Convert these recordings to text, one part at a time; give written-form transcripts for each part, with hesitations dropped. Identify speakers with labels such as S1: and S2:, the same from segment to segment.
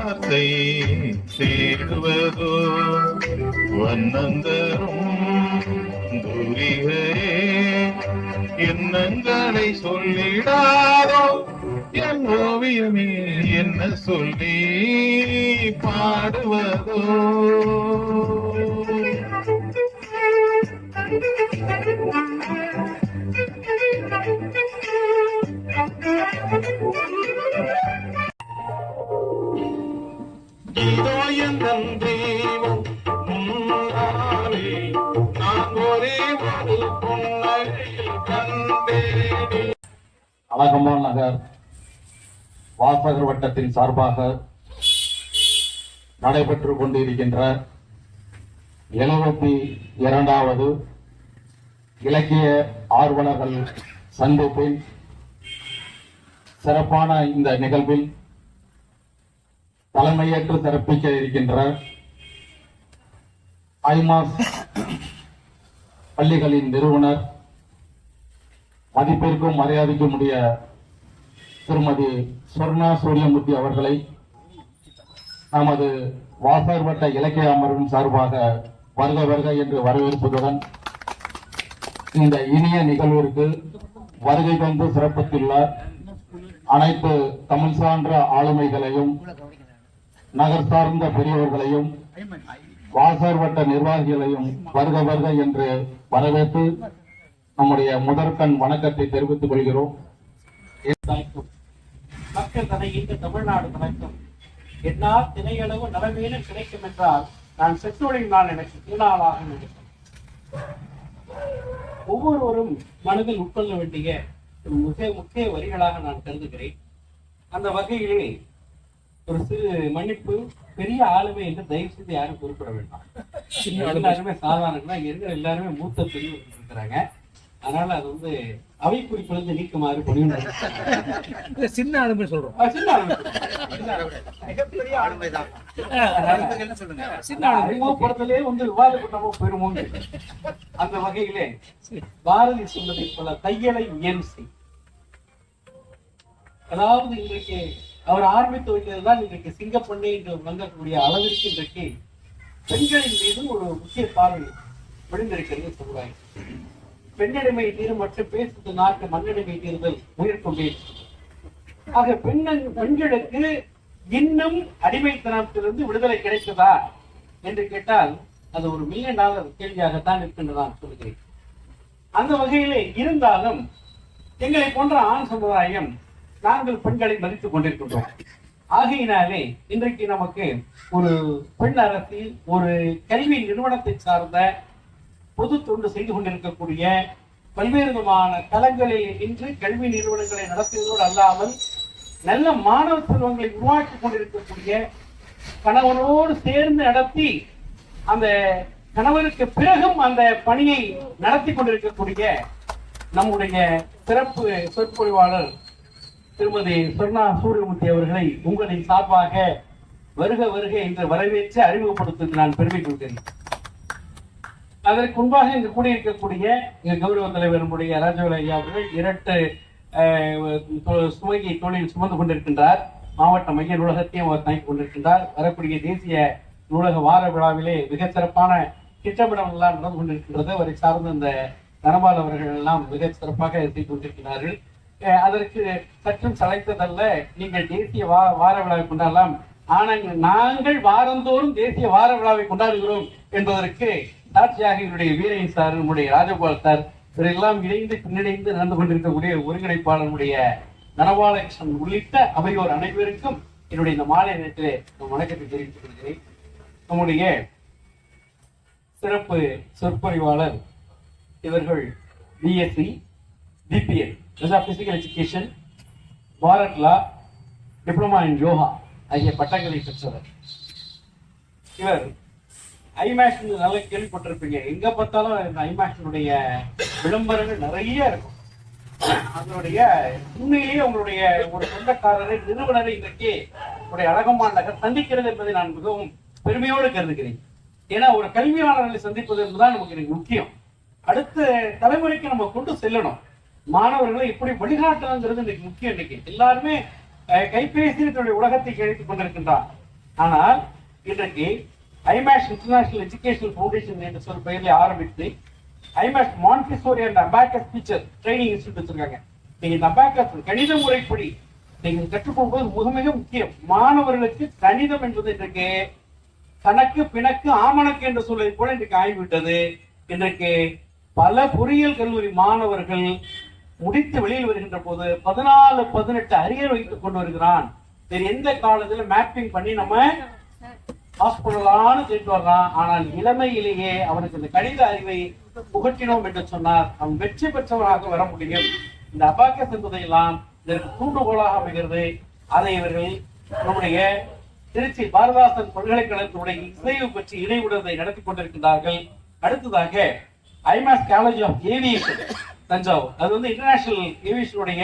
S1: வார்த்தை தேடுவதோ வண்ணந்தரும் தூரிகையே எண்ணங்களை சொல்லிடாதோ என் ஓவியமே என்ன சொல்லி பாடுவதோ. இதோ என் தெய்வம் முன்னாலே நான் ஒரே ஒரு புன்னகையில் கண்டேனே.
S2: அழகம்மாள் நகர் வாசகர் வட்டத்தின் சார்பாக நடைபெற்றுக் கொண்டிருக்கின்ற 72வது இலக்கிய ஆர்வலர்கள் சந்திப்பில் சிறப்பான இந்த நிகழ்வில் தலைமையேற்று சிறப்பிக்க இருக்கின்ற ஐமாஸ் பள்ளிகளின் நிறுவனர் மதிப்பிற்கும் மரியாதைக்கும் உடைய திருமதி சொர்ணா சூரியமூர்த்தி அவர்களை நமது வாசகர் வட்ட இலக்கிய அமர்வின் சார்பாக வருக வருக என்று வரவேற்பதுடன் இந்த இனிய நிகழ்விற்கு வருகை தந்து சிறப்பித்துள்ள அனைத்து தமிழ் சான்ற ஆளுமைகளையும் நகர் சார்ந்த பெரியவர்களையும் வாசகர் வட்ட நிர்வாகிகளையும் வருக வருக என்று வரவேற்று நம்முடைய முதற்கண் வணக்கத்தை தெரிவித்துக் கொள்கிறோம்.
S3: மக்கள் தனையிட்டு தமிழ்நாடு தலைக்கும் என்னால் திணையளவு நலமேலும் கிடைக்கும் என்றால் நான் செற்றொழில் நான் எனக்கு திருநாளாக நினைக்கிறேன். ஒவ்வொருவரும் மனதில் உட்கொள்ள வேண்டிய மிக முக்கிய வரிகளாக நான் கருதுகிறேன். அந்த வகையிலே ஒரு சிறு மன்னிப்பு, பெரிய ஆளுமை என்று தயவு செய்து யாரும் குறிப்பிட வேண்டாம். எல்லாருமே சாதாரண இங்க இருக்கிற எல்லாருமே மூத்த பெரியவர்கள் இருக்கிறாங்க. அதனால அது வந்து அவை குறிப்பிலிருந்து நீக்குமாறு பணியுடன்
S4: சின்ன ஆளுமை சொல்றோம்.
S3: அறிமுகப்படுத்தலே வந்து விவாதப்பட்டமோ பெருமோ. அந்த வகையிலே பாரதி சொன்னதை போல தையலை இயன்சி, அதாவது இன்றைக்கு அவர் ஆரம்பித்து வைத்ததுதான் இன்றைக்கு சிங்கப்பண்ணை என்று வழங்கக்கூடிய அளவிற்கு இன்றைக்கு பெண்களின் மீது ஒரு முக்கிய பார்வை விழுந்திருக்கிறது சொல்றாங்க. பெண்ணடிமை தீரும் மற்றும் பேசுவது நாட்டு மண்ணடிமை தீர்தல் உயிர்கொண்டே. ஆக பெண்களுக்கு இன்னும் அடிமைத்தனத்திலிருந்து விடுதலை கிடைத்ததா என்று கேட்டால் அது ஒரு $1,000,000 கேள்வியாகத்தான் இருக்கின்றன நான் சொல்கிறேன். அந்த வகையிலே இருந்தாலும் எங்களை போன்ற ஆண் சமுதாயம் நாங்கள் பெண்களை மதித்துக் கொண்டிருக்கின்றோம். ஆகையினாலே இன்றைக்கு நமக்கு ஒரு பெண் அரசில் ஒரு கல்வி நிறுவனத்தை சார்ந்த பொது தொண்டு செய்து கொண்டிருக்கக்கூடிய பல்வேறு விதமான தளங்களில் இன்று கல்வி நிறுவனங்களை நடத்துவதோடு அல்லாமல் நல்ல மாணவ செல்வங்களை உருவாக்கி கொண்டிருக்கக்கூடிய, கணவனோடு சேர்ந்து நடத்தி அந்த கணவருக்கு பிறகும் அந்த பணியை நடத்தி கொண்டிருக்கக்கூடிய நம்முடைய சிறப்பு சொற்பொழிவாளர் திருமதி சொர்ணா சூரியமூர்த்தி அவர்களை உங்களின் சார்பாக வருக வருக என்று வரவேற்று அறிமுகப்படுத்த நான் பெருமை கொள்கிறேன். அதற்கு முன்பாக இங்கு கூடியிருக்கக்கூடிய கௌரவ தலைவர் நம்முடைய ராஜவேல் ஐயா அவர்கள் 2 சுமையை தோளில் சுமந்து கொண்டிருக்கின்றார். மாவட்ட மைய நூலகத்தையும் அவர் தாங்கிக் கொண்டிருக்கின்றார். வரக்கூடிய தேசிய நூலக வார விழாவிலே மிக சிறப்பான திட்டமிடல் எல்லாம் நடந்து கொண்டிருக்கின்றது. அவரை சார்ந்த இந்த தனபால் அவர்கள் எல்லாம் மிக சிறப்பாக செய்து கொண்டிருக்கிறார்கள். அதற்கு சற்றும் சளைத்ததல்ல, நீங்கள் தேசிய வார விழாவை கொண்டாடலாம், ஆனால் நாங்கள் வாரந்தோறும் தேசிய வார விழாவை கொண்டாடுகிறோம் என்பதற்கு சாட்சியாக என்னுடைய வீரையன் சார், நம்முடைய ராஜகோபால் சார், இவரெல்லாம் இணைந்து பின்னடைந்து நடந்து கொண்டிருக்கக்கூடிய ஒருங்கிணைப்பாளருடைய தனபாலகிருஷ்ணன் உள்ளிட்ட அவையோர் அனைவருக்கும் என்னுடைய இந்த மாலை நேரத்திலே வணக்கத்தை தெரிவித்துக் கொள்கிறேன். நம்முடைய சிறப்பு சொற்பொழிவாளர் இவர்கள் BSc, BPL physical education, Bharat law, diploma in yoga ஆகிய பட்டங்களை பெற்றவர். இவர் ஐமேக்ஸ் நல்லா கேள்விப்பட்டிருப்பீங்க. எங்க பார்த்தாலும் இந்த ஐமேக்ஸினுடைய விளம்பரங்கள் நிறைய இருக்கும். அதனுடைய உண்மையிலேயே உங்களுடைய ஒரு சொந்தக்காரரை நிறுவனரை இன்றைக்கு உங்களுடைய அழகம்மாள் நகர் சந்திக்கிறது என்பதை நான் மிகவும் பெருமையோடு கருதுகிறேன். ஏன்னா ஒரு கல்வியாளர்களை சந்திப்பது என்பதுதான் நமக்கு எனக்கு முக்கியம். அடுத்த தலைமுறைக்கு நம்ம கொண்டு செல்லணும். மாணவர்களை இப்படி வழிகாட்டணுங்கிறது இன்னைக்கு முக்கியம். இன்னைக்கு எல்லாருமே கைபேசியில் தன்னுடைய உலகத்தை கிடைத்துக் கொண்டிருக்கின்றார். ஆனால் இன்றைக்கு ஐமேஷ் இன்டர்நேஷனல் எஜுகேஷனல் ஃபவுண்டேஷன் என்று சொல்ல பெயரில் ஆரம்பித்து Aimesh Montessori and abacus teacher training institute வச்சிருக்காங்க. நீங்க இந்த அபாக்கஸ் கணித முறைப்படி நீங்க கற்றுக்கொள்வது மிக மிக முக்கியம். மாணவர்களுக்கு கணிதம் என்பது இன்றைக்கு கணக்கு பிணக்கு ஆமணக்கு என்று சொல்வது கூட இன்றைக்கு ஆகிவிட்டது. இன்றைக்கு பல பொறியியல் கல்லூரி மாணவர்கள் முடித்து வெளியில் வருகின்ற போது 14-18 அரியர் வைத்துக் கொண்டு வருகிறான். வேறு எந்த காலத்துல மேப்பிங் பண்ணி நம்ம ஹாஸ்பிட்டலான்னு கேட்டு வர்றான். ஆனால் இளமையிலேயே அவனுக்கு இந்த கணித அறிவை புகட்டினோம் என்று சொன்னார் அவன் வெற்றி பெற்றவராக வர முடியும். இந்த அபாக்கஸ் என்பதையெல்லாம் இதற்கு தூண்டுகோலாக அமைகிறது. அதை இவர்கள் நம்முடைய திருச்சி பாரதாசன் பல்கலைக்கழகத்துடைய இசைவு பற்றி இணைவுடத்தை நடத்தி கொண்டிருக்கிறார்கள். அடுத்ததாக ஐமேஸ் காலேஜ் ஆஃப் ஏவியேஷன் தஞ்சாவூர், அது வந்து இன்டர்நேஷனல் ஏவியேஷனுடைய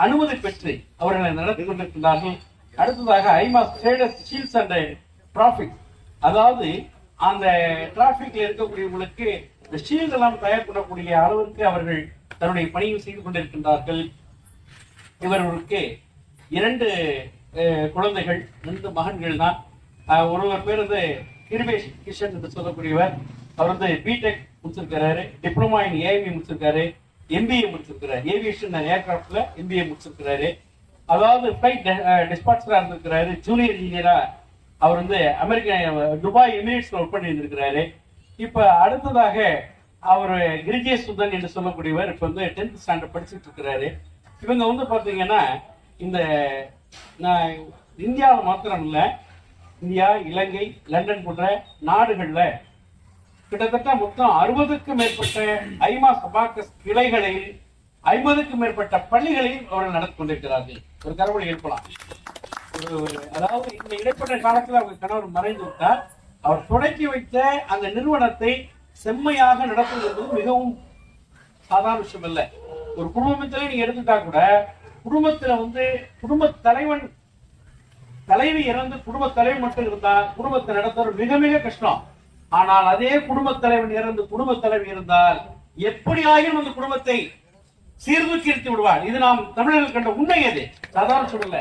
S3: அனுமதி பெற்று அவர்களை நடத்தி கொண்டிருக்கிறார்கள். அடுத்ததாக ஐமாஸ் ட்ரேடர்ஸ் ஷீல்ட்ஸ் அண்ட் டிராபிக், அதாவது அந்த டிராபிக்ல இருக்கக்கூடியவங்களுக்கு இந்த ஷீல்ட் எல்லாம் தயார் பண்ணக்கூடிய அளவிற்கு அவர்கள் தன்னுடைய பணியை செய்து கொண்டிருக்கின்றார்கள். இவர்களுக்கு 2 குழந்தைகள், 2 மகன்கள் தான். ஒருவர் பேர் வந்து கிருபேஷ் கிஷன் என்று சொல்லக்கூடியவர். அவர் வந்து பிடெக் முடிச்சிருக்கிறாரு, டிப்ளமா இன் ஏஐபி முடிச்சிருக்காரு, எம்பிஏ முடிச்சிருக்கிறாரு, ஏவியேஷன் ஏர்கிராஃப்ட்ல எம்பிஏ முடிச்சிருக்கிறாரு. அதாவது ஃபிளைட் டிஸ்பாட்சரா இருந்திருக்கிறாரு. ஜூனியர் இன்ஜினியரா அவர் வந்து துபாய் எமிரேட்ஸ்ல ஒர்க் பண்ணி இருந்திருக்கிறாரு. இப்ப அடுத்ததாக அவர் கிரிஜே சுதன் என்று சொல்லக்கூடியவர் இப்ப வந்து 10th ஸ்டாண்டர்ட் படிச்சுட்டு இருக்கிறாரு. இவங்க வந்து பாத்தீங்கன்னா இந்த இந்தியாவில் மாத்திரம் இல்ல, இந்தியா, இலங்கை, லண்டன் போன்ற நாடுகள்ல கிட்டத்தட்ட மொத்தம் 60க்கும் மேற்பட்ட ஐமாஸ் அபாக்கஸ் கிளைகளில் 50க்கும் மேற்பட்ட பள்ளிகளில் அவர்கள் நடத்தி கொண்டிருக்கிறார்கள். ஒரு கரவொலி ஏற்பலாம். அதாவது இந்த இடைப்பட்ட காலத்தில் அவங்க கணவர் மறைந்து விட்டார். அவர் தொடக்கி வைத்த அந்த நிறுவனத்தை செம்மையாக நடத்துவது மிகவும் சாதாரண விஷயம் இல்லை. ஒரு குடும்பத்திலே நீங்க எடுத்துட்டா கூட குடும்பத்துல வந்து குடும்ப தலைவி இறந்து குடும்ப தலைவி மட்டும் இருந்தா குடும்பத்தை நடத்துறது மிக மிக கஷ்டம். ஆனால் அதே குடும்ப தலைவன் இறந்து குடும்ப தலைவி இருந்தால் எப்படி ஆகியும் அந்த குடும்பத்தை சீர்தூக்கி எடுத்து விடுவார். இது நாம் தமிழர்கள் கண்ட உண்மை. அது சாதாரண சொல்லல.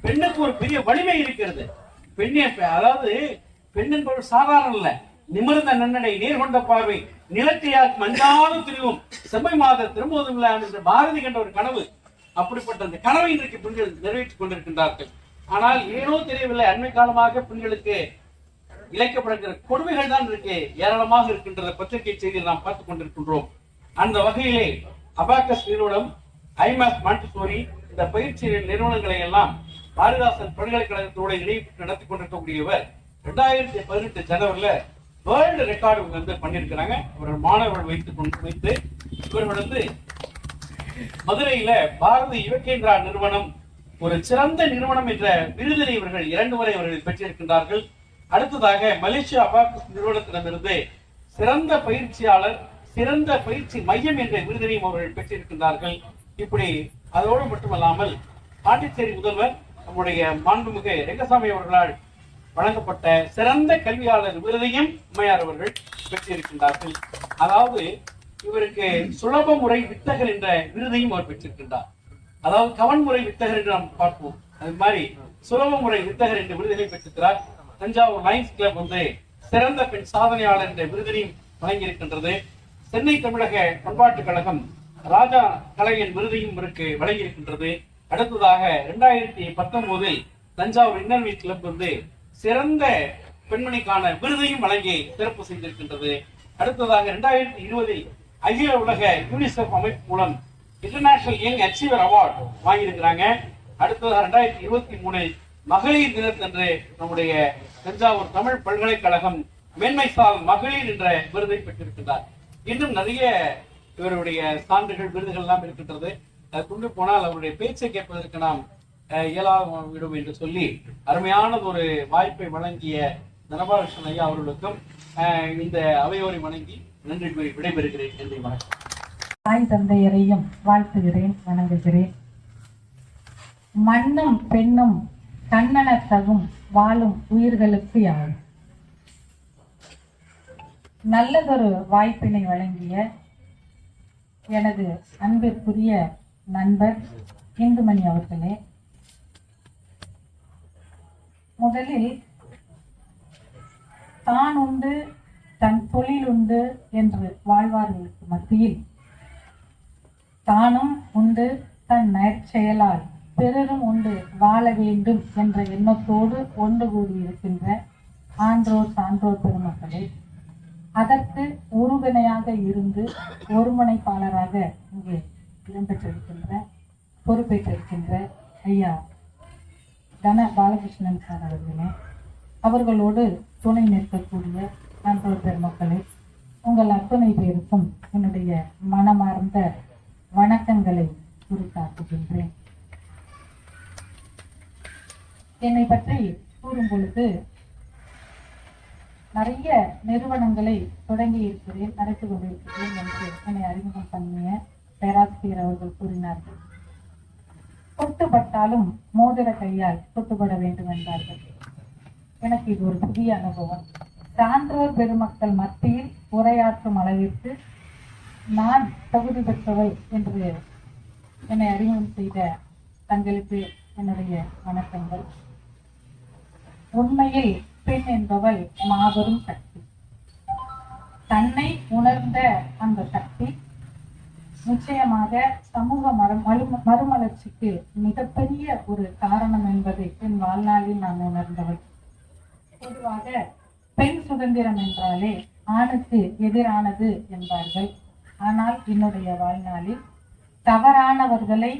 S3: பெண்ணுக்கு ஒரு பெரிய வலிமை இருக்கிறது. பெண்ணே, அதாவது பெண் என்பது சாதாரண இல்ல. நிமிர்ந்த நன்னடை, நேர்கொண்ட பார்வை, நிலத்தையாக்கும் அஞ்சாத திரிவும் செம்மை மாத திரும்புவதும் இல்லை என்ற பாரதி கண்ட ஒரு கனவு. அப்படிப்பட்ட அந்த கனவை இன்றைக்கு பெண்கள் நிறைவேற்றிக் கொண்டிருக்கின்றார்கள். ஆனால் ஏனோ தெரியவில்லை, அண்மை காலமாக பெண்களுக்கு இழைக்கப்படுகிற கொடுமைகள் தான் இருக்கு ஏராளமாக இருக்கின்ற பத்திரிகை செய்தியில் நாம் பார்த்துக் கொண்டிருக்கின்றோம். அந்த வகையிலே அபாக்கஸ் நிறுவனம், ஐமாஸ் மான்டிசோரி, இந்த பயிற்சி நிறுவனங்களை எல்லாம் பாரதாசன் பல்கலைக்கழகத்தோடு இணைப்பு நடத்தி கொண்டிருக்கக்கூடியவர் 2018 ஜனவரியில வேர்ல்டு ரெக்கார்டு வந்து பண்ணியிருக்கிறாங்க. அவர்கள் மாணவர்கள் வைத்து இவர்கள் வந்து மதுரையில பாரதி யுவகேந்திரா நிறுவனம் ஒரு சிறந்த நிறுவனம் என்ற விருதினை இவர்கள் 2 முறை அவர்கள் பெற்றிருக்கின்றார்கள். அடுத்ததாக மலேசியா அபாக்கஸ் நிறுவனத்திடமிருந்து சிறந்த பயிற்சியாளர், சிறந்த பயிற்சி மையம் என்ற விருதினையும் அவர்கள் பெற்றிருக்கின்றார்கள். இப்படி அதோடு மட்டுமல்லாமல் பாண்டிச்சேரி முதல்வர் நம்முடைய மாண்புமிகு ரெங்கசாமி அவர்களால் வழங்கப்பட்ட சிறந்த கல்வியாளர் விருதையும் அம்மையார் அவர்கள் பெற்றிருக்கின்றார்கள். அதாவது இவருக்கு சுலப முறை வித்தகர் என்ற விருதையும் அவர் பெற்றிருக்கின்றார். அதாவது கவன்முறை வித்தகர் என்று நாம் பார்ப்போம், அது மாதிரி சுலப முறை வித்தகர் என்ற விருதினை பெற்றிருக்கிறார். தஞ்சாவூர் லைன்ஸ் கிளப் வந்து சிறந்த பெண் சாதனையாளர் என்ற விருதினையும் வழங்கியிருக்கின்றது. சென்னை தமிழக பண்பாட்டுக் கழகம் ராஜா கலைஞன் விருதையும் இவருக்கு வழங்கியிருக்கின்றது. அடுத்ததாக 2019 தஞ்சாவூர் இன்னர்வி கிளப் வந்து சிறந்த பெண்மணிக்கான விருதையும் வழங்கி சிறப்பு செய்திருக்கின்றது. அடுத்ததாக 2020 அகில உலக யூனிசெஃப் அமைப்பு மூலம் இன்டர்நேஷனல் யங் அச்சீவர் அவார்டு வாங்கியிருக்கிறாங்க. அடுத்ததாக 2023 மகளிர் தினத்தன்று நம்முடைய தஞ்சாவூர் தமிழ் பல்கலைக்கழகம் மேன்மைசால் மகளிர் என்ற விருதை பெற்றிருக்கின்றார். இன்னும் நிறைய இவருடைய சான்றுகள், விருதுகள் எல்லாம் இருக்கின்றது. அது கொண்டு போனால் அவருடைய பேச்சை கேட்பதற்கு நாம் இயலாவிடும் என்று சொல்லி அருமையான ஒரு வாய்ப்பை வழங்கிய தனபாலகிருஷ்ணன் ஐயா அவர்களுக்கும் இந்த அவையோரை வணங்கி நன்றி கூறி விடைபெறுகிறேன். நன்றி, வணக்கம்.
S4: தாய் தந்தையரையும் வாழ்த்துகிறேன், வணங்குகிறேன். மண்ணும் பெண்ணும் கண்ணனத்தகும் வாழும் உயிர்களுக்கு யார்? நல்லதொரு வாய்ப்பினை வழங்கிய எனது அன்பிற்குரிய நண்பர் இந்துமணி அவர்களே, முதலில் தான் உண்டு தன் தொழில் உண்டு என்று வாழ்வார்களுக்கு மத்தியில் தானும் உண்டு தன் நற்செயலால் பிறரும் உண்டு வாழ வேண்டும் என்ற எண்ணத்தோடு ஒன்று கூடியிருக்கின்ற ஆன்றோர் சான்றோர் பெருமக்களே, அதற்கு உறுதுணையாக இருந்து ஒருமுனைப்பாளராக இங்கே இடம்பெற்றிருக்கின்ற பொறுப்பேற்றிருக்கின்ற ஐயா தன பாலகிருஷ்ணன் சார் அவர்களே, அவர்களோடு துணை நிற்கக்கூடிய ஆன்றோர் பெருமக்களே, உங்கள் அத்தனை பேருக்கும் என்னுடைய மனமார்ந்த வணக்கங்களை குறித்தாக்குகின்றேன். என்னை பற்றி கூறும் பொழுது நிறைய நிறுவனங்களை தொடங்கி இருக்கிறேன், நடத்தி கொண்டிருக்கிறேன் என்று என்னை அறிமுகம் பண்ணிய பேராசிரியர் அவர்கள் கூறினார்கள். தொட்டுப்பட்டாலும் மோதிர கையால் தொட்டுப்பட வேண்டும் என்றார்கள். எனக்கு இது ஒரு புதிய அனுபவம். சான்றோர் பெருமக்கள் மத்தியில் உரையாற்றும் அளவிற்கு நான் தகுதி பெற்றவை என்று என்னை அறிமுகம் செய்த தங்களுக்கு என்னுடைய வணக்கங்கள். உண்மையில் பெண் என்பவள் மாபெரும் சக்தி. தன்னை உணர்ந்த அந்த சக்தி நிச்சயமாக சமூக மறுமலர்ச்சிக்கு மிகப்பெரிய ஒரு காரணம் என்பதை என் வாழ்நாளில் நான் உணர்ந்தவள். பொதுவாக பெண் சுதந்திரம் என்றாலே ஆணுக்கு எதிரானது என்பார்கள். ஆனால் என்னுடைய வாழ்நாளில் தவறானவர்களை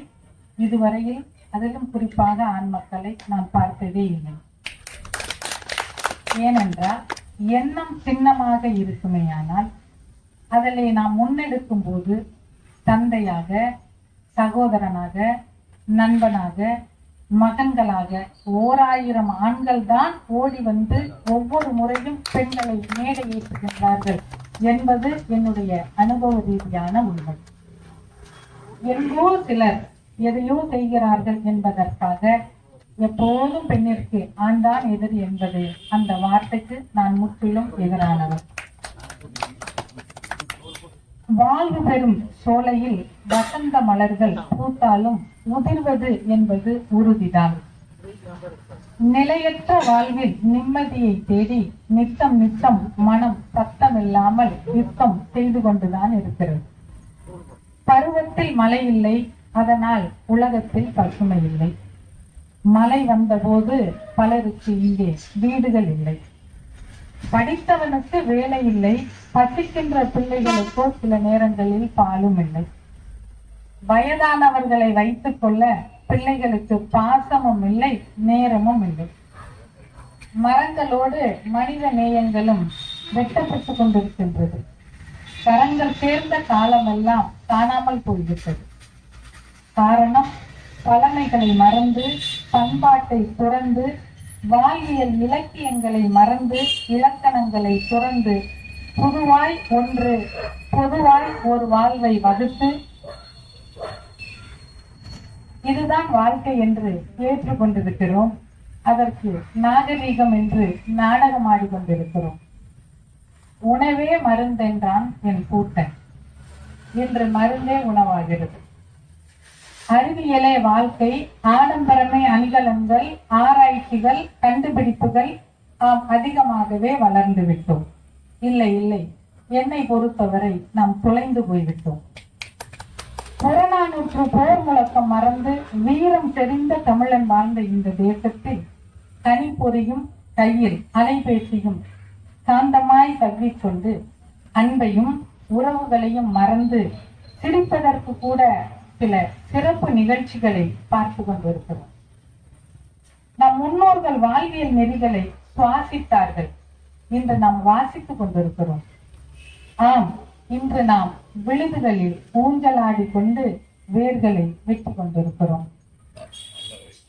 S4: இதுவரையில், அதிலும் குறிப்பாக ஆண் மக்களை நான் பார்த்ததே இல்லை. ஏனென்றால் எண்ணம் சின்னமாக இருக்குமேயானால் அதிலே நாம் முன்னெடுக்கும் போது தந்தையாக, சகோதரனாக, நண்பனாக, மகன்களாக 1000 ஆண்கள் தான் ஓடி வந்து ஒவ்வொரு முறையும் பெண்களை மேடை ஏற்றுகின்றார்கள் என்பது என்னுடைய அனுபவ ரீதியான உண்மை. எங்கோ சிலர் எதையோ செய்கிறார்கள் என்பதற்காக எப்போதும் பெண்ணிற்கு ஆண்தான் எதிர் என்பது, அந்த வார்த்தைக்கு நான் முற்றிலும் எதிரானவர். வாழ்வு பெறும் சோலையில் வசந்த மலர்கள் பூத்தாலும் உதிர்வது என்பது உறுதிதான். நிலையற்ற வாழ்வில் நிம்மதியை தேடி நித்தம் நித்தம் மனம் சத்தமில்லாமல் யுத்தம் செய்து கொண்டுதான் இருக்கிறது. பருவத்தில் மழை இல்லை, அதனால் உலகத்தில் பசுமை இல்லை. மழை வந்தபோது பலருக்கு இங்கே வீடுகள் இல்லை. படித்தவனுக்கு வேலை இல்லை, பசிக்கின்ற பிள்ளைகளுக்கோ சில நேரங்களில் பாலும் இல்லை. வயதானவர்களை வைத்துக் கொள்ள பிள்ளைகளுக்கு பாசமும் இல்லை, நேரமும் இல்லை. மரங்களோடு மனித நேயங்களும் வெட்டப்பட்டு கொண்டிருக்கின்றது. கரங்கள் சேர்ந்த காலமெல்லாம் காணாமல் போய்விட்டது. காரணம், பழமைகளை மறந்து, பண்பாட்டை துறந்து, வாழ்வியல் இலக்கியங்களை மறந்து, இலக்கணங்களை துறந்து, பொதுவாய் ஒரு வாழ்வை வகுத்து இதுதான் வாழ்க்கை என்று ஏற்றுக்கொண்டிருக்கிறோம். அதற்கு நாகரீகம் என்று நாடகமாடி கொண்டிருக்கிறோம். உணவே மருந்தென்றான் என் கூட்டன். இன்று மருந்தே உணவாகிறது. அறிவியலே வாழ்க்கை, ஆடம்பரமே அணிகலன்கள், ஆராய்ச்சிகள், கண்டுபிடிப்புகள் நாம் அதிகமாகவே வளர்ந்து விட்டோம். இல்லை இல்லை, என்னை பொறுத்தவரை நாம் தொலைந்து போய்விட்டோம். புறநானூற்று போர் முழக்கம் மறந்து வீரம் தெரிந்த தமிழன் வாழ்ந்த இந்த தேசத்தில் கனிப்பொறியும் கையில் அலைபேசியும் சாந்தமாய் தவ்விக்கொண்டு அன்பையும் உறவுகளையும் மறந்து சிரிப்பதற்கு கூட சில சிறப்பு நிகழ்ச்சிகளை பார்த்து கொண்டிருக்கிறோம். நம் முன்னோர்கள் வாழ்வியல் நெறிகளை சுவாசித்தார்கள். இன்று நாம் வாசித்துக் கொண்டிருக்கிறோம். ஆம், இன்று நாம் விழுதுகளில் ஊஞ்சலாடி கொண்டு வேர்களை வெட்டி கொண்டிருக்கிறோம்.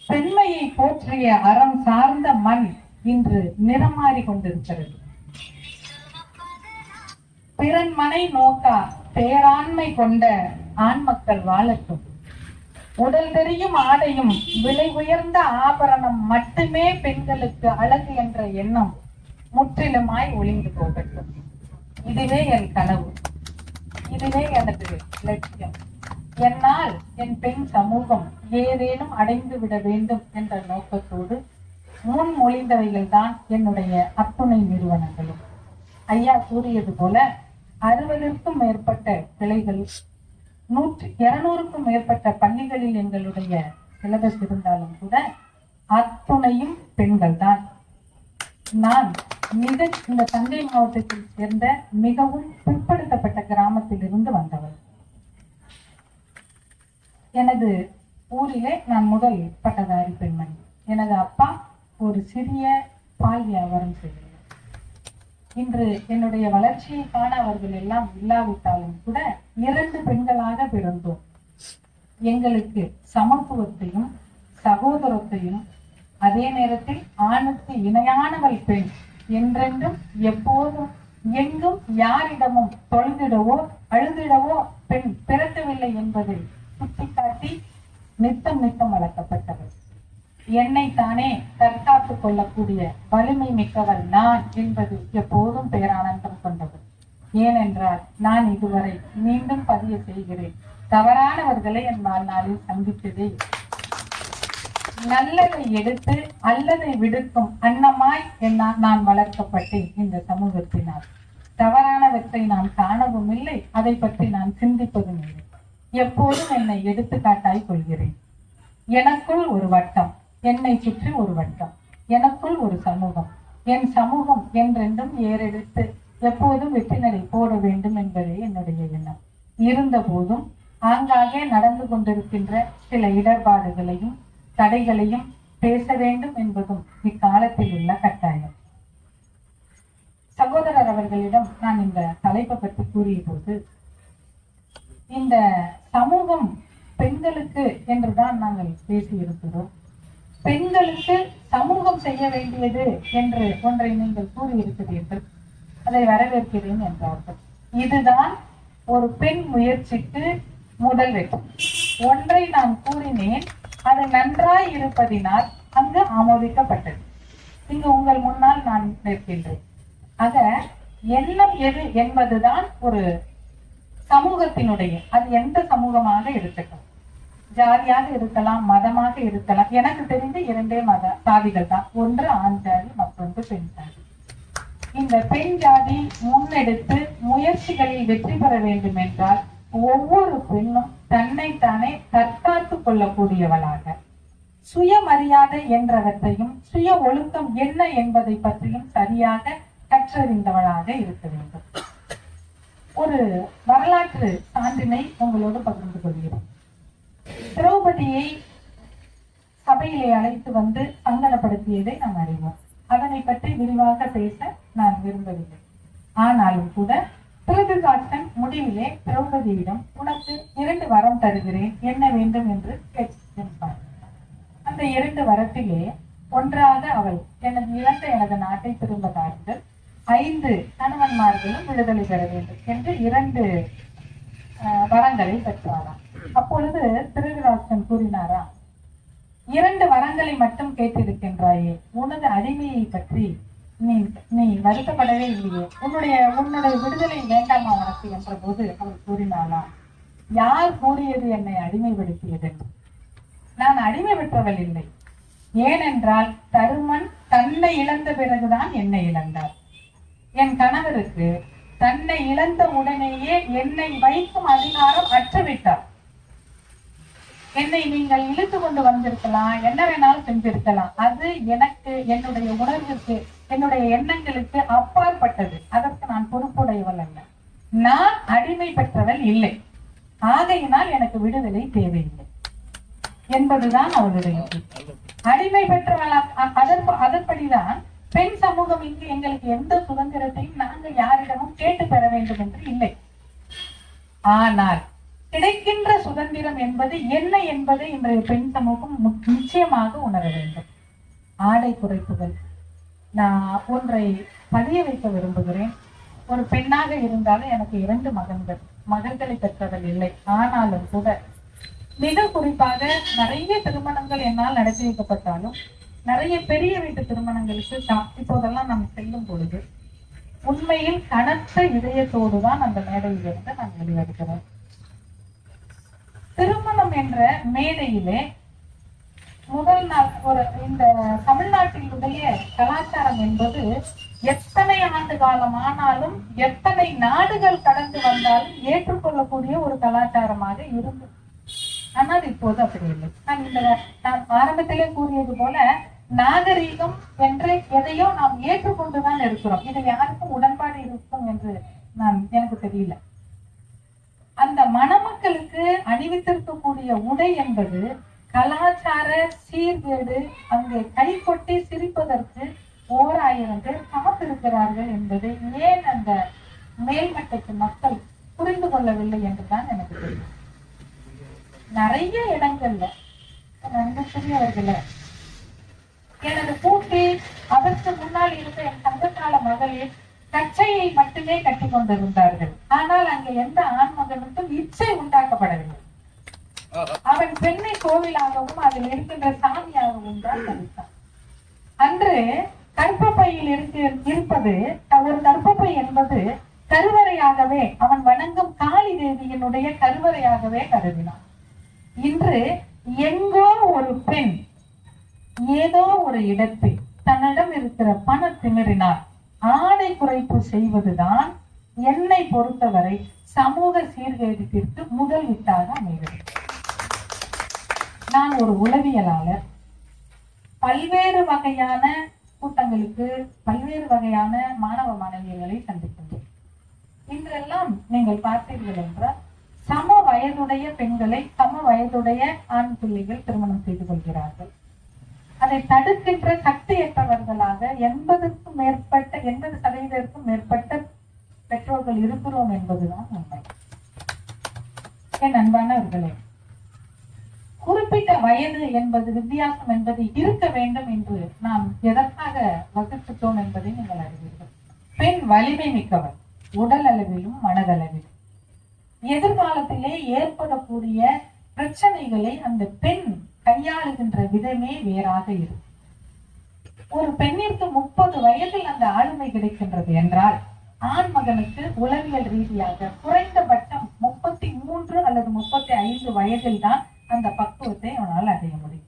S4: பெண்மையை போற்றிய அறம் சார்ந்த மண் இன்று நிறமாறி கொண்டிருக்கிறது. பிறன்மனை நோக்கா பேராண்மை கொண்ட ஆண் மக்கள் வாழட்டும். உடல் தெரியும் ஆடையும் விலை உயர்ந்த ஆபரணம் மட்டுமே பெண்களுக்கு அழகு என்ற எண்ணம் முற்றிலுமாய் ஒளிந்து போகட்டும். இதுவே என் கனவு, இதுவே எனது லட்சியம். என்னால் என் பெண் சமூகம் ஏதேனும் அடைந்து விட வேண்டும் என்ற நோக்கத்தோடு முன்மொழிந்தவைகள் தான் என்னுடைய அத்துணை நிறுவனங்களும். ஐயா கூறியது போல 60க்கும் மேற்பட்ட கிளைகள், 200க்கும் மேற்பட்ட பள்ளிகளில் எங்களுடைய சிலபஸ் இருந்தாலும் கூட அத்துணையும் பெண்கள் தான். நான் இந்த தஞ்சை மாவட்டத்தில் சேர்ந்த மிகவும் பிற்படுத்தப்பட்ட கிராமத்தில் இருந்து வந்தவர். எனது ஊரிலே நான் முதல் பட்டதாரி பெண்மணி. எனது அப்பா ஒரு சிறிய பால் வியாபாரம் செய்கிறார். இன்று என்னுடைய வளர்ச்சியை காண அவர்கள் எல்லாம் இல்லாவிட்டாலும் கூட 2 பெண்களாக பிறந்தோம். எங்களுக்கு சமத்துவத்தையும் சகோதரத்தையும், அதே நேரத்தில் ஆணுக்கு இணையானவள் பெண் என்றென்றும் எப்போதும் எங்கும் யாரிடமும் தொழுதிடவோ அழுதிடவோ பெண் பிறக்கவில்லை என்பதை சுட்டிக்காட்டி நித்தம் வளர்க்கப்பட்டவர். என்னை தானே தற்காத்துக் கொள்ளக்கூடிய வலிமை மிக்கவர் நான் என்பது எப்போதும் பேரானந்தம் கொண்டவர். ஏனென்றால் நான் இதுவரை மீண்டும் பதிய செய்கிறேன், தவறானவர்களை என் வாழ்நாளில் சந்தித்ததே. நல்லதை எடுத்து அல்லதை விடுக்கும் அன்னமாய் நான் வளர்க்கப்பட்டேன் இந்த சமூகத்தினால். தவறானவற்றை நான் காணவும் இல்லை, அதை பற்றி நான் சிந்திப்பதும் இல்லை. எப்போதும் என்னை எடுத்துக்காட்டாய் கொள்கிறேன். எனக்குள் ஒரு வட்டம், என்னை சுற்றி ஒரு வட்டம், எனக்குள் ஒரு சமூகம், என் சமூகம் என்றென்றும் ஏறெடுத்து எப்போதும் வெற்றி நடை போட வேண்டும் என்பதே என்னுடைய எண்ணம். இருந்த போதும் ஆங்காங்கே நடந்து கொண்டிருக்கின்ற சில இடர்பாடுகளையும் தடைகளையும் பேச வேண்டும் என்பதும் இக்காலத்தில் உள்ள கட்டாயம். சகோதரர் அவர்களிடம் நான் இந்த தலைப்பை பற்றி கூறிய போது, இந்த சமூகம் பெண்களுக்கு என்றுதான் நாங்கள் பேசியிருக்கிறோம். பெண்களுக்கு சமூகம் செய்ய வேண்டியது என்று ஒன்றை நீங்கள் கூறியிருக்கிறீர்கள், அதை வரவேற்கிறேன் என்றார்கள். இதுதான் ஒரு பெண் முயற்சிக்கு முதல் வெற்றி. ஒன்றை நான் கூறினேன், அது நன்றாய் இருப்பதினால் அங்கு ஆமோதிக்கப்பட்டது. இங்கு உங்கள் முன்னால் நான் நிற்கின்றேன். ஆக எண்ணம் எது என்பதுதான் ஒரு சமூகத்தினுடைய, அது எந்த சமூகமாக இருக்கட்டும், ஜாதியாக இருக்கலாம், மதமாக இருக்கலாம். எனக்கு தெரிந்து 2 மத சாதிகள் தான், ஒன்று ஆண் ஜாதி, மற்றொன்று பெண் ஜாதி. இந்த பெண் ஜாதி முன்னெடுத்து முயற்சிகளில் வெற்றி பெற வேண்டும் என்றால் ஒவ்வொரு பெண்ணும் தன்னைத்தானே தற்காத்துக் கொள்ளக்கூடியவளாக, சுயமரியாதை என்றவற்றையும் சுய ஒழுக்கம் என்ன என்பதை பற்றியும் சரியாக கற்றறிந்தவளாக இருக்க வேண்டும். ஒரு வரலாற்று சான்றினை உங்களோடு பகிர்ந்து கொள்கிறேன். திரௌபதியை சபையிலே அழைத்து வந்து சங்கடப்படுத்தியதை நாம் அறிவோம். அதனை பற்றி விரிவாக பேச நான் விரும்பவில்லை. ஆனாலும் கூட திருதராஷ்டிரன் முடிவிலே திரௌபதியிடம் உனக்கு 2 வரம் தருகிறேன், என்ன வேண்டும் என்று கேட்பார். அந்த 2 வரத்திலே ஒன்றாக அவள் எனது நாட்டை திரும்ப தாருங்கள், 5 கணவன்மார்களும் விடுதலை பெற வேண்டும் என்று 2 வரங்களை பெற்றாராம். அப்பொழுது திருதராஷ்டிரன் கூறினாரா, 2 வரங்களை மட்டும் கேட்டிருக்கின்றாயே, உனது அடிமையை பற்றி நீ வருத்தப்படவே இல்லையே, உன்னுடைய விடுதலை வேண்டாமா உனக்கு என்ற போது அவள் கூறினாளா, யார் கூறியது என்னை அடிமைப்படுத்தியது? நான் அடிமை பெற்றவள் இல்லை. ஏனென்றால் தருமன் தன்னை இழந்த பிறகுதான் என்னை இழந்தார். என் கணவருக்கு தன்னை இழந்த உடனேயே என்னை வைக்கும் அதிகாரம் அற்றுவிட்டார். என்னை நீங்கள் இழுத்து கொண்டு வந்திருக்கலாம், என்ன வேணாலும் செஞ்சிருக்கலாம், அது எனக்கு, என்னுடைய உணர்வுக்கு, என்னுடைய எண்ணங்களுக்கு அப்பாற்பட்டது. அதற்கு நான் பொறுப்புடையவள் அல்ல. நான் அடிமை பெற்றவள் இல்லை. ஆகையினால் எனக்கு விடுதலை தேவையில்லை என்பதுதான் அவருடைய அடிமை பெற்றவள். அதன்படிதான் பெண் சமூகம் இங்கு எங்களுக்கு எந்த சுதந்திரத்தையும் நாங்கள் யாரிடமும் கேட்டு பெற வேண்டும் என்று இல்லை. ஆனால் கிடைக்கின்ற சுதந்திரம் என்பது என்ன என்பதை இன்றைய பெண் சமூகம் நிச்சயமாக உணர வேண்டும். ஆடை குறைப்புகள், நான் ஒன்றை பதிய வைக்க விரும்புகிறேன். ஒரு பெண்ணாக இருந்தாலும் எனக்கு 2 மகன்களை பெற்றவர்கள் இல்லை. ஆனாலும் கூட மிக குறிப்பாக நிறைய திருமணங்கள் என்னால் நடத்தி வைக்கப்பட்டாலும் நிறைய பெரிய வீட்டு திருமணங்களுக்கு இப்போதெல்லாம் நாம் செல்லும் பொழுது உண்மையில் கனத்த இதயத்தோடு தான் அந்த மேடையில் இருந்து நான் வெளிவருகிறேன். திருமணம் என்ற மேடையிலே முதல் நாள் ஒரு இந்த தமிழ்நாட்டினுடைய கலாச்சாரம் என்பது எத்தனை ஆண்டு காலம் ஆனாலும் எத்தனை நாடுகள் கடந்து வந்தாலும் ஏற்றுக்கொள்ளக்கூடிய ஒரு கலாச்சாரமாக இருந்தது. ஆனால் இப்போது அப்படி இல்லை. நான் ஆரம்பத்திலே கூறியது போல நாகரீகம் என்று எதையோ நாம் ஏற்றுக்கொண்டுதான் இருக்கிறோம். இது யாருக்கும் உடன்பாடு இருக்கும் என்று எனக்கு தெரியல. அந்த மணமக்களுக்கு அணிவித்திருக்கக்கூடிய உடை என்பது கலாச்சார சீர்கேடு. அங்கே கை கொட்டி சிரிப்பதற்கு 1000 பேர் காத்திருக்கிறார்கள் என்பதை ஏன் அந்த மேல்மட்டத்து மக்கள் புரிந்து கொள்ளவில்லை என்றுதான் எனக்கு தெரியும். நிறைய இடங்கள்ல நன்கு சிறியவர்கள எனது கூட்டி அதற்கு முன்னால் இருந்த என் தங்கக்கால மகளிர் கச்சையை மட்டுமே கட்டி கொண்டிருந்தார்கள். ஆனால் அங்கே எந்த ஆண் மகனுக்கும் இச்சை உண்டாக்கப்படவில்லை. அவன் பெண்ணை கோவிலாகவும் அதில் இருக்கின்ற சாமியாகவும் தான் தரித்தான். அன்று கற்பப்பையில் இருப்பது ஒரு கற்பப்பை என்பது கருவறையாகவே அவன் வணங்கும் காளி தேவியினுடைய கருவறையாகவே கருதினான். இன்று எங்கோ ஒரு பெண் ஏதோ ஒரு இடத்தில் தன்னிடம் இருக்கிற பண திமிரினால் ஆடை குறைப்பு செய்வதுதான் என்னை பொறுத்தவரை சமூக சீர்கேட்டிற்கு முதல் வித்தாக அமைகிறது. நான் ஒரு உளவியலாளர். பல்வேறு வகையான கூட்டங்களுக்கு பல்வேறு வகையான மாணவ மாணவியர்களை சந்திக்கின்றேன். இன்றெல்லாம் நீங்கள் பார்த்தீர்கள் என்றால் சம வயதுடைய பெண்களை சம வயதுடைய ஆண் பிள்ளைகள் திருமணம் செய்து கொள்கிறார்கள். அதை தடுக்கின்ற சக்தியற்றவர்களாக 80% மேற்பட்ட பெற்றோர்கள் இருக்கிறோம் என்பதுதான் உண்மை. என் அன்பானவர்களே, குறிப்பிட்ட வயது என்பது வித்தியாசம் என்பது இருக்க வேண்டும் என்று நாம் எதற்காக வகுத்துட்டோம் என்பதை நீங்கள் அறிவீர்கள். பெண் வலிமை மிக்கவர், உடல் அளவிலும் மனதளவிலும். எதிர்காலத்திலே ஏற்படக்கூடிய பிரச்சனைகளை அந்த பெண் கையாளுகின்ற விதமே வேறாக இருக்கும். ஒரு பெண்ணிற்கு 30 வயதில் அந்த ஆளுமை கிடைக்கின்றது என்றால் ஆண் மகனுக்கு உளவியல் ரீதியாக குறைந்தபட்சம் 33 அல்லது 35 வயதில் தான் அந்த பக்குவத்தை அவனால் அடைய முடியும்.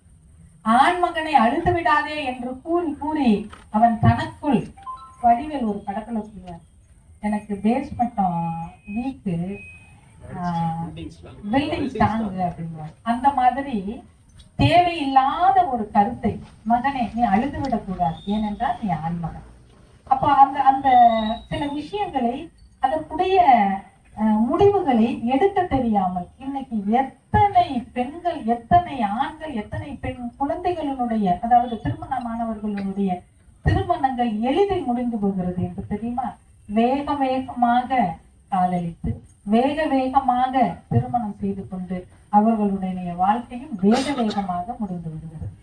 S4: ஆண் மகனை அழுது விடாதே என்று கூறி அவன் தனக்குள் வடிவில் ஒரு படத்துல சொல்லுவார், எனக்கு பேஸ் மட்டம் வீக்கு பில்டிங் ஸ்ட்ராங் அப்படின்வார். அந்த மாதிரி தேவையில்லாத ஒரு கருத்தை மகனே நீ அழுது விடக்கூடாது, ஏனென்றால் நீ ஆண்மகன். அப்ப அந்த சில விஷயங்களை அதற்குடைய முடிவுகளை எடுக்க தெரியாமல் இன்னைக்கு எத்தனை பெண்கள், எத்தனை ஆண்கள், எத்தனை பெண் குழந்தைகளினுடைய அதாவது திருமணமானவர்களுடைய திருமணங்கள் எளிதில் முடிந்து போகிறது என்று தெரியுமா? வேகமாக காதலித்து வேகமாக திருமணம் செய்து கொண்டு அவர்களுடைய வாழ்க்கையும் வேகமாக முடிந்து விடுகிறது.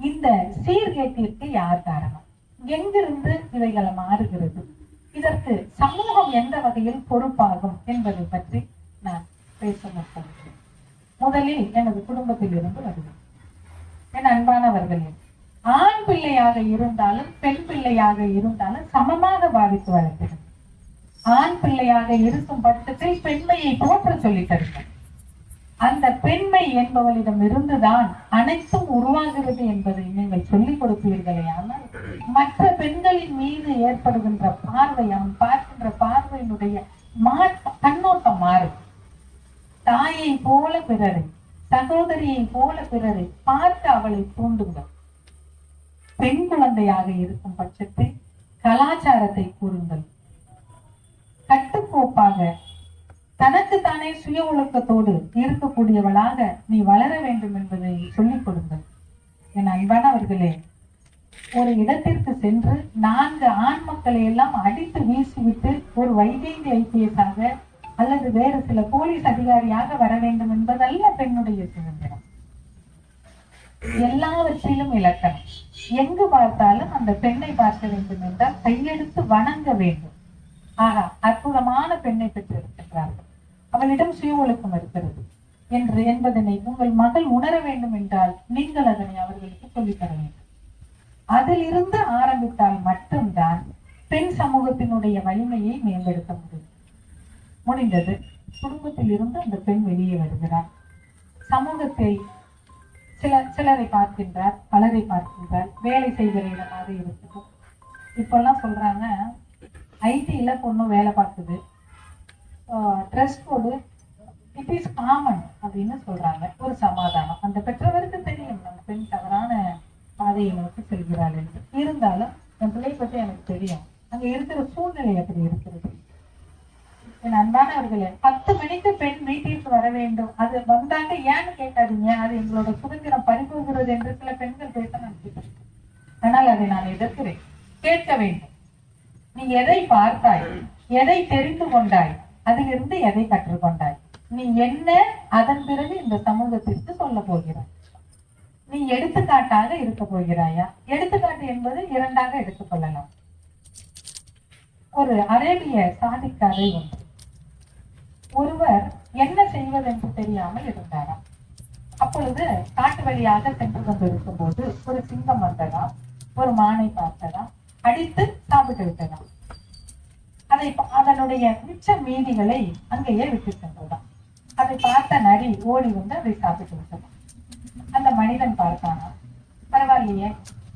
S4: இந்த சீர்கேட்டிற்கு யார் காரணம்? எங்கிருந்து இவைகள் மாறுகிறது? இதற்கு சமூகம் எந்த வகையில் பொறுப்பாகும் என்பதை பற்றி நான் பேச முற்படுகிறேன். முதலில் எனது குடும்பத்தில் இருந்து வருகிறேன். என் அன்பானவர்களே, ஆண் பிள்ளையாக இருந்தாலும் பெண் பிள்ளையாக இருந்தாலும் சமமாக பாதித்து வளர்க்கிறேன். ஆண் பிள்ளையாக இருக்கும் பட்சத்தில் பெண்மையை போற்ற சொல்லி தருங்கள். அந்த பெண்மை என்பவளிடம் இருந்துதான் அனைத்தும் உருவாகிறது என்பதை நீங்கள் சொல்லிக் கொடுப்பீர்களே. ஆனால் மற்ற பெண்களின் மீது ஏற்படுகின்ற பார்வை, அவன் பார்க்கின்ற பார்வையினுடைய கண்ணோட்டம் மாறும். தாயை போல பிறரை, சகோதரியை போல பிறரை பார்த்து அவளை தூண்டுங்கள். பெண் குழந்தையாக இருக்கும் பட்சத்தில் கலாச்சாரத்தை கூறுங்கள். கட்டுக்கோப்பாக தனக்குத்தானே சுய ஒழுக்கத்தோடு இருக்கக்கூடியவளாக நீ வளர வேண்டும் என்பதை சொல்லிக் கொடுங்கள். என் அன்பானவர்களே, ஒரு இடத்திற்கு சென்று 4 ஆண் மக்களை எல்லாம் அடித்து வீசிவிட்டு ஒரு வைஜெயந்தி IPS ஆக அல்லது வேறு சில போலீஸ் அதிகாரியாக வர வேண்டும் என்பதல்ல பெண்ணுடைய சுதந்திரம். எல்லாவற்றிலும் இலக்கணம். எங்கு பார்த்தாலும் அந்த பெண்ணை பார்க்க வேண்டும் என்றால் கையெடுத்து வணங்க வேண்டும். ஆகா, அற்புதமான பெண்ணை பெற்றிருக்கின்றார்கள், அவளிடம் சுய ஒழுக்கம் இருக்கிறது என்பதனை உங்கள் மகள் உணர வேண்டும் என்றால் நீங்கள் அதனை அவர்களுக்கு சொல்லித்தர வேண்டும். அதிலிருந்து ஆரம்பித்தால் மட்டும்தான் பெண் சமூகத்தினுடைய வலிமையை மேம்படுத்த முடியும். முடிந்தது, குடும்பத்தில் இருந்து அந்த பெண் வெளியே வருகிறார், சமூகத்தை சிலரை பார்க்கின்றார், பலரை பார்க்கின்றார், வேலை செய்கிற இடமாக இருக்குது. இப்பெல்லாம் சொல்றாங்க ஐடில பொண்ணு வேலை பார்க்குது, dress code it is common அப்படின்னு சொல்றாங்க. ஒரு சமாதானம். அந்த பெற்றவருக்கு தெரியும் நம்ம பெண் தவறான பாதையை நோக்கி செல்கிறாள் என்று. இருந்தாலும் என் பிள்ளை பற்றி எனக்கு தெரியும், அங்க இருக்கிற சூழ்நிலை அப்படி இருக்கிறது. என் அன்பானவர்களே, 10 மணிக்கு பெண் வீட்டிற்கு வர வேண்டும். அது வந்தாங்க ஏன்னு கேட்காதீங்க, அது எங்களோட சுதந்திரம் பறிபோகிறது என்று சில பெண்கள் பேச நினைக்கிறேன். ஆனால் அதை நான் எதிர்க்கிறேன். கேட்க வேண்டும். நீ எதை பார்த்தாய், எதை தெரிந்து கொண்டாய், அதிலிருந்து எதை கற்றுக்கொண்டாய், நீ என்ன அதன் பிறகு இந்த சமூகத்திற்கு சொல்ல போகிறாய், நீ எடுத்துக்காட்டாக இருக்க போகிறாயா? எடுத்துக்காட்டு என்பது 2ஆக எடுத்துக்கொள்ளலாம். ஒரு அரேபிய சாதிக்காரை ஒன்று. ஒருவர் என்ன செய்வதென்று தெரியாமல் இருந்தாராம். அப்பொழுது காட்டு வழியாக சென்று கொண்டிருக்கும் போது ஒரு சிங்கம் வந்ததாம், ஒரு மானை பார்த்ததாம், அடித்து சாப்பிட்டு விட்டதாம். அதனுடைய மிச்ச மீதிகளை அங்கேயே விட்டு சென்றதாம். அதை பார்த்த நரி ஓடி வந்து அதை சாப்பிட்டு விட்டதாம். அந்த மனிதன் பார்த்தானா, பரவாயில்லையே,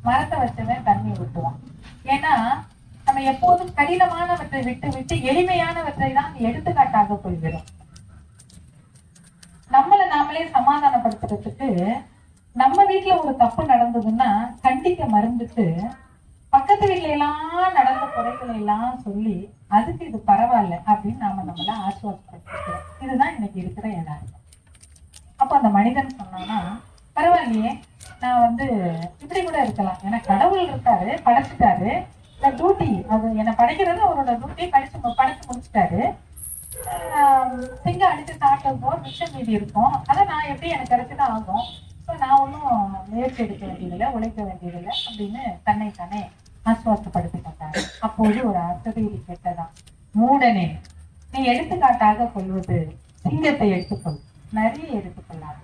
S4: மரத்தை வச்சவன் தண்ணி விட்டுவான். ஏன்னா நம்ம எப்போதும் கடினமானவற்றை விட்டு விட்டு எளிமையானவற்றை தான் எடுத்துக்காட்டாக கொள்கிறோம். நம்மளை நாமளே சமாதானப்படுத்துறதுக்கு நம்ம வீட்டுல ஒரு தப்பு நடந்ததுன்னா கண்டிக்க மறந்துட்டு பக்கத்து வீட்டுல எல்லாம் நடந்த குறைகளை எல்லாம் சொல்லி அதுக்கு இது பரவாயில்ல அப்படின்னு நாம நம்மள ஆசுவாசப்படுத்திக்கிறோம். இதுதான் இன்னைக்கு இருக்கிற எல்லாரும். அப்ப அந்த மனிதன் சொன்னானா, பரவாயில்லையே, நான் வந்து இப்படி கூட இருக்கலாம், ஏன்னா கடவுள் இருக்காரு, படைச்சிட்டாரு, இந்த டியூட்டி அது என்னை படைக்கிறது அவரோட டியூட்டியை படைச்சு முடிச்சிட்டாரு. சிங்கம் அடிச்சு சாப்பிட்டது போது மிச்சம் மீதி இருக்கும், அதை நான் எப்படி எனக்கு கிடைச்சுதான் ஆகும். ஸோ நான் ஒன்றும் முயற்சி எடுக்க வேண்டியதில்லை, உழைக்க வேண்டியதில்லை அப்படின்னு தன்னை ஆசுவாசப்படுத்திக்கிட்டாரு. அப்போது ஒரு அசதீரி கேட்டதான், மூடனே, நீ எடுத்துக்காட்டாக கொள்வது சிங்கத்தை எடுத்துக்கொள், நரியை எடுத்துக்கொள்ளாது.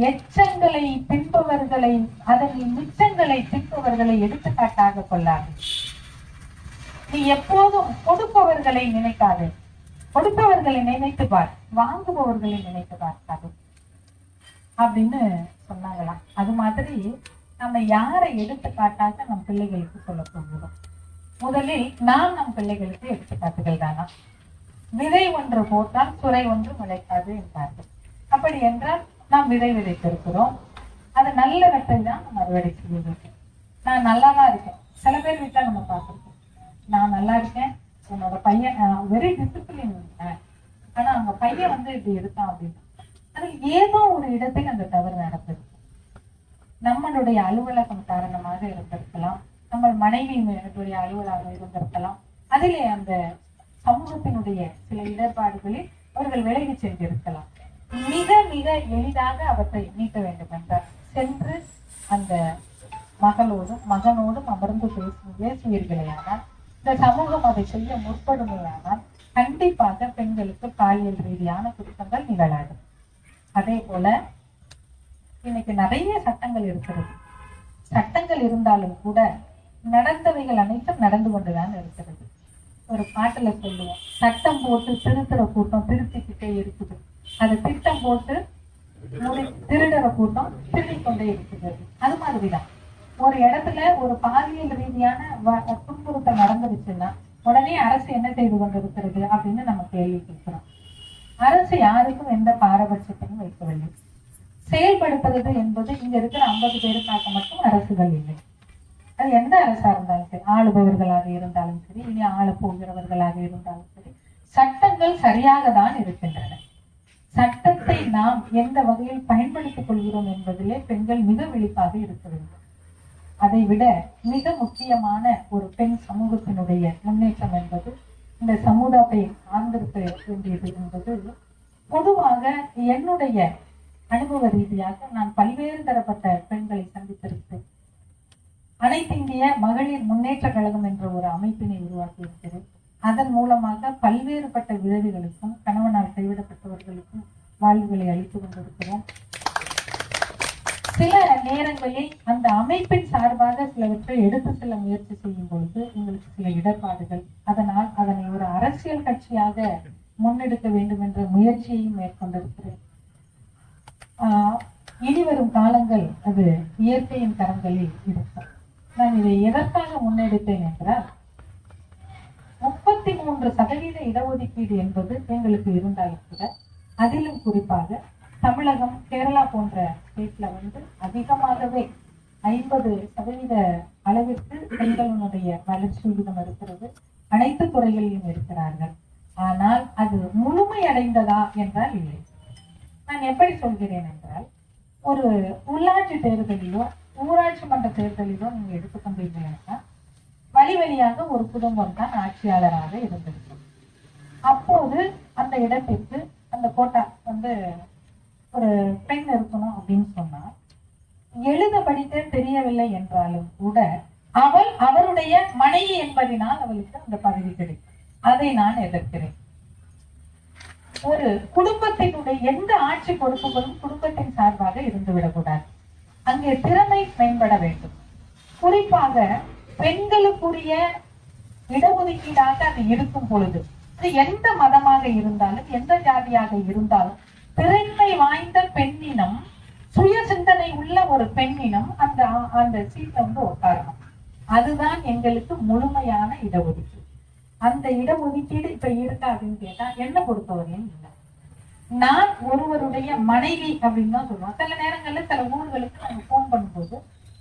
S4: எச்சங்களை தின்பவர்களை, அதன் மிச்சங்களை தின்பவர்களை எடுத்துக்காட்டாக கொள்ளாது. நீ எப்போதும் கொடுப்பவர்களை நினைக்காது, கொடுப்பவர்களை நினைத்து பார், வாங்குபவர்களை நினைத்து பார்க்காது அப்படின்னு சொன்னாங்களாம். அது மாதிரி நம்ம யாரை எடுத்துக்காட்டாக நம் பிள்ளைகளுக்கு சொல்ல போகிறோம்? முதலில் நாம் நம் பிள்ளைகளுக்கு எடுத்துக்காட்டுகள் தானா? விதை ஒன்று போட்டால் சுரை ஒன்று முளைக்காது என்பார்கள். அப்படி என்றால் நாம் விதை விதைத்திருக்கிறோம், அது நல்லவற்றை தான் நம்ம அறுவடை செய்ய. நான் நல்லாதான் இருக்கேன். சில பேர் வீட்டுல நம்ம பார்த்துருக்கோம், நான் நல்லா இருக்கேன், என்னோட பையன் வெரி டிசிப்ளின், ஆனா அவங்க பையன் வந்து இப்படி இருக்கான் அப்படின்னு. அதில் ஏதோ ஒரு இடத்தில் அந்த தவறு நடந்தது. நம்மளுடைய அலுவலகம் காரணமாக இருந்திருக்கலாம், நம்ம மனைவியினுடைய அலுவலகம் இருந்திருக்கலாம். அதிலே அந்த சமூகத்தினுடைய சில இடர்பாடுகளில் அவர்கள் விலகி சென்றிருக்கலாம். மிக மிக எளிதாக அவற்றை நீட்ட வேண்டும் என்றால் சென்று அந்த மகளோடும் மகனோடும் அமர்ந்து பேசுவீர்களேயானால், இந்த சமூகம் அதை செய்ய முற்படுமையானால் கண்டிப்பாக பெண்களுக்கு பாலியல் ரீதியான குற்றங்கள் நிகழாது. அதே போல இன்னைக்கு நிறைய சட்டங்கள் இருக்கிறது. சட்டங்கள் இருந்தாலும் கூட நடந்தவைகள் அனைத்தும் நடந்து கொண்டுதான் இருக்கிறது. ஒரு பாட்டுல சொல்லுவோம், சட்டம் போட்டு திருத்துற கூட்டம் திருத்திக்கிட்டே இருக்குது, அது திட்டம் போட்டு திருடுற கூட்டம் திருடிக்கொண்டே இருக்குது. அது மாதிரிதான் ஒரு இடத்துல ஒரு பாலியல் ரீதியான துன்புறுத்தல் நடந்துருச்சுன்னா உடனே அரசு என்ன செய்து கொண்டிருக்கிறது அப்படின்னு நம்ம கேள்வி கேட்கிறோம். அரசு யாருக்கும் எந்த பாரபட்சத்தையும் வைக்கவில்லை. செயல்படுத்துறது என்பது இங்க இருக்கிற 50 பேருக்காக மட்டும் அரசுகள் இல்லை. அது எந்த அரசா இருந்தாலும் சரி, ஆளுபவர்களாக இருந்தாலும் சரி, இனி ஆள போகிறவர்களாக இருந்தாலும் சரி, சட்டங்கள் சரியாக தான் இருக்கின்றன. சட்டத்தை நாம் எந்த வகையில் பயன்படுத்திக் கொள்கிறோம் என்பதிலே பெண்கள் மிக விழிப்பாக இருக்க வேண்டும். அதை விட மிக முக்கியமான ஒரு பெண் சமூகத்தினுடைய முன்னேற்றம் என்பது இந்த சமுதாயத்தை சார்ந்திருக்க வேண்டியது என்பது பொதுவாக என்னுடைய அனுபவ ரீதியாக நான் பல்வேறு தரப்பட்ட பெண்களை சந்தித்திருக்கிறேன். அனைத்து இந்திய மகளிர் முன்னேற்ற கழகம் என்ற ஒரு அமைப்பினை உருவாக்கி இருக்கிறேன். அதன் மூலமாக பல்வேறுபட்ட விதவிகளுக்கும் கணவனால் கைவிடப்பட்டவர்களுக்கும் வாழ்வுகளை அளித்துக் கொண்டிருக்கிறோம். சில நேரங்களில் அந்த அமைப்பின் சார்பாக சிலவற்றை எடுத்து செல்ல முயற்சி செய்யும் பொழுது எங்களுக்கு சில இடர்பாடுகள், அதனால் அதனை ஒரு அரசியல் கட்சியாக முன்னெடுக்க வேண்டும் என்ற முயற்சியையும் மேற்கொண்டிருக்கிறேன். இனி வரும் காலங்கள் அது இயற்கையின் கரங்களில் இருக்கும். நான் இதை எதற்காக முன்னெடுத்தேன் என்றால், 33% இடஒதுக்கீடு என்பது எங்களுக்கு இருந்தாலும் கூட, அதிலும் குறிப்பாக தமிழகம், கேரளா போன்ற ஸ்டேட்ல அதிகமாகவே 50% அளவிற்கு பெண்களுடைய வளர்ச்சி விகிதம் இருக்கிறது. அனைத்து துறைகளிலும் இருக்கிறார்கள். ஆனால் அது முழுமையடைந்ததா என்றால் இல்லை. நான் எப்படி சொல்கிறேன் என்றால், ஒரு உள்ளாட்சி தேர்தலிலோ ஊராட்சி மன்ற தேர்தலிலோ நீங்க எடுத்துக்கொண்டீங்கன்னா, வழி வழியாக ஒரு குடும்பம் தான் ஆட்சியாளராக இருந்திருக்கும். அப்போது அந்த இடத்திற்கு அந்த கோட்டா ஒரு பெண் இருக்கணும் அப்படின்னு சொன்னா, எழுத படிக்க தெரியவில்லை என்றாலும் கூட அவள் அவருடைய மனைவி என்பதனால் அவளுக்கு அந்த பதவி கிடைக்கும். அதை நான் எதிர்க்கிறேன். ஒரு குடும்பத்தினுடைய எந்த ஆட்சி பொறுப்புகளும் குடும்பத்தின் சார்பாக இருந்து விடக்கூடாது. அங்கே திறமை மேம்பட வேண்டும். குறிப்பாக பெண்களுக்குரிய இடஒதுக்கீடாக அது இருக்கும் பொழுது, அது எந்த மதமாக இருந்தாலும் எந்த ஜாதியாக இருந்தாலும், திறமை வாய்ந்த பெண்ணினம், சுய சிந்தனை உள்ள ஒரு பெண்ணினம் அந்த சீட்ல உட்காரணும். அதுதான் எங்களுக்கு முழுமையான இடஒதுக்கீடு. அந்த இடஒதுக்கீடு இப்ப இருக்கா அப்படின்னு கேட்டா என்ன பொறுத்தவரையும் இல்லை. நான் ஒருவருடைய மனைவி அப்படின்னு தான் சொல்லுவோம். சில நேரங்கள்ல சில ஊர்களுக்கு நாங்க போன் பண்ணும்போது,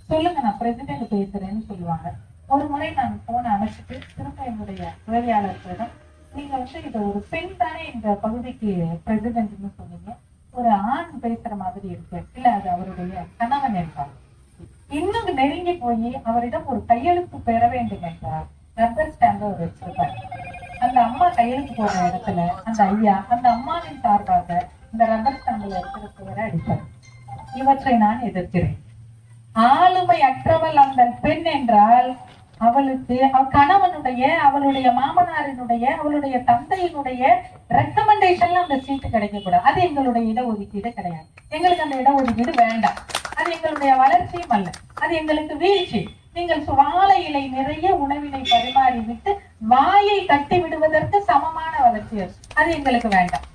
S4: சொல்லுங்க நான் பிரசிடென்ட் பேசுறேன்னு சொல்லுவாங்க. ஒரு முறை நான் போனை அணைச்சிட்டு திரும்ப என்னுடைய உதவியாளர்களிடம், நீங்க இதை ஒரு பெண் தானே இந்த பகுதிக்கு பிரசிடென்ட்னு சொன்னீங்க, ஒரு ஆண் பேசுற மாதிரி இருக்கு, இல்ல அது அவருடைய கணவன் என்றார். இன்னும் நெருங்கி போய் அவரிடம் ஒரு கையெழுத்து பெற வேண்டும் என்றார். ரப்பர் ஸ்டாம்ப் அவர் வச்சிருக்காரு. அந்த அம்மா கையெழுத்து போற இடத்துல அந்த ஐயா அந்த அம்மாவின் சார்பாக இந்த ரப்பர் ஸ்டாம்பில் இருக்கிற பெயரை அடிப்பார். இவற்றை நான் எதிர்க்கிறேன். ஆளுமை அற்றவள் அந்த பெண் என்றால், அவளுக்கு கணவனுடைய, அவளுடைய மாமனாரினுடைய, அவளுடைய தந்தையினுடைய ரெக்கமெண்டேஷன்ல அந்த சீட்டு கிடைக்க கூடாது. அது எங்களுடைய இடஒதுக்கீடு கிடையாது. எங்களுக்கு அந்த இடஒதுக்கீடு வேண்டாம். அது எங்களுடைய வளர்ச்சியும் அல்ல, அது எங்களுக்கு வீழ்ச்சி. நீங்கள் வாழை இலை நிறைய உணவினை பரிமாறி விட்டு வாயை தட்டி விடுவதற்கு சமமான வளர்ச்சி அது எங்களுக்கு வேண்டாம்.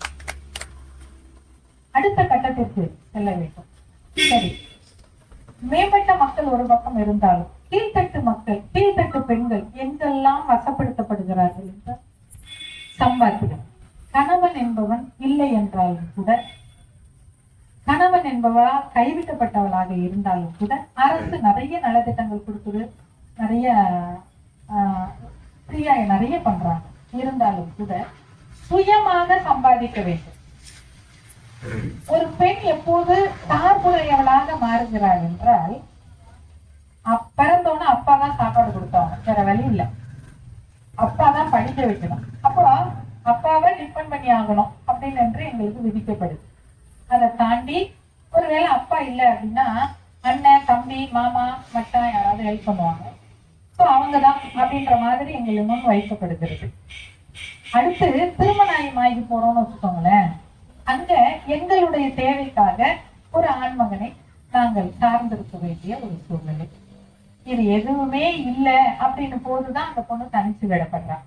S4: அடுத்த கட்டத்திற்கு செல்ல வேண்டும். சரி, மேம்பட்ட மக்கள் ஒரு பக்கம் இருந்தாலும் கீழ்த்தட்டு மக்கள், கீழ்த்தட்டு பெண்கள் எங்கெல்லாம் வசப்படுத்தப்படுகிறார்கள் என்றால், சம்பாத்தியம். கணவன் என்பவன் இல்லை என்றாலும் கூட, கணவன் என்பவளால் கைவிட்டப்பட்டவளாக இருந்தாலும் கூட, அரசு நிறைய நலத்திட்டங்கள் கொடுக்குது, நிறைய ஃப்ரீயா நிறைய பண்றாங்க. இருந்தாலும் கூட சுயமாக சம்பாதிக்க வேண்டும். ஒரு பெண் எப்போது சார்புடையவளாக மாறுகிறாள் என்றால், பிறந்தோன்னு அப்பா தான் சாப்பாடு கொடுத்தாங்க, வேற வழி இல்லை. அப்பா தான் படிக்க வைக்கணும். அப்போ அப்பாவை டிபெண்ட் பண்ணி ஆகணும் அப்படின்னு என்று எங்களுக்கு விதிக்கப்படுது. அதை தாண்டி ஒருவேளை அப்பா இல்லை அப்படின்னா அண்ணன், தம்பி, மாமா, மச்சான் யாராவது ஹெல்ப் பண்ணுவாங்க. ஸோ அவங்கதான் அப்படின்ற மாதிரி எங்களுக்கு முன் வைக்கப்படுகிறது. அடுத்து திருமணமாகி போறோம்னு வச்சுக்கோங்களேன், அங்க எங்களுடைய தேவைக்காக ஒரு ஆண்மகனை நாங்கள் சார்ந்திருக்க வேண்டிய ஒரு சூழ்நிலை. இது எதுவுமே இல்லை அப்படின்னு போதுதான் அந்த பொண்ணு தனிச்சு விடப்படுறா.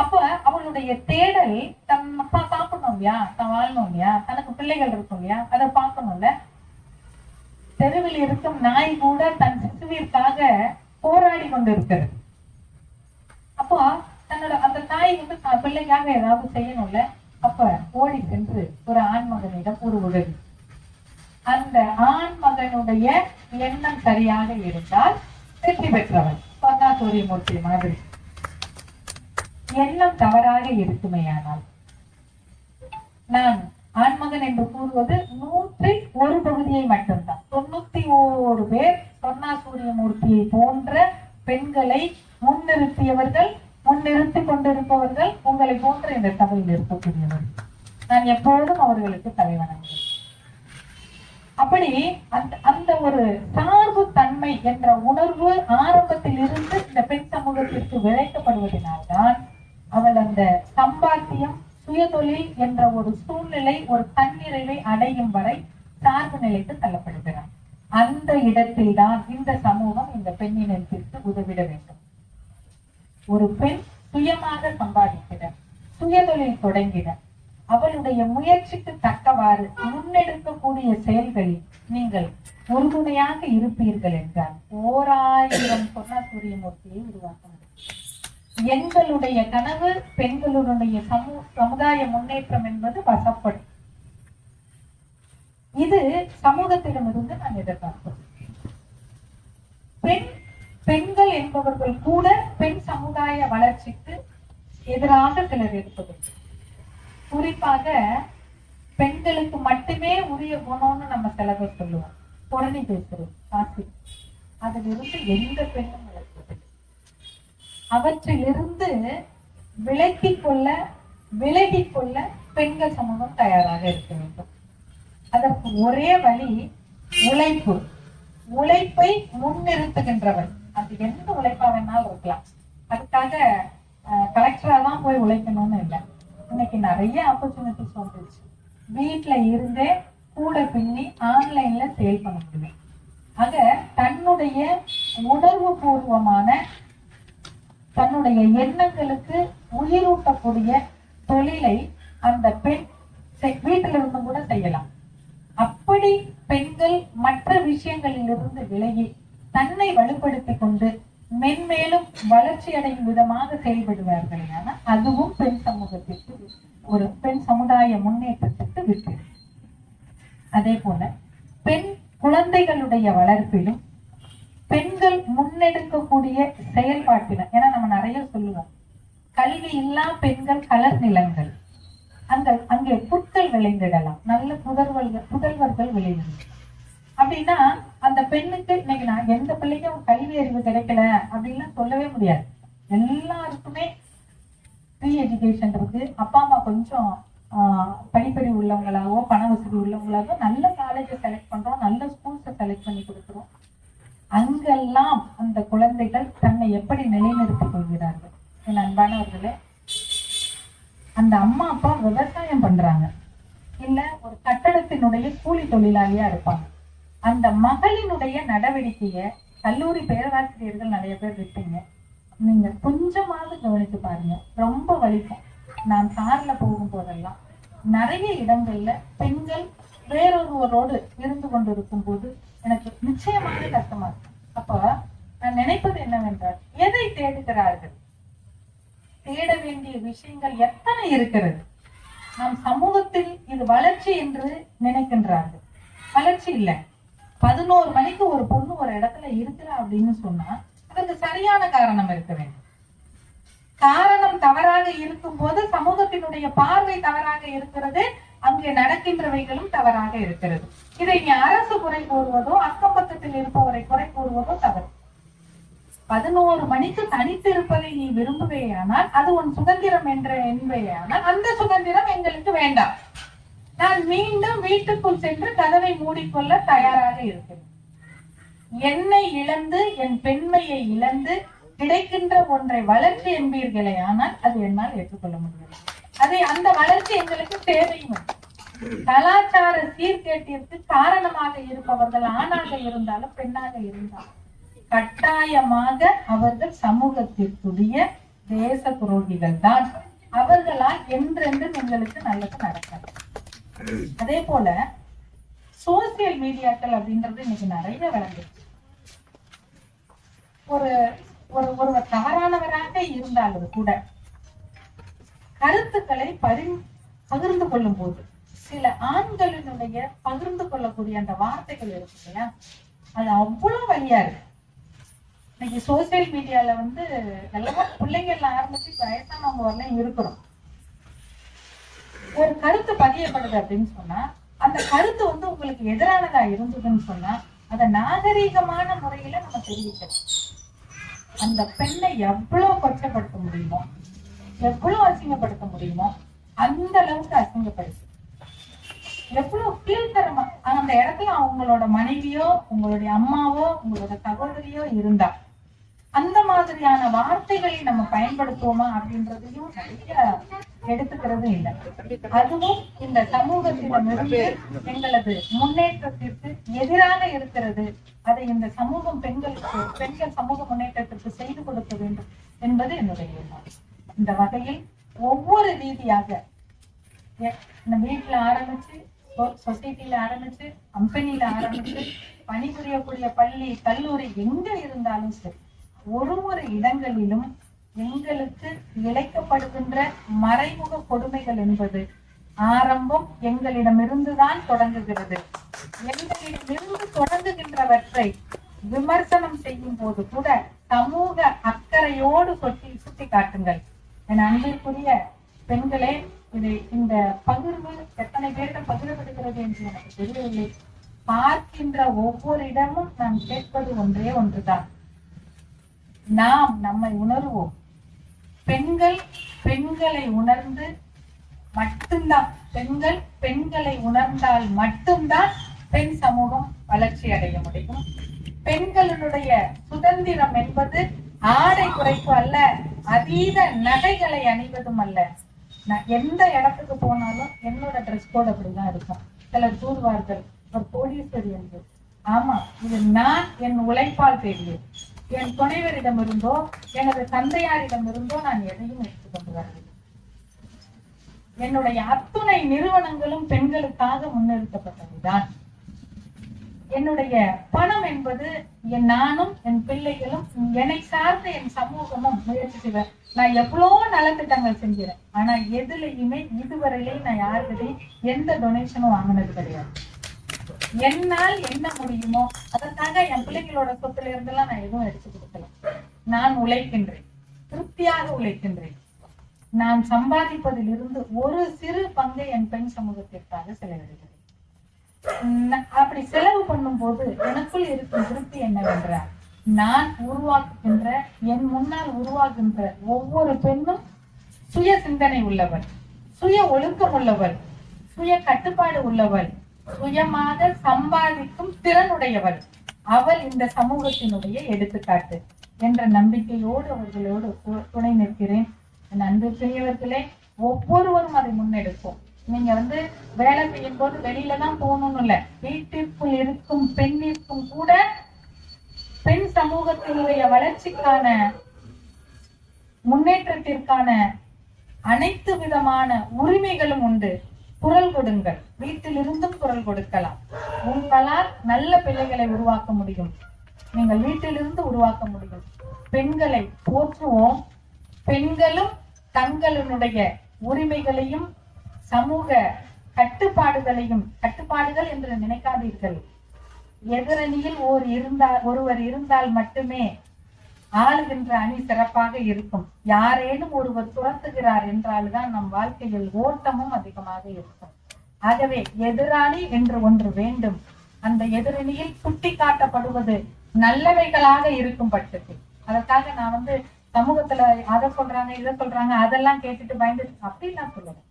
S4: அப்ப அவளுடைய தேடல் தன் அப்பா சாப்பிடணும் இல்லையா, தான் வாழணும் இல்லையா, தனக்கு பிள்ளைகள் இருக்கும் இல்லையா, அதை பார்க்கணும்ல. தெருவில் இருக்கும் நாய் கூட தன் சிசுவிற்காக போராடி கொண்டு இருக்கிறது. அப்போ தன்னோட அந்த தாய் பிள்ளைக்காக ஏதாவது செய்யணும்ல. அப்ப ஓடி சென்று ஒரு ஆண்மகனிடம் ஒரு உதவி. அந்த ஆண்மகனுடைய எண்ணம் சரியாக இருந்தால் வெற்றி பெற்றவன். சொன்னா சூரியமூர்த்தி மாதிரி எண்ணம் தவறாக இருக்குமேயானால், நான் ஆண்மகன் என்று கூறுவது 100 பகுதியை மட்டும்தான். 91 பேர் சொன்னா சூரியமூர்த்தியை போன்ற பெண்களை முன்னிறுத்தியவர்கள், முன்னிறுத்திக் கொண்டிருப்பவர்கள் உங்களை போன்ற இந்த சபையில் இருக்கக்கூடியவர்கள். நான் எப்போதும் அவர்களுக்கு தலைவணங்குகிறேன். அப்படி அந்த ஒரு சார்பு தன்மை என்ற உணர்வு ஆரம்பத்தில் இருந்து இந்த பெண் சமூகத்திற்கு விளைக்கப்படுவதனால்தான் அவள் அந்த சம்பாத்தியம், சுயதொழில் என்ற ஒரு சூழ்நிலை, ஒரு தன்னிறைவை அடையும் வரை சார்பு நிலைக்கு தள்ளப்படுகிறார். அந்த இடத்தில் தான் இந்த சமூகம் இந்த பெண்ணினத்திற்கு உதவிட வேண்டும். ஒரு பெண் சுயமாக சம்பாதிக்கிற, சுயதொழில் தொடங்கிட, அவளுடைய முயற்சிக்கு தக்கவாறு முன்னெடுக்கக்கூடிய செயல்களில் நீங்கள் உறுதுணையாக இருப்பீர்கள் என்றால் 1000 சொர்ணா சூரியமூர்த்தியை உருவாக்க முடியும். எங்களுடைய கனவு பெண்களுடைய சமுதாய முன்னேற்றம் என்பது வசப்படும். இது சமூகத்திடமிருந்து நான் எதிர்பார்க்கிறேன். பெண்கள் என்பவர்கள் கூட பெண் சமுதாய வளர்ச்சிக்கு எதிராக சிலர் இருப்பது. குறிப்பாக பெண்களுக்கு மட்டுமே உரிய குணம்னு நம்ம சில பேர் சொல்லுவோம், புரணி பேசுறோம், காசி. அதிலிருந்து எந்த பெண்ணும் வளர்ப்பது. அவற்றிலிருந்து விலகிக் கொள்ள பெண்கள் சமூகம் தயாராக இருக்க வேண்டும். அதற்கு ஒரே வழி உழைப்பை முன்னிறுத்துகின்றவர். அது எந்த உழைப்பா வேணாலும் இருக்கலாம். அதுக்காக கலெக்டரா தான் போய் உழைக்கணும்னு இல்லை. இன்னைக்கு நிறைய ஆப்பர்ச்சுனிட்டிஸ் வந்துருச்சு. வீட்டுல இருந்தே கூட பின்னி ஆன்லைன்ல சேல் பண்ண முடியும். ஆக தன்னுடைய உணர்வு பூர்வமான தன்னுடைய எண்ணங்களுக்கு உயிரூட்டக்கூடிய தொழிலை அந்த பெண் வீட்டில இருந்து கூட செய்யலாம். அப்படி பெண்கள் மற்ற விஷயங்களில் இருந்து விலகி தன்னை வலுப்படுத்திக் கொண்டு மென்மேலும் வளர்ச்சி அடையும் விதமாக செயல்படுவார்கள். ஆனால் அதுவும் பெண் சமூகத்திற்கு ஒரு பெண் சமுதாய முன்னேற்றத்திற்கு விட்டு. அதே போல பெண் குழந்தைகளுடைய வளர்ப்பிலும் பெண்கள் முன்னெடுக்கக்கூடிய செயல்பாட்டிலும், ஏன்னா நம்ம நிறைய சொல்லுவோம், கல்வி இல்லா பெண்கள் கலர் நிலங்கள், அங்கே புற்கள் விளைந்திடலாம், நல்ல புதல்வர்கள் விளைவிடும். அப்படின்னா அந்த பெண்ணுக்கு இன்னைக்கு நான் எந்த பிள்ளைக்கும் கல்வி அறிவு கிடைக்கல அப்படின்லாம் சொல்லவே முடியாது. எல்லாருக்குமே ஃப்ரீ எஜுகேஷன் இருக்கு. அப்பா அம்மா கொஞ்சம் படிப்பறிவு உள்ளவங்களாவோ பண வசதி உள்ளவங்களாவோ நல்ல காலேஜை செலக்ட் பண்றோம், நல்ல ஸ்கூல்ஸை செலக்ட் பண்ணி கொடுக்குறோம். அங்கெல்லாம் அந்த குழந்தைகள் தன்னை எப்படி நிலைநிறுத்திக் கொள்கிறார்கள். என் அன்பானவர்களே, அந்த அம்மா அப்பா விவசாயம் பண்றாங்க, இல்ல ஒரு கட்டடத்தினுடைய கூலி தொழிலாளியா இருப்பாங்க. அந்த மகளினுடைய நடவடிக்கைய கல்லூரி பேராசிரியர்கள் நிறைய பேர் இருப்பீங்க, நீங்க கொஞ்சமாவது கவனித்து பாருங்க. ரொம்ப வலிக்கும். நான் கார்ல போகும் போதெல்லாம் நிறைய இடங்கள்ல பெண்கள் வேறொருவரோடு இருந்து கொண்டு இருக்கும் போது எனக்கு நிச்சயமாக கஷ்டமா இருக்கு. அப்ப நான் நினைப்பது என்னவென்றால், எதை தேடுகிறார்கள்? தேட வேண்டிய விஷயங்கள் எத்தனை இருக்கிறது. நம் சமூகத்தில் இது வளர்ச்சி என்று நினைக்கின்றார்கள். வளர்ச்சி இல்லை. 11 மணிக்கு ஒரு பொண்ணு ஒரு இடத்துல இருக்கிறா அப்படின்னு சொன்னா அதற்கு சரியான காரணம் இருக்க வேண்டும். காரணம் தவறாக இருக்கும் போது சமூகத்தினுடைய பார்வை தவறாக இருக்கிறது, அங்கே நடக்கின்றவைகளும் தவறாக இருக்கிறது. இதை நீ அரசு குறை கூறுவதோ அக்கம் பக்கத்தில் இருப்பவரை குறை கூறுவதோ தவறு. 11 மணிக்கு தனித்து இருப்பதை நீ விரும்புவேயானால் அது உன் சுதந்திரம் என்பவையானால் அந்த சுதந்திரம் எங்களுக்கு வேண்டாம். நான் மீண்டும் வீட்டுக்குள் சென்று கதவை மூடிக்கொள்ள தயாராக இருக்கிறேன். என்னை இழந்து என் பெண்மையை இழந்து கிடைக்கின்ற ஒன்றை வளர்ச்சி என்பீர்களே, ஆனால் அது என்னால் ஏற்றுக்கொள்ள முடியாது. அந்த வளர்ச்சி எங்களுக்கு தேவையும். கலாச்சார சீர்கேட்டிற்கு காரணமாக இருப்பவர்கள் ஆணாக இருந்தாலும் பெண்ணாக இருந்தாலும் கட்டாயமாக அவர்கள் சமூகத்திற்குரிய தேச துரோகிகள் தான். அவர்களால் என்றென்றும் எங்களுக்கு நல்லது நடக்காது. அதே போல சோசியல் மீடியாக்கள் அப்படின்றது இன்னைக்கு நிறைய வளர்ந்துச்சு. ஒருவர் தவறானவராக இருந்தாலும் கூட கருத்துக்களை பகிர்ந்து கொள்ளும் போது சில ஆண்களினுடைய பகிர்ந்து கொள்ளக்கூடிய அந்த வார்த்தைகள் இருக்கு இல்லையா, அது அவ்வளவு வலியா இருக்கு. இன்னைக்கு சோசியல் மீடியால எல்லாம் பிள்ளைங்கள்ல ஆரம்பிச்சு வயசானவங்க வரலாம் இருக்கிறோம். ஒரு கருத்து பதியப்படுது அப்படின்னு சொன்னா அந்த கருத்து உங்களுக்கு எதிரானதா இருந்ததுன்னு சொன்னா அதை நாகரீகமான முறையில நம்ம தெரிவிக்கணும். அந்த பெண்ணை எவ்வளவு கொச்சப்படுத்த முடியுமோ, எவ்வளவு அசிங்கப்படுத்த முடியுமோ அந்த அளவுக்கு அசிங்கப்படுத்து. எவ்வளவு கீழ்த்தரமா அந்த இடத்துல அவங்களோட மனைவியோ உங்களுடைய அம்மாவோ உங்களோட சகோதரியோ இருந்தா அந்த மாதிரியான வார்த்தைகளை நம்ம பயன்படுத்துவோமா அப்படின்றதையும் நிறைய எடுத்துக்கிறது இல்லை. அதுவும் இந்த சமூகத்திடமிருந்து எங்களது முன்னேற்றத்திற்கு எதிராக இருக்கிறது. அதை இந்த சமூகம் பெண்கள் சமூக முன்னேற்றத்திற்கு செய்து கொடுக்க வேண்டும் என்பது என்னுடைய எண்ணம். இந்த வகையில் ஒவ்வொரு ரீதியாக நம்ம வீட்டுல ஆரம்பிச்சு, சொசைட்டில ஆரம்பிச்சு, கம்பெனில ஆரம்பிச்சு, பணிபுரியக்கூடிய பள்ளி, கல்லூரி எங்க இருந்தாலும் சரி, ஒரு இடங்களிலும் எங்களுக்கு இழைக்கப்படுகின்ற மறைமுக கொடுமைகள் என்பது ஆரம்பம் எங்களிடமிருந்துதான் தொடங்குகிறது. எங்களிடமிருந்து தொடங்குகின்றவற்றை விமர்சனம் செய்யும் போது கூட சமூக அக்கறையோடு சுட்டி காட்டுங்கள். என் அன்பிற்குரிய பெண்களே, இந்த பகிர்வு எத்தனை பேருக்கு பகிரப்படுகிறது என்று எனக்கு தெரியவில்லை. பார்க்கின்ற ஒவ்வொரு இடமும் நாம் கேட்பது ஒன்றே ஒன்றுதான். நாம் நம்மை உணர்வோம். பெண்கள் பெண்களை உணர்ந்து மட்டும்தான், பெண்கள் பெண்களை உணர்ந்தால் மட்டும்தான் பெண் சமூகம் வளர்ச்சி அடைய முடியும். பெண்களுடைய சுதந்திரம் என்பது ஆடை குறைப்பு அல்ல, அதீத நகைகளை அணிவதும் அல்ல. நான் எந்த இடத்துக்கு போனாலும் என்னோட ட்ரெஸ் கோட் அப்படிதான் இருக்கும். சிலர் கூறுவார்கள், ஒரு கோடீஸ்வரி என்று. ஆமா, இது நான் என் உழைப்பால் தேடியது. என் துணைவரிடம் இருந்தோ எனது தந்தையாரிடம் இருந்தோ நான் எதையும் எடுத்துக்கொண்டு வரவில்லை. என்னுடைய அத்துணை நிறுவனங்களும் பெண்களுக்காக முன்னிறுத்தப்பட்டதுதான். என்னுடைய பணம் என்பது நானும் என் பிள்ளைகளும் என்னை சார்ந்த என் சமூகமும் முயற்சி செய்வேன். நான் எவ்வளவோ நலத்திட்டங்கள் செஞ்சிறேன். ஆனா எதுலையுமே இதுவரையிலையும் நான் யாருக்கிட்டையும் எந்த டொனேஷனும் வாங்கினது கிடையாது. என்னால் என்ன முடியுமோ அதற்காக என் பிள்ளைகளோட சொத்துல இருந்தெல்லாம் நான் எதுவும் எடுத்து கொடுக்கல. நான் உழைக்கின்றேன், திருப்தியாக உழைக்கின்றேன். நான் சம்பாதிப்பதில் இருந்து ஒரு சிறு பங்கை என் பெண் சமூகத்திற்காக செலவிடுகிறேன். அப்படி செலவு பண்ணும் போது எனக்குள் இருக்கும் திருப்தி என்னவென்றால், நான் உருவாக்குகின்ற, என் முன்னால் உருவாகின்ற ஒவ்வொரு பெண்ணும் சுய சிந்தனை உள்ளவள், சுய ஒழுக்கம் உள்ளவள், சுய கட்டுப்பாடு உள்ளவள், சுயமாக சம்பாதிக்கும் திறனுடையவள். அவள் இந்த சமூகத்தினுடைய எடுத்துக்காட்டு என்ற நம்பிக்கையோடு அவர்களோடு துணை நிற்கிறேன். என் அன்புக்குரியவர்களே, ஒவ்வொருவரும் அதை முன்னெடுப்போம். நீங்க வேலை செய்யும் போது வெளியில தான் போகணும்னு இல்ல, வீட்டிற்குள் இருக்கும் பெண்ணிற்கும் கூட பெண் சமூகத்தினுடைய வளர்ச்சிக்கான, முன்னேற்றத்திற்கான அனைத்து விதமான உரிமைகளும் உண்டு. குரல் கொடுங்கள். வீட்டில் இருந்தும் குரல் கொடுக்கலாம். உங்களால் நல்ல பிள்ளைகளை உருவாக்க முடியும். நீங்கள் வீட்டிலிருந்து உருவாக்க முடியும். பெண்களை போற்றுவோம். பெண்களும் தங்களுடைய உரிமைகளையும் சமூக கட்டுப்பாடுகளையும், கட்டுப்பாடுகள் என்று நினைக்காதீர்கள். எதிரணியில் ஒருவர் இருந்தால் மட்டுமே ஆளுகின்ற அணி சிறப்பாக இருக்கும். யாரேனும் ஒருவர் துரத்துகிறார் என்றால்தான் நம் வாழ்க்கையில் ஓட்டமும் அதிகமாக இருக்கும். ஆகவே எதிராளி என்று ஒன்று வேண்டும். அந்த எதிரணியில் சுட்டி காட்டப்படுவது நல்லவைகளாக இருக்கும் பட்சத்தில். அதற்காக நான் சமூகத்துல அதை சொல்றாங்க, இதை சொல்றாங்க, அதெல்லாம் கேட்டுட்டு பயந்து அப்படிலாம் சொல்லுவேன்.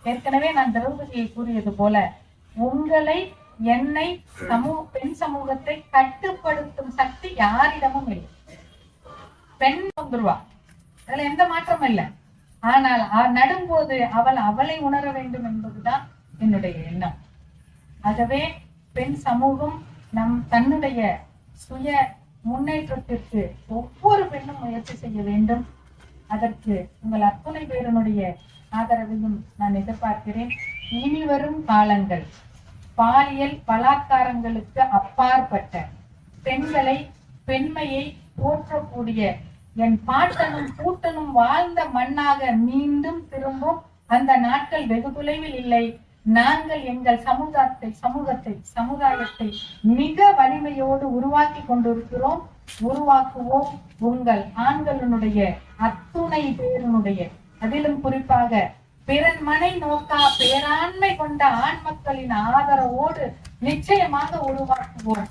S4: ஏற்கனவே நான் திரௌபதியை கூறியது போல, உங்களை, என்னை, பெண் சமூகத்தை கட்டுப்படுத்தும் சக்தி யாரிடமும் இல்லை. பெண் வந்துருவா, அதுல எந்த மாற்றமும் இல்லை. ஆனால் நடும்போது அவளை உணர வேண்டும் என்பதுதான் என்னுடைய எண்ணம். ஆகவே பெண் சமூகம் தன்னுடைய சுய முன்னேற்றத்திற்கு ஒவ்வொரு பெண்ணும் முயற்சி செய்ய வேண்டும். அதற்கு உங்கள் அத்துணை பேருடைய ஆதரவையும் நான் எதிர்பார்க்கிறேன். இனி வரும் காலங்கள் பாலியல் பலாத்காரங்களுக்கு அப்பாற்பட்ட பெண்களை, பெண்மையை போற்றக்கூடிய, என் பாட்டனும் கூட்டனும் வாழ்ந்த மண்ணாக மீண்டும் திரும்பும் அந்த நாட்கள் வெகு தொலைவில் இல்லை. நாங்கள் எங்கள் சமுதாயத்தை மிக வலிமையோடு உருவாக்கி கொண்டிருக்கிறோம், உருவாக்குவோம். உங்கள் ஆண்களுடைய அத்துணை பேருடைய, அதிலும் குறிப்பாக பிறன் மனை நோக்கா பேராண்மை கொண்ட ஆண் மக்களின் ஆதரவோடு நிச்சயமாக உருவாக்குவோம்.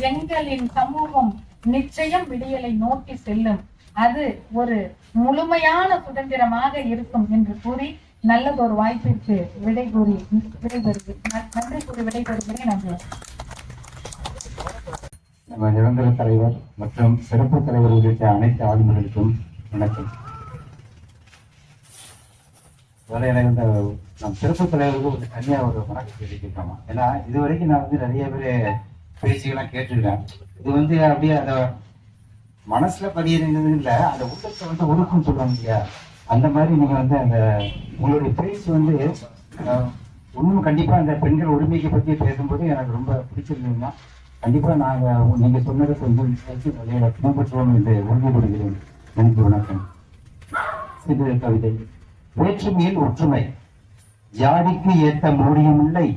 S4: எங்களின் சமூகம் நிச்சயம் விடியலை நோக்கி செல்லும். அது ஒரு முழுமையான சுதந்திரமாக இருக்கும் என்று கூறி நல்லதொரு வாய்ப்பிற்கு நன்றி கூறி விடைபெறுகிறேன். நன்றி.
S5: நம்ம நிரந்தர தலைவர் மற்றும் சிறப்பு தலைவர் உள்ளிட்ட அனைத்து ஆளுநர்களுக்கும் வணக்கம். நம் சிறப்பு தலைவருக்கு ஒரு தனியா ஒரு வணக்கம் தெரிவிக்கலாமா? ஏன்னா இது வரைக்கும் நான் நிறைய பேர் பேச்சுக்கெல்லாம் கேட்டிருக்கேன். இது அப்படியே அந்த மனசுல பதியறது இல்லை, அந்த உள்ளத்தை உருக்குன்னு சொல்றாங்க இல்லையா, அந்த மாதிரி நீங்க அந்த உங்களுடைய பேச்சு இன்னும் கண்டிப்பா அந்த பெண்கள் உரிமையை பற்றி பேசும்போது எனக்கு ரொம்ப பிடிச்சிருந்ததுன்னா கண்டிப்பா நாங்க நீங்க சொன்னதை கொஞ்சம் பின்பற்றுவோம் என்று உறுதிப்படுகிறேன். நன்றி, வணக்கம். சிறு கவிதை. வேற்றுமையில் ஒற்றுமை. ஜாடிக்கு ஏத்த மூடியும் இல்லை,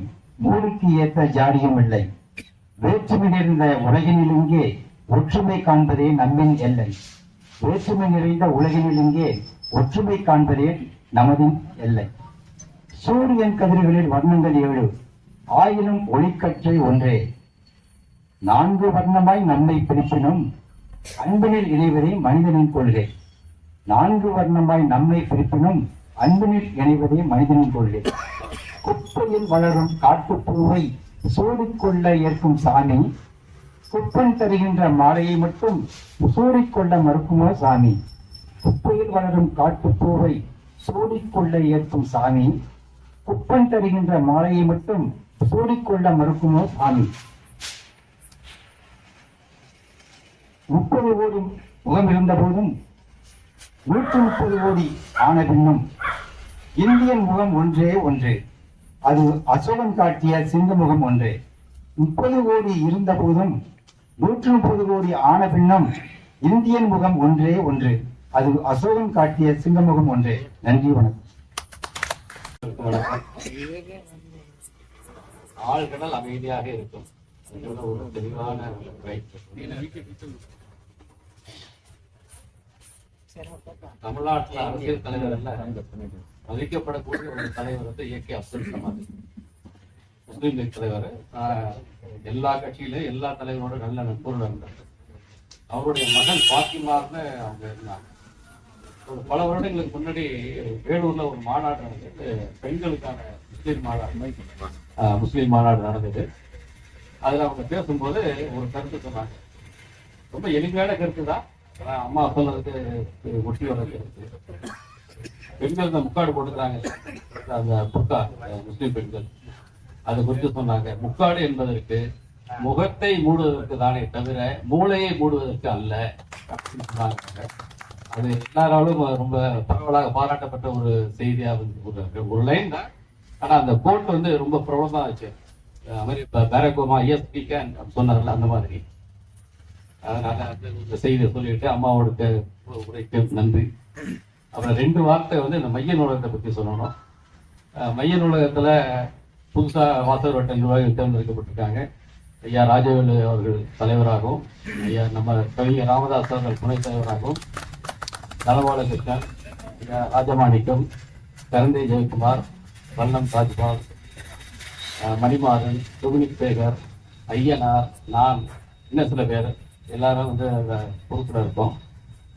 S5: மூடிக்கு ஏத்த ஜாடியும் இல்லை. வேற்றுமை நிறைந்த உலகினில் இங்கே ஒற்றுமை காண்பதே நம்மின் எல்லை. வேற்றுமை நிறைந்த உலகினில் இங்கே ஒற்றுமை காண்பதே நமதின் எல்லை. சூரியன் கதிர்களில் வர்ணங்கள் 7, ஆயினும் ஒளிக்கற்றை ஒன்றே. 4 வர்ணமாய் நம்மை பிரிப்பினும் அன்பினில் இணைவதே மனிதனின் கொள்கை. 4 வர்ணமாய் நம்மை பிரிப்பினும் அன்பினில் இணைவதே மனிதனின் கொள்கை. குப்பையில் வளரும் காட்டுப்பூவை சூடிக்கொள்ள ஏற்கும் சாமி, குப்பன் தருகின்ற மாலையை மட்டும் சூடிக்கொள்ள மறுக்குமோ சாமி. குப்பையில் வளரும் காட்டுப்பூவை சூடிக்கொள்ள ஏற்கும் சாமி, குப்பன் தருகின்ற மாலையை மட்டும் சூடிக்கொள்ள மறுக்குமோ சாமி. 30 கோடி முகம் இருந்த போதும் 130 கோடி ஆன பின்னும் இந்தியன் முகம் ஒன்றே ஒன்று, அது அசோகன் காட்டிய சிங்க முகம் ஒன்றே. 30 கோடி இருந்த போதும் 130 கோடி ஆன பின்னும் இந்தியன் முகம் ஒன்றே ஒன்று, அது அசோகன் காட்டிய சிங்க முகம் ஒன்றே. நன்றி, வணக்கம்.
S6: ஆழ்கடல் அமைதியாக இருக்கும். ஒரு தெளிவான தமிழ்நாட்டில் அரசியல் தலைவர்ல மதிக்கப்படக்கூடிய ஒரு தலைவர் வந்து ஏ.கே. அப்துல் சமாத், முஸ்லீம் லீக் தலைவர். எல்லா கட்சியிலும் எல்லா தலைவரோட நல்ல நட்புறவு இருந்தார். அவருடைய மகன் பாத்திமார்னு அவங்க இருந்தாங்க. ஒரு பல வருடங்களுக்கு முன்னாடி வேலூர்ல ஒரு மாநாடு நடந்தது, பெண்களுக்கான முஸ்லீம் மாநாடு நடந்தது. அதுல அவங்க பேசும்போது ஒரு கருத்து சொன்னாங்க. ரொம்ப எளிமையான கருத்து தான், அம்மா சொல்றதுக்கு ஒட்டி வர கருத்து. பெண்கள் இந்த முக்காடு போட்டுக்கிறாங்க, அந்த புக்கா முஸ்லீம் பெண்கள், அதை குறித்து சொன்னாங்க. முக்காடு என்பதற்கு முகத்தை மூடுவதற்கு தானே தவிர மூளையை மூடுவதற்கு அல்ல அப்படின்னு சொன்னாங்க. அது எல்லாராலும் ரொம்ப பரவலாக பாராட்டப்பட்ட ஒரு செய்தியா வந்து ஒரு லைன் தான். ஆனா அந்த கோட் வந்து ரொம்ப பிரபலமா ஆச்சு. பேரக் ஒபாமா ESPN சொன்னார்ல, அந்த மாதிரி. அதனால அந்த செய்தியை சொல்லிட்டு அம்மாவோட உரைக்கு நன்றி. அப்புறம் 2 வார்த்தை வந்து இந்த மைய நூலகத்தை பத்தி சொல்லணும். மைய நூலகத்துல புதுசா வாசகர் வட்ட நிர்வாகிகள் தேர்ந்தெடுக்கப்பட்டிருக்காங்க. ஐயா ராஜவேலு அவர்கள் தலைவராகவும், ஐயா நம்ம கவிஞர் ராமதாஸ் அவர்கள் துணைத் தலைவராகவும், தனபாலகிருஷ்ணன், ஐயா ராஜமாணிக்கம், கரந்தை ஜெயக்குமார், வல்லம் ராஜ்பால், மணிமாறன், டொமினிக் சேகர், ஐயனார், நான், இன்னும் சில பேர் எல்லாரும் வந்து அந்த பொறுப்பில் இருக்கோம்.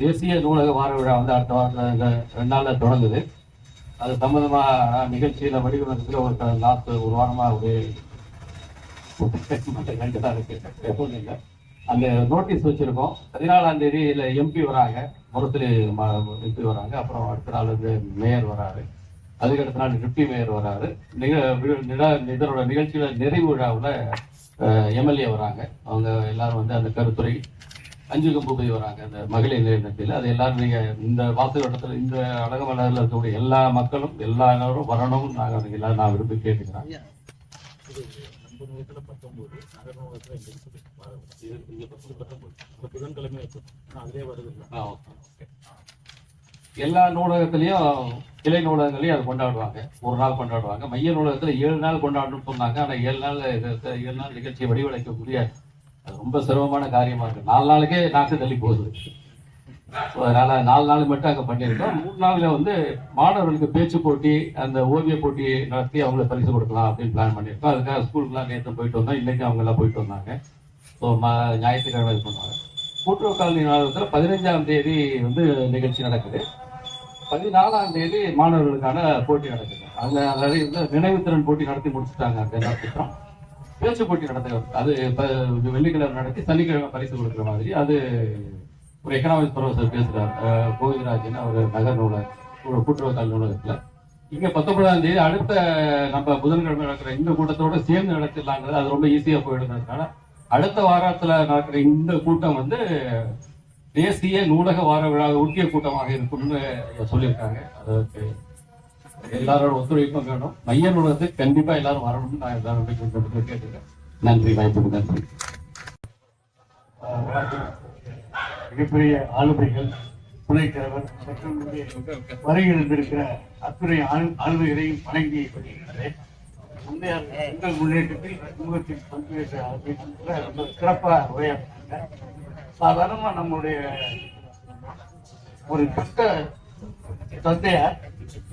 S6: தேசிய நூலக வார விழா வந்து அடுத்த வாரத்தில் 2 நாளில் தொடங்குது. அது சம்பந்தமா நிகழ்ச்சியில வடிவமைப்புல ஒரு வாரமா ஒரு இருக்கு. அந்த நோட்டீஸ் வச்சிருக்கோம். 14ஆம் தேதி MP வராங்க, முரசொலி MP வராங்க. அப்புறம் அடுத்த நாள் வந்து மேயர் வராரு, அதுக்கு அடுத்த நாள் டிப்டி மேயர் வராரு. இதனோட நிகழ்ச்சியில நிறைவு விழாவில் MLA வராங்க. அவங்க எல்லாரும் வந்து அந்த கருத்துரை அஞ்சுகம்பூபதி வராங்க, அந்த மகளிர் நிலையத்தில். அது எல்லாரும் நீங்க இந்த வாசல் வட்டத்தில் இந்த அழகமலரில் இருக்கக்கூடிய எல்லா மக்களும் எல்லாரும் வரணும். நாங்கள் எல்லாரும் நான் விரும்பி கேட்டுக்கிறேன். எல்லா நூலகத்திலையும் கிளை நூலகங்களையும் அது கொண்டாடுவாங்க. ஒரு நாள் கொண்டாடுவாங்க. மைய நூலகத்துல 7 நாள் கொண்டாடணும்னு சொன்னாங்க. ஆனா 7 நாள் நிகழ்ச்சியை வடிவமைக்கக்கூடிய ரொம்ப சிரமமான காரியமா இருக்கு. 4 நாளுக்கே நாக்கு தள்ளி போகுது. அதனால 4 நாள் மட்டும் அங்க பண்ணியிருக்கோம். 3 நாள்ல வந்து மாணவர்களுக்கு பேச்சு போட்டி, அந்த ஓவிய போட்டி நடத்தி அவங்களுக்கு பரிசு கொடுக்கலாம் அப்படின்னு பிளான் பண்ணியிருக்கோம். அதுக்காக ஸ்கூலுக்குலாம் நேற்று போயிட்டு வந்தோம். இன்னைக்கு அவங்க எல்லாம் போயிட்டு வந்தாங்க. ஸோ ஞாயிற்றுக்கிழமை இது பண்ணுவாங்க. கூட்டுறவு காலனி நாடகத்தில் 15ஆம் தேதி வந்து நிகழ்ச்சி நடக்குது. 14ஆம் தேதி மாணவர்களுக்கான போட்டி நடக்குது. அதாவது நினைவுத்திறன் போட்டி நடத்தி முடிச்சுட்டாங்க. அந்த என்ன திட்டம் பேச்சு போட்டி நடத்த, அது வெள்ளிக்கிழமை நடத்தி சனிக்கிழமை பரிசு கொடுக்குற மாதிரி. அது ஒரு எக்கனாமிக்ஸ் ப்ரொஃபசர் பேசுறாரு, கோவிந்தராஜன், அவர் நகர் நூலக கூட்டுறவு கால் நூலகத்துல. இங்க 19ஆம் தேதி அடுத்த நம்ம புதன்கிழமை நடக்கிற இந்த கூட்டத்தோட சேர்ந்து நடத்திடலாங்கிறது அது ரொம்ப ஈஸியா போயிடுறதுனால அடுத்த வாரத்துல நடக்கிற இந்த கூட்டம் வந்து தேசிய நூலக வார விழா முக்கிய கூட்டமாக இருக்கும்னு சொல்லியிருக்காங்க. அதற்கு எல்லாரோட ஒத்துழைப்பும் வேணும். மைய நூலகத்துக்கு கண்டிப்பா எல்லாரும் வரணும்னு நான் எல்லாரும் கேட்டுக்கிறேன்.
S5: நன்றி, வாய்ப்புக்கு நன்றி.
S7: மிகப்பெரிய ஆளுமைகள், துணைத்தலைவர் மற்றும் வருகையில் இருக்கிற அத்துறை ஆளுமைகளையும் வணங்கி வருகின்றேன். உங்கள் முன்னேற்றத்தில் சமூகத்தில் பங்கேற்ற ரொம்ப சிறப்பாக உரையாற்றினாங்க. சாதாரணமாக நம்முடைய ஒரு தந்தையார்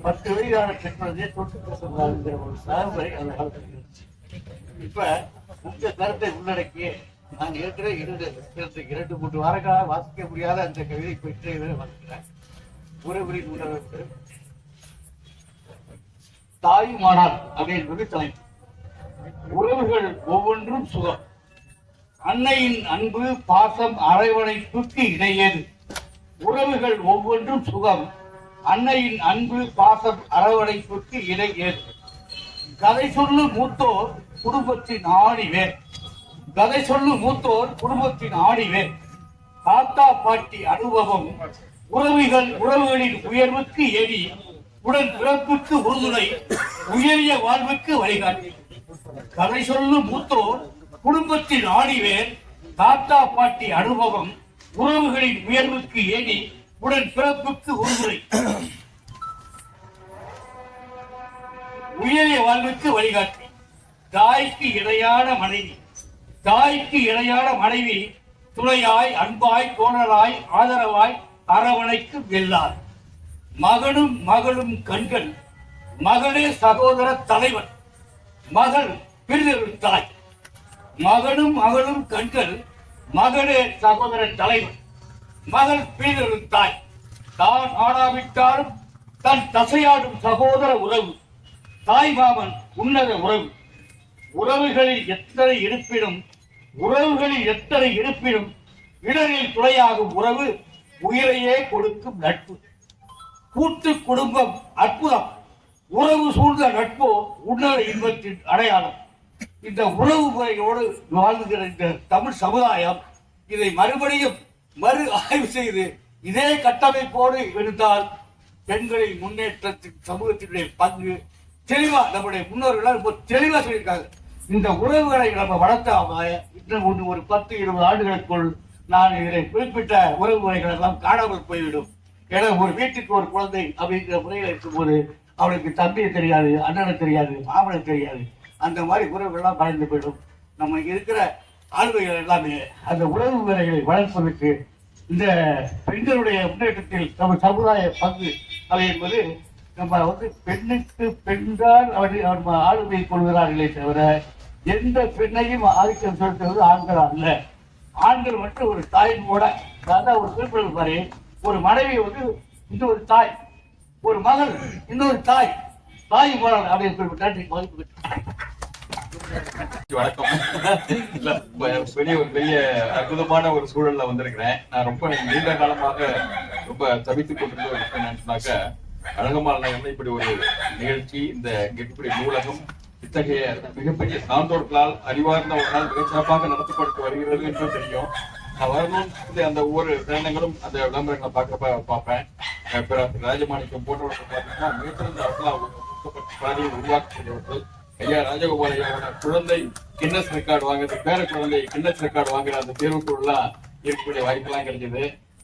S7: 10 வயதான டெக்னாலஜியை தொட்டு பேசுகிறாருங்கிற ஒரு சார்பை அந்த காலத்தில் இருந்துச்சு. இப்ப உங்க கருத்தை உள்ளடக்கிய நான் ஏற்கனவே 2-3 வாரங்களாக வாசிக்க முடியாத அந்த கவிதை பெற்ற வாசிக்கிறேன். உறவுகளின் உணர்வு தாய் மானார் அப்படின்றது தலைப்பு. உறவுகள் ஒவ்வொன்றும் சுகம். அன்னையின் அன்பு பாசம் அரவணைப்புக்கு இணையது. உறவுகள் ஒவ்வொன்றும் சுகம். அன்னையின் அன்பு பாசம் அரவணைப்புக்கு இணையது. கதை சொல்லு மூத்தோர் குடும்பத்தின் ஆணிவேர். கதை சொல்லு மூத்தோர் குடும்பத்தின் ஆணிவேர். தாத்தா பாட்டி அனுபவம் உறவுகளின் உயர்வுக்கு எரி. உடன் பிறப்புக்கு உறுதுணை. உயரிய வாழ்வுக்கு வழிகாட்டி. கதை சொல்லு மூத்தோர் குடும்பத்தின் ஆணிவேர். தாத்தா பாட்டி அனுபவம் உறவுகளின் உயர்வுக்கு ஏணி. உடன் பிறப்புக்கு உறுதுணை. உயரிய வாழ்வுக்கு வழிகாட்டி. தாய்க்கு இணையான மனைவி. தாய்க்கு இணையான மனைவி துணையாய் அன்பாய் தோழராய் ஆதரவாய் அரவணைக்கு வெல்லார். மகனும் மகளும் கண்கள். மகளே சகோதர தலைவன். மகள் பிரிதொரு தாய். மகனும் மகளும் கண்கள். மகளே சகோதர தலைவன். மகள் பிரிதொரு தாய். தான் ஆடாவிட்டாலும் தன் தசையாடும் சகோதர உறவு. தாய் மாமன் உன்னத உறவு. உறவுகளில் எத்தனை இருப்பினும் இடரில் துணையாகும் உறவு உயிரையே கொடுக்கும் நட்பு. கூட்டு குடும்பம் அற்புதம். உறவு சூழ்ந்த நட்போ உன்னத இன்பத்தின் அடையாளம். இந்த உறவு முறையோடு வாழ்கிற இந்த தமிழ் சமுதாயம் இதை மறுபடியும் மறு ஆய்வு செய்து இதே கட்டமைப்போடு இருந்தால் பெண்களின் முன்னேற்றத்தின் சமூகத்தினுடைய பங்கு தெளிவா நம்முடைய முன்னோர்கள் ரொம்ப தெளிவா சொல்லியிருக்காங்க. இந்த உறவுகளை நம்ம வளர்த்தாம இன்னும் ஒரு 10-20 ஆண்டுகளுக்குள் நான் இதை குறிப்பிட்ட உறவு முறைகள் எல்லாம் காணாமல் போய்விடும். ஏன்னா ஒரு வீட்டுக்கு ஒரு குழந்தை அப்படிங்கிற முறையில் இருக்கும்போது அவளுக்கு தம்பியை தெரியாது, அண்ணனை தெரியாது, மாமனை தெரியாது. அந்த மாதிரி உறவுகள்லாம் மறைந்து போயிடும். நம்ம இருக்கிற ஆளுமைகள் எல்லாமே அந்த உறவு முறைகளை வளர்ப்பதற்கு இந்த பெண்களுடைய முன்னேற்றத்தில் நம்ம சமுதாய பங்கு அவை என்பது நம்ம பெண்ணுக்கு பெண்தான் அவர் ஆளுமை கொள்கிறார்களே தவிர எந்த பெண்ணையும் ஆதிக்கம் செலுத்துவது ஆண்கள் அல்ல. ஆண்கள் மட்டும் ஒரு தாயின் கூட அதான் ஒரு குறிப்பிட்ட மாதிரி ஒரு மனைவி இன்னொரு தாய், ஒரு மகள் இன்னொரு தாய், தாய் மகள் அப்படின்னு குறிப்பிட்ட
S8: வணக்கம். பெரிய அற்புதமான ஒரு சூழல்ல வந்திருக்கிறேன். நான் ரொம்ப நீண்ட காலமாக ரொம்ப தவித்துக் கொண்டிருந்த ஒரு விஷயம் என்னன்னாக்க, அழகம்மாள் நகர்ல இப்படி ஒரு நிகழ்ச்சி, இந்த இப்படி நூலகம் இத்தகைய மிகப்பெரிய சான்றோர்களால் அறிவார்ந்த ஒரு நாள் மிகச்சிறப்பாக நடத்தப்பட்டு வருகிறது என்று தெரியும். நான் வரணும்னு அந்த ஒவ்வொரு தருணங்களும் அந்த விளம்பரங்களை பார்ப்பேன். ராஜமாணிக்கம் போன்றவர்கள் பார்த்தீங்கன்னா மிகச்சிறந்த அவர்களால் உருவாக்கக்கூடியவர்கள். ஐயா ராஜகோபால் ஐயாவோட குழந்தை கின்னஸ் ரெக்கார்டு வாங்குறது, பேர குழந்தை கின்னஸ் ரெக்கார்டு வாங்குற அந்த தேர்வுக்குள்ளலாம் இருக்கக்கூடிய வாய்ப்பெல்லாம் கிடைச்சது.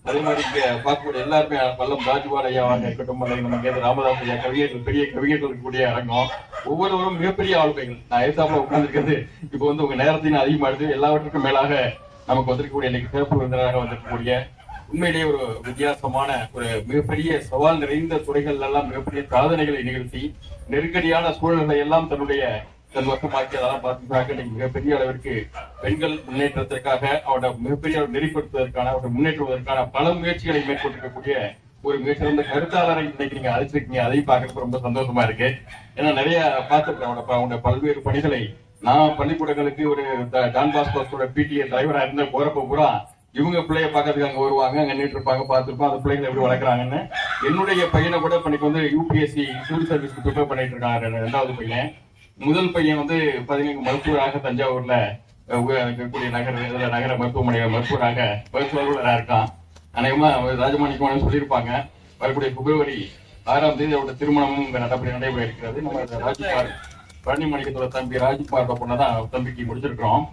S8: அதே மாதிரி இங்க பார்க்கக்கூடிய எல்லாருமே பல்லம் ராஜ்குமார் ஐயாவாக இருக்கட்டும், நமக்கு ராமதாஸ் ஐயா கவிஞர்கள், பெரிய கவிஞர்கள் இருக்கக்கூடிய அரங்கம், ஒவ்வொருவரும் மிகப்பெரிய ஆளுமைகள். நான் ஏத்தாப்புல உட்கார்ந்துருக்கிறது இப்போ உங்க நேரத்தையும் அதிகமாடுது. எல்லாவற்றுக்கும் மேலாக நமக்கு வந்திருக்கக்கூடிய இன்னைக்கு சிறப்பு விருந்தினராக வந்திருக்கக்கூடிய உண்மையிலேயே ஒரு வித்தியாசமான ஒரு மிகப்பெரிய சவால் நிறைந்த துறைகள் எல்லாம் மிகப்பெரிய சாதனைகளை நிகழ்த்தி நெருக்கடியான சூழல்களை எல்லாம் தன் வசமாக்கி அதெல்லாம் பார்த்துக்காக இன்னைக்கு மிகப்பெரிய அளவிற்கு பெண்கள் முன்னேற்றத்திற்காக அவரோட மிகப்பெரிய நெறிப்படுத்துவதற்கான அவரை முன்னேற்றுவதற்கான பல முயற்சிகளை மேற்கொண்டிருக்கக்கூடிய ஒரு மிகச்சிறந்த கருத்தாளரை இன்னைக்கு நீங்க அழைச்சிருக்கீங்க. அதையும் பார்க்கறதுக்கு ரொம்ப சந்தோஷமா இருக்கு. ஏன்னா நிறைய பார்த்துருக்கேன் அவனோட பல்வேறு பணிகளை. நான் பள்ளிக்கூடங்களுக்கு ஒரு டான் பாஸ்கோட பிடிஏ டிரைவரா இருந்த போறப்ப பூரா இவங்க பிள்ளைய பார்க்கறதுக்கு அங்க வருவாங்க, அங்க நின்று இருப்பாங்க, பார்த்துருப்போம் அந்த பிள்ளைங்களை எப்படி வளர்க்குறாங்கன்னு. என்னுடைய பையனை கூட இன்னைக்கு யூபிஎஸ்சி சிவில் சர்வீஸ் ப்ரிப்பேர் பண்ணிட்டு இருக்காங்க. 2வது பையன். முதல் பையன் 15 மருத்துவராக தஞ்சாவூர்ல இருக்கக்கூடிய நகர மருத்துவமனையில் மருத்துவராக அலுவலராக இருக்கான். அநேகமா ராஜமாணிக்கம் சொல்லியிருப்பாங்க. வரக்கூடிய பிப்ரவரி 6ஆம் தேதி அவருடைய திருமணமும் நடைபெற இருக்கிறது. நம்ம ராஜ்குமார் பழனி மாணிக்கத்தோட தம்பி ராஜ்குமாரோட பொண்ணை தான் தம்பிக்கு முடிச்சிருக்கிறோம்.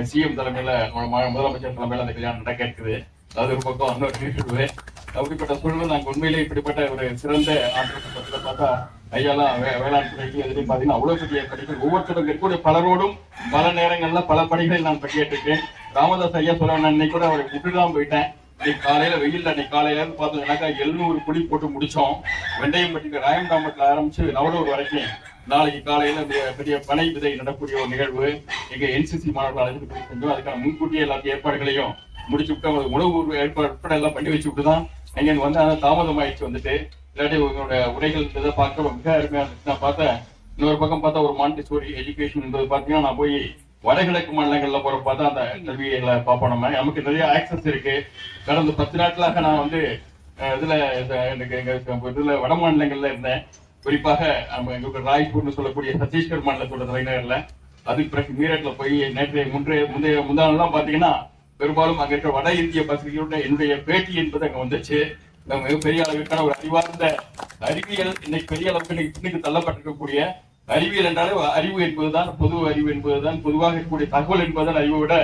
S8: சிஎம் தலைமையில முதலமைச்சர் தலைமையில அந்த கல்யாணம் நடக்க இருக்குது. அது ஒரு பக்கம் இன்னொரு அப்படிப்பட்ட சூழ்நிலை நாங்கள் உண்மையிலே இப்படிப்பட்ட ஒரு சிறந்த ஆண்டத்தில் பார்த்தா ஐயாலாம் வேளாண் துறைக்கு எதிரையும் பார்த்தீங்கன்னா அவ்வளவு பெரிய படிகள் ஒவ்வொருத்தரும் இருக்கக்கூடிய பலரோடும் பல நேரங்கள்ல பல பணிகளில் நான் பங்கேற்றிருக்கேன். ராமதாஸ் ஐயா சொல்ல அன்னைக்கு கூட அவரை விட்டுதான் போயிட்டேன். இன்னைக்கு காலையில வெயில் அன்னைக்கு காலையில இருந்து பார்த்தோம்னாக்கா 700 குழி போட்டு முடிச்சோம். வெண்டையம்பட்டிக்கு ராயம்டாமட்டில் ஆரம்பிச்சு நவலூர் வரைக்கும். நாளைக்கு காலையில பெரிய பனை விதை நடக்கூடிய ஒரு நிகழ்வு எங்க என்சிசி மாணவர்கள் அழைத்து செஞ்சோம். அதுக்கான முன்கூட்டியே எல்லாத்தையும் ஏற்பாடுகளையும் முடிச்சு விட்டு உணவு ஏற்பாடு உட்பட எல்லாம் பண்ணி வச்சு விட்டு தான் அங்க வந்து அதை தாமதம் ஆயிடுச்சு. வந்துட்டு இல்லாட்டி உங்களோட உரைகள் இருந்ததை பார்க்க மிக அருமையா இருந்துச்சு. நான் பார்த்தேன். இன்னொரு பக்கம் பார்த்தா ஒரு மாண்டிசோரி எஜுகேஷன் என்பது பார்த்தீங்கன்னா நான் போய் வடகிழக்கு மாநிலங்கள்ல போற பார்த்தா அந்த கல்விகளை பார்ப்போம். நமக்கு நிறைய ஆக்சஸ் இருக்கு. கடந்த 10 நாட்களாக நான் வந்து இதுல எனக்கு இதுல வட மாநிலங்கள்ல இருந்தேன். குறிப்பாக எங்களுக்கு ராய்ப்பூர்னு சொல்லக்கூடிய சத்தீஸ்கர் மாநிலத்தோட தலைநகர்ல, அதுக்கு பிறகு மீரட்ல போய் முந்தானெல்லாம் பாத்தீங்கன்னா பெரும்பாலும் அங்க இருக்கிற வட இந்திய பத்திரிகையோட என்னுடைய பேட்டி என்பது அங்க வந்துச்சு. மிகப்பெரிய அளவிற்கான ஒரு அறிவார்ந்த அறிவியல் இன்னைக்கு பெரிய அளவுக்கு இன்னைக்கு தள்ளப்பட்டிருக்கக்கூடிய அறிவியல் என்றாலே அறிவு என்பதுதான் பொது அறிவு என்பதுதான் பொதுவாக இருக்கக்கூடிய தகவல் என்பதுதான் அறிவை விட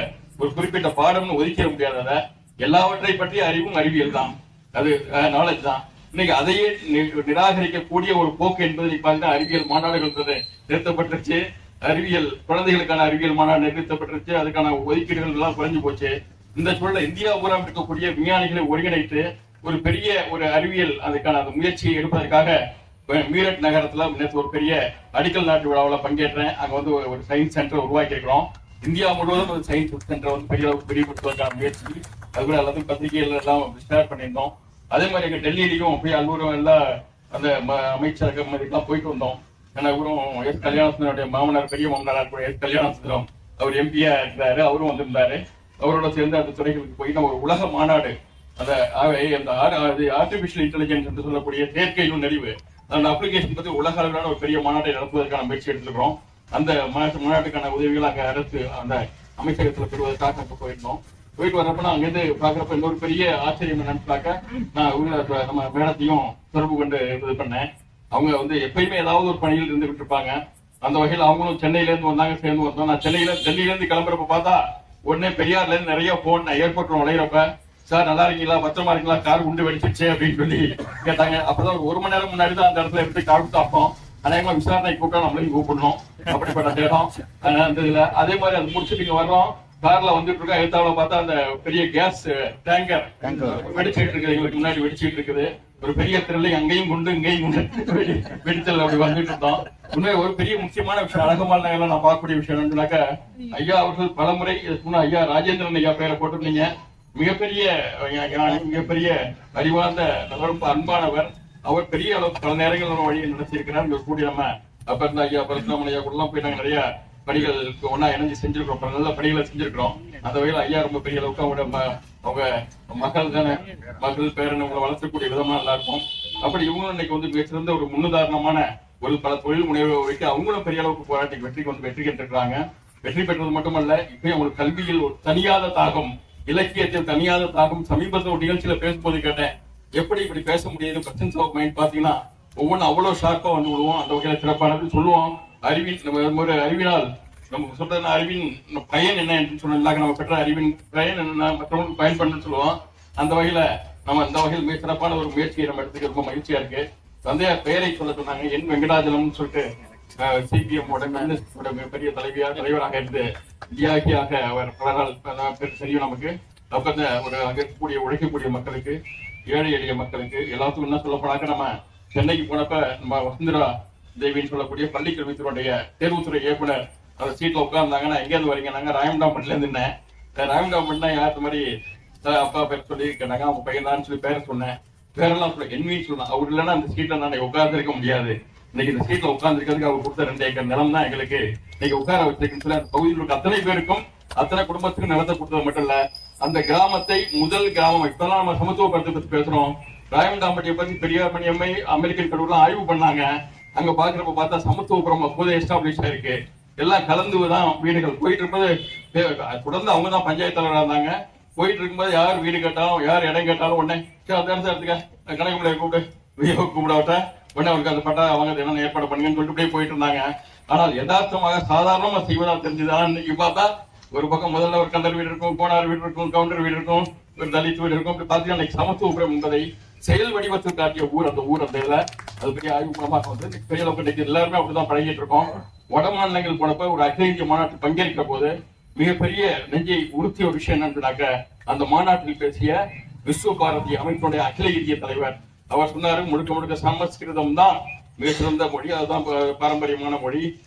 S8: ஒரு குறிப்பிட்ட பாடம்னு ஒதுக்கிட முடியாதத எல்லாவற்றை பற்றிய அறிவும் அறிவியல் தான். அது நாலேஜ் தான். இன்னைக்கு அதையே நிராகரிக்கக்கூடிய ஒரு போக்கு என்பது பாத்தீங்கன்னா அறிவியல் மாநாடுகள் நிறுத்தப்பட்டுருச்சு. அறிவியல் குழந்தைகளுக்கான அறிவியல் மாநாடு நிறுத்தப்பட்டுருச்சு. அதுக்கான ஒதுக்கீடுகள் எல்லாம் குறைஞ்சு போச்சு. இந்த சூழல இந்தியா பூரா இருக்கக்கூடிய விஞ்ஞானிகளை ஒருங்கிணைத்து ஒரு பெரிய ஒரு அறிவியல் அதுக்கான முயற்சியை எடுப்பதற்காக மீரட் நகரத்துல நேற்று ஒரு பெரிய அடிக்கல் நாட்டு விழாவில் பங்கேற்றேன். அங்க வந்து ஒரு சயின்ஸ் சென்டர் உருவாக்கி இருக்கிறோம். இந்தியா முழுவதும் ஒரு சயின்ஸ் சென்டர் வந்து பெரிய அளவுக்கு விரிவுபடுத்துவதற்கான முயற்சி அது கூட எல்லாத்தையும் பத்திரிகைகள் எல்லாம் ஷேர் பண்ணியிருந்தோம். அதே மாதிரி எங்க டெல்லியிலையும் போய் அல்லூரும் எல்லாம் அந்த அமைச்சரகம் இதுக்கெல்லாம் போயிட்டு வந்தோம். ஏன்னா இவரும் எஸ் கல்யாணசுந்தரோடைய மாமனார் பெரிய மாமனாரா இருக்கிற எஸ் கல்யாணசுந்தரம் அவர் எம்பியா இருக்கிறாரு. அவரும் வந்திருந்தாரு. அவரோட சேர்ந்து அந்த துறைகளுக்கு போய் ஒரு உலக மாநாடு அந்த ஆர்டிபிஷியல் இன்டெலிஜென்ஸ் என்று சொல்லக்கூடிய செயற்கை நுண்ணறிவு அந்த அப்ளிகேஷன் பத்தி உலக அளவிலான ஒரு பெரிய மாநாட்டை நடத்துவதற்கான முயற்சி எடுத்துக்கிறோம். அந்த மாநாட்டுக்கான உதவிகள் அங்க அரசு அந்த அமைச்சகத்துல பெறுவதற்காக அங்க போயிருந்தோம். போயிட்டு வர்றப்ப அங்கிருந்து பாக்குறப்ப இன்னொரு பெரிய ஆச்சரியம் என்னன்னு நான் நம்ம மேடத்தையும் தொடர்பு கொண்டு இது பண்ணேன். அவங்க வந்து எப்பயுமே ஏதாவது ஒரு பணியில் இருந்துகிட்டு இருப்பாங்க. அந்த வகையில் அவங்களும் சென்னையில இருந்து வந்தாங்க, சேர்ந்து வந்தோம். நான் டெல்லியில இருந்து கிளம்புறப்ப பார்த்தா உடனே பெரியார்ல இருந்து நிறைய போன் ஏர்போர்ட்ல நுழையிறப்ப சார் நல்லா இருக்கீங்களா, பத்திரமா இருக்கீங்களா, கார் குண்டு வெடிச்சிருச்சு அப்படின்னு சொல்லி கேட்டாங்க. அப்பதான் ஒரு மணி நேரம் முன்னாடி தான் அந்த இடத்துல எடுத்து கார் தாப்போம். அநேகமா விசாரணை கூட்டம் நம்மளையும் கூப்பிடணும். அப்படிப்பட்ட இடம் அந்த இதுல அதே மாதிரி அது முடிச்சுட்டு இங்க வர்றோம். கார்ல வந்துட்டு இருக்கோம். எழுத்தாவில பார்த்தா அந்த பெரிய கேஸ் டேங்கர் வெடிச்சுட்டு இருக்குது. எங்களுக்கு முன்னாடி வெடிச்சுட்டு இருக்குது. ஒரு பெரிய திரளை அங்கேயும் கொண்டு இங்கேயும் கொண்டு வெடித்தல் அப்படி வந்துட்டு இருந்தோம். உண்மை ஒரு பெரிய முக்கியமான விஷயம் அழகமான நகரில் நான் பார்க்கக்கூடிய விஷயம் என்னன்னாக்க ஐயா அவர்கள் பலமுறை ஐயா ராஜேந்திரன் ஐயா பேரை போட்டிருந்தீங்க. மிகப்பெரிய மிகப்பெரிய அறிவார்ந்த ரொம்ப அன்பானவர். அவர் பெரிய அளவுக்கு பல நேரங்கள் நம்ம வழியை நடத்தியிருக்கிறார். இங்க கூடிய நம்ம அப்ப ஐயா பரசுராமன் ஐயா கூட போய் நாங்க நிறைய பணிகளுக்கு ஒன்னா இணைஞ்சு செஞ்சிருக்கிறோம். நல்ல பணிகளை செஞ்சிருக்கிறோம். அந்த வகையில் ஐயா ரொம்ப பெரிய அளவுக்கு அவங்க மக்கள் தானே மக்கள் பேரனை வளர்த்தக்கூடிய விதமா நல்லா இருக்கும். அப்படி இவங்களும் இன்னைக்கு வந்து மிகச்சிறந்த ஒரு முன்னுதாரணமான ஒரு பல தொழில் முனைவை வைக்க அவங்களும் பெரிய அளவுக்கு போராட்டி வெற்றி பெற்றிருக்கிறாங்க. வெற்றி பெற்றது மட்டுமல்ல, இப்பயும் அவங்களுக்கு கல்வியில் ஒரு தனியாத தாகம், இலக்கியத்தில் தனியாத தாகம். சமீபத்தில் ஒரு நிகழ்ச்சியில பேசும்போது கேட்டேன், எப்படி இப்படி பேச முடியாது பிரசன்ஸ் ஆஃப் மைண்ட் பாத்தீங்கன்னா ஒவ்வொன்றும் அவ்வளவு ஷார்ப்பா வந்து விடுவோம். அந்த வகையில சிறப்பானது சொல்லுவோம். அறிவினால் நம்ம சொல்றதுன்னா அறிவின் பயன் என்ன என்று சொன்னாங்க. நம்ம பெற்ற அறிவின் பயன் என்ன, மற்றவங்களுக்கு பயன்படுன்னு சொல்லுவோம். அந்த வகையில நம்ம அந்த வகையில் மிக சிறப்பான ஒரு முயற்சியை நம்ம எடுத்துக்க ரொம்ப மகிழ்ச்சியா இருக்கு. தந்தையார் பெயரை சொல்ல சொன்னாங்க. என் வெங்கடாஜலம் சொல்லிட்டு சிபிஎம் மிகப்பெரிய தலைவராக இருந்து தியாகியாக அவர் பலரால் தெரியும் நமக்கு. அப்ப ஒரு அங்க இருக்கக்கூடிய உழைக்கக்கூடிய மக்களுக்கு, ஏழை எளிய மக்களுக்கு எல்லாத்துக்கும் என்ன சொல்லப்படாக்க நம்ம சென்னைக்கு போனப்ப நம்ம வசுந்தரா தேவின்னு சொல்லக்கூடிய பள்ளி கல்வித்துறையுடைய தேர்வுத்துறை இயக்குனர் அந்த சீட்ல உட்கார்ந்தாங்க. நான் எங்கேருந்து வரீங்க? நாங்க ராயம்டாம்பட்டில இருந்து இருந்தேன். ராயம்டாம்பட்டினா யார் மாதிரி அப்பா பேர் சொல்லி கேட்டாங்க. அவங்க பையன் தான் சொல்லி பேரை சொன்னேன். பேரெல்லாம் சொல்ல என்வின்னு சொன்னேன். அவர் இல்லைன்னா அந்த சீட்ல நான் உட்கார்ந்துருக்க முடியாது. இன்னைக்கு இந்த சீட்ல உட்கார்ந்துருக்கிறதுக்கு அவர் கொடுத்த 2 ஏக்கர் நிலம் தான் எங்களுக்கு இன்னைக்கு உட்கார வச்சிருக்குன்னு சொல்லி அந்த பகுதியில் இருக்க அத்தனை பேருக்கும் அத்தனை குடும்பத்துக்கும் நிலத்தை கொடுத்தது மட்டும் இல்ல, அந்த கிராமத்தை முதல் கிராமம் இப்பதான் நம்ம சமத்துவப்படுத்த பத்தி பேசுறோம். ராயம்டாம்பட்டியை பத்தி பெரியார் மணியம்மை அமெரிக்கன் கடவுள்லாம் ஆய்வு பண்ணாங்க. அங்க பாக்குறப்ப பார்த்தா சமத்துவபுரம் அப்போதே எஸ்டாப்ளிஷ் ஆயிருக்கு. எல்லாம் கலந்துதான் வீடுகள் போயிட்டு இருப்பது. தொடர்ந்து அவங்க தான் பஞ்சாயத்து தலைவராக இருந்தாங்க. போயிட்டு இருக்கும்போது யார் வீடு கேட்டாலும் யார் இடம் கேட்டாலும் உடனே அந்த இடத்துல எடுத்துக்க கணக்கு கூப்பிடு கும்பிடாவிட்ட உடனே அவருக்கு அது பட்டா அவங்க என்னென்ன ஏற்பாடு பண்ணுங்கன்னு சொல்லிட்டு அப்படியே போயிட்டு இருந்தாங்க. ஆனால் யதார்த்தமாக சாதாரணமா செய்வதா தெரிஞ்சுதான் இன்னைக்கு பார்த்தா ஒரு பக்கம் முதல்ல ஒரு கண்டர் வீடு இருக்கும், கோனார் வீடு இருக்கும், கவுண்டர் வீடு இருக்கும், ஒரு தலித் வீடு இருக்கும். இப்படி பார்த்தீங்கன்னா சமத்துவபுரம் என்பதை செயல் வடிவத்தில் காட்டிய ஊர் அந்த இதுல அது பெரிய ஆய்வு மூலமாக வந்து பெரிய அளவுக்கு எல்லாருமே அப்படிதான் பழகிட்டு இருக்கோம். வட மாநிலங்கள் போனப்ப ஒரு அகில இந்திய மாநாட்டில் பங்கேற்கிற போது மிகப்பெரிய நெஞ்சை உறுத்திய ஒரு விஷயம் என்னன்னாக்க, அந்த மாநாட்டில் பேசிய விஸ்வ பாரதி அமைப்பினுடைய அகில இந்திய தலைவர் அவர் சொன்னாரு, முழுக்க முழுக்க சமஸ்கிருதம் தான் மிக சிறந்த மொழி, அதுதான் பாரம்பரியமான மொழி,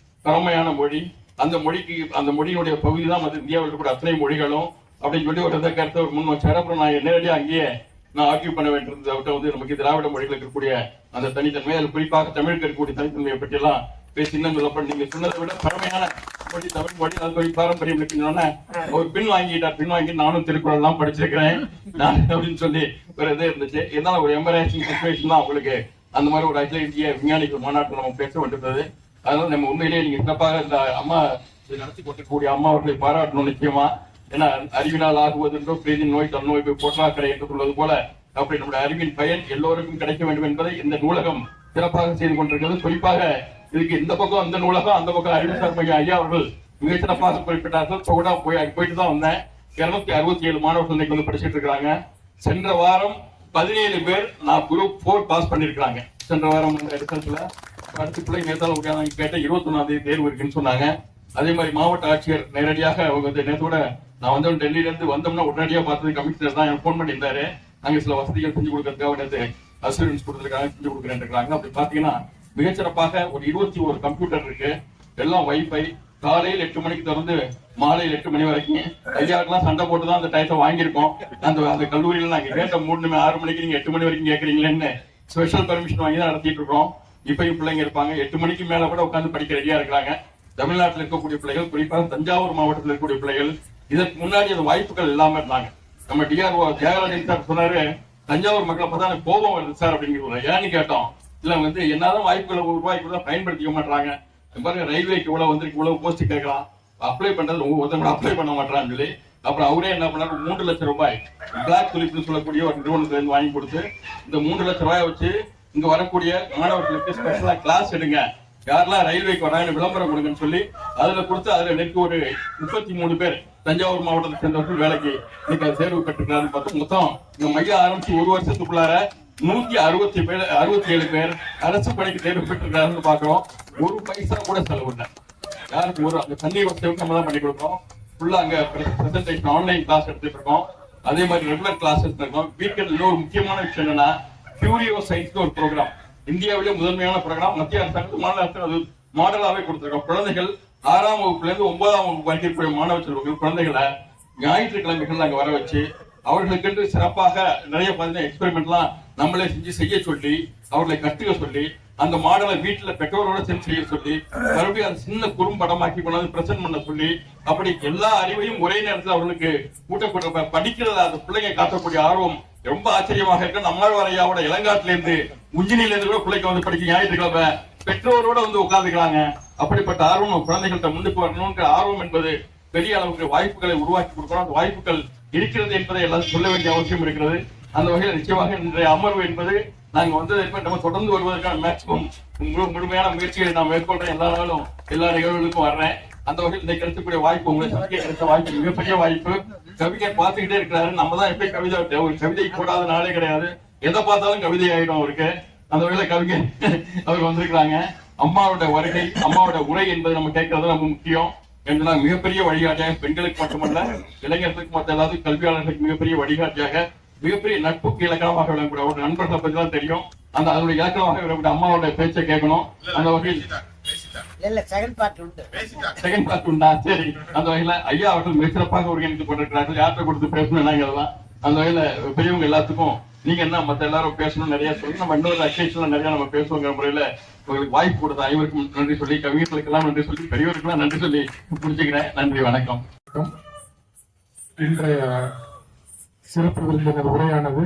S8: பழமையான மொழி, அந்த மொழிக்கு அந்த மொழியினுடைய பகுதி தான் அது இந்தியாவில் இருக்கக்கூடிய அத்தனை மொழிகளும் அப்படின்னு சொல்லி ஒரு கருத்தை ஒரு முன் வச்சார். அப்புறம் நான் நேரடியாக அங்கேயே நான் ஆர்கியூ பண்ண வேண்டியிருந்ததை வந்து நமக்கு திராவிட மொழிகள் இருக்கக்கூடிய அந்த தனித்தன்மை, அது குறிப்பாக தமிழுக்கு இருக்கக்கூடிய தனித்தன்மையை பற்றி எல்லாம் பேசி இன்னும் சொல்லப்படும். நீங்க சொன்னதை விட பழமையான மொழி தமிழ் மொழி, அது ஒரு பாரம்பரியம் இருக்குன்னு ஒரு பின் வாங்கி நானும் திருக்குறள் எல்லாம் படிச்சிருக்கிறேன் நான் அப்படின்னு சொல்லி ஒரு இது இருந்துச்சு. இருந்தாலும் ஒரு எம்பராசிங் சிச்சுவேஷன் தான் உங்களுக்கு அந்த மாதிரி ஒரு அகில இந்திய விஞ்ஞானிகள் மாநாட்டில் நம்ம பேச வேண்டியிருந்தது. அதனால நம்ம உண்மையிலேயே நீங்க சிறப்பாக இந்த அம்மா நடத்தி கொண்டிருக்கக்கூடிய அம்மா அவர்களை பாராட்டணும் நிச்சயமா. ஏன்னா அறிவினால் ஆகுவதென்றோ பிரீதி நோய் தன்னோய் போற்றாக்கரை என்று சொல்வது போல அப்படி நம்முடைய அறிவின் பயன் எல்லோருக்கும் கிடைக்க வேண்டும் என்பதை இந்த நூலகம் சிறப்பாக செய்து கொண்டிருக்கிறது. குறிப்பாக இதுக்கு இந்த பக்கம் அந்த நூலகம், அந்த பக்கம் அறிவுசார் மையம் ஐயா அவர்கள் மிக சிறப்பாக குறிப்பிட்டார்கள். கூட போயிட்டு தான் வந்தேன். 267 மாணவர்கள் இன்னைக்கு வந்து படிச்சுட்டு இருக்காங்க. சென்ற வாரம் 17 பேர் நான் குரூப் 4 பாஸ் பண்ணிருக்காங்க. சென்ற வாரம் அந்த ரிசல்ட்ல அடுத்த பிள்ளை நேத்தால கேட்ட 21ஆம் தேதி தேர்வு இருக்குன்னு சொன்னாங்க. அதே மாதிரி மாவட்ட ஆட்சியர் நேரடியாக அவங்க வந்து நேற்றோட நான் வந்து டெல்லியில இருந்து வந்தோம்னா உடனடியாக பார்த்தது கமிஷனர் தான் எனக்கு போன் பண்ணியிருந்தாரு. அங்க சில வசதிகள் செஞ்சு கொடுக்கறதுக்காக நேற்று அசூரன்ஸ் கொடுத்துருக்காங்க, செஞ்சு கொடுக்குறேன் இருக்காங்க. அப்படி பாத்தீங்கன்னா மிகச்சிறப்பாக ஒரு 21 கம்ப்யூட்டர் இருக்கு, எல்லாம் வைஃபை. காலையில் 8 மணிக்கு திறந்து மாலையில் 8 மணி வரைக்கும் ஐயாக்கெல்லாம் சண்டை போட்டு தான் அந்த டயத்தை வாங்கியிருக்கோம். அந்த கல்லூரியில நாங்க கேட்ட 6 மணிக்கு நீங்க 8 மணி வரைக்கும் கேட்கறீங்களேன்னு ஸ்பெஷல் பெர்மிஷன் வாங்கி தான் நடத்திட்டு இருக்கோம். இப்பயும் பிள்ளைங்க இருப்பாங்க 8 மணிக்கு மேல கூட உட்காந்து படிக்க ரெடியா இருக்கிறாங்க. தமிழ்நாட்டில் இருக்கக்கூடிய பிள்ளைகள், குறிப்பாக தஞ்சாவூர் மாவட்டத்தில் இருக்கக்கூடிய பிள்ளைகள் இதற்கு முன்னாடி அந்த வாய்ப்புகள் இல்லாம இருந்தாங்க. நம்ம டிஆர்ஓ ஜெயராஜன் சார் சொன்னாரு, தஞ்சாவூர் மக்களை பார்த்தா கோபம் வருது சார் அப்படிங்கிறது. ஏன்னு கேட்டோம், இல்ல வந்து என்னதான் வாய்ப்புகளை உருவாக்கி கூட பயன்படுத்திக்க மாட்டாங்க. பாருங்க ரயில்வேக்கு இவ்வளவு வந்திருக்கு, இவ்வளவு போஸ்ட் கேட்கலாம், அப்ளை பண்றது ஒருத்தவங்க அப்ளை பண்ண மாட்டான்னு சொல்லி அப்புறம் அவரே என்ன பண்ணாரு, 3 லட்சம் ரூபாய் பிளாக் துலிப்னு சொல்லக்கூடிய ஒரு நிறுவனத்துல இருந்து வாங்கி கொடுத்து இந்த 3 லட்சம் ரூபாயை வச்சு இங்க வரக்கூடிய மாணவர்களுக்கு ஸ்பெஷலா கிளாஸ் எடுங்க, யாரெல்லாம் ரயில்வேக்கு வராங்கன்னு விளம்பரம் கொடுங்கன்னு சொல்லி அதுல கொடுத்து அதுல நெருக்கு ஒரு 33 பேர் தஞ்சாவூர் மாவட்டத்தை சேர்ந்தவர்கள் வேலைக்கு இன்னைக்கு தேர்வு பெற்றுக்கிறாருன்னு பார்த்தோம். மொத்தம் இந்த மையம் ஆரம்பிச்சு ஒரு வருஷத்துக்குள்ளார 167 பேர் அரசு பணிக்கு தேர்வு பெற்றிருக்காருன்னு பாக்குறோம். ஒரு பைசா கூட செலவு இல்லை யாருக்கு. ஒரு அந்த தண்ணீர் வசதிக்கு நம்ம தான் பண்ணி கொடுப்போம். ஃபுல்லா அங்க பிரசன்டேஷன் ஆன்லைன் கிளாஸ் எடுத்துட்டு இருக்கோம். அதே மாதிரி ரெகுலர் கிளாஸ் எடுத்துருக்கோம். வீக்கெண்ட் இன்னொரு முக்கியமான விஷயம் என்னன்னா கியூரியோ சயின்ஸ் ஒரு ப்ரோக்ராம், இந்தியாவிலே முதன்மையான ப்ரோக்ராம். மத்திய அரசாங்கம் மாநில அரசு அது மாடலாவே கொடுத்திருக்கோம். குழந்தைகள் 6ஆம் வகுப்புல இருந்து 9ஆம் வகுப்பு படிக்கக்கூடிய மாணவ செல்வங்கள் குழந்தைகளை ஞாயிற்றுக்கிழமைகள் அங்க வர வச்சு அவர்களுக்கு சிறப்பாக நிறைய பார்த்தீங்கன்னா எக்ஸ்பெரிமெண்ட்லாம் நம்மளே செஞ்சு செய்ய சொல்லி அவர்களை கற்றுக்க சொல்லி அந்த மாடலை வீட்டுல பெற்றோரோட சேர்ந்து செய்ய சொல்லி மறுபடியும் அந்த சின்ன குறும்படமாக்கி கொண்டாந்து பிரசன்ட் பண்ண சொல்லி அப்படி எல்லா அறிவையும் ஒரே நேரத்தில் அவர்களுக்கு கூட்டக்கூட படிக்கிறத அந்த பிள்ளைங்க காட்டக்கூடிய ஆர்வம் ரொம்ப ஆச்சரியமாக இருக்கு. நம்மாழ்வார் ஐயாவோட இளங்காட்டுல இருந்து உஞ்சினில இருந்து கூட பிள்ளைங்க வந்து படிக்க ஞாயிற்றுக்கிழமை பெற்றோரோட வந்து உட்கார்ந்துக்கிறாங்க. அப்படிப்பட்ட ஆர்வம் குழந்தைகள்கிட்ட முன்னுக்கு வரணும்ன்ற ஆர்வம் என்பது பெரிய அளவுக்கு வாய்ப்புகளை உருவாக்கி கொடுக்கணும். அந்த வாய்ப்புகள் இருக்கிறது என்பதை எல்லாம் சொல்ல வேண்டிய அவசியம் இருக்கிறது. அந்த வகையில் நிச்சயமாக இன்றைய அமர்வு என்பது நாங்க வந்து நம்ம தொடர்ந்து வருவதற்கான மேக்சிமம் முழுமையான முயற்சிகளை நான் மேற்கொள்றேன். எல்லா நாளும் எல்லா நிகழ்வுகளுக்கும் வர்றேன். அந்த வகையில் இந்த கிடைக்கக்கூடிய வாய்ப்பு உங்களுக்கு சந்திக்க கிடைத்த வாய்ப்பு மிகப்பெரிய வாய்ப்பு. கவிஞர் பார்த்துக்கிட்டே இருக்கிறாரு. நம்ம தான் எப்படி கவிதை ஒரு கவிதை போடாத நாளே கிடையாது. எதை பார்த்தாலும் கவிதை ஆயிடும் அவருக்கு. அந்த வகையில கவிஞர் அவர் வந்திருக்கிறாங்க. அம்மாவோட வருகை, அம்மாவோட உரை என்பது நம்ம கேட்கறது ரொம்ப முக்கியம். என்றால் மிகப்பெரிய வழிகாட்டியாக பெண்களுக்கு மட்டுமல்ல இளைஞர்களுக்கு மற்ற எல்லாரும் கல்வியாளர்களுக்கு மிகப்பெரிய வழிகாட்டியாக மிகப்பெரிய நட்புக்கு இலக்கணமாக விளங்கக்கூடிய ஒரு நண்பர்களை பற்றி தான் தெரியும். அந்த அதனுடைய இலக்கணமாக விளங்கக்கூடிய அம்மாவோட பேச்சை கேட்கணும். அந்த வகையில் செகண்ட் பார்ட் உண்டா? சரி. அந்த வகையில ஐயா அவர்கள் மிக சிறப்பாக ஒருங்கிணைத்து கொண்டிருக்கிறார்கள். யார்கிட்ட கொடுத்து பேசணும் அந்த வகையில பெரியவங்க எல்லாத்துக்கும் நீங்க என்ன மத்த எல்லாரும் பேசணும் நிறைய சொல்லி நம்ம இன்னொரு அக்கேஷன்ல நிறைய நம்ம பேசுவோங்கிற முறையில உங்களுக்கு வாய்ப்பு கொடுத்த அனைவருக்கும் நன்றி சொல்லி கவிஞர்களுக்கு எல்லாம் நன்றி சொல்லி பெரியவருக்கெல்லாம் நன்றி சொல்லி முடிச்சுக்கிறேன். நன்றி, வணக்கம்.
S9: இன்றைய சிறப்பு விருந்தினர் உரையானது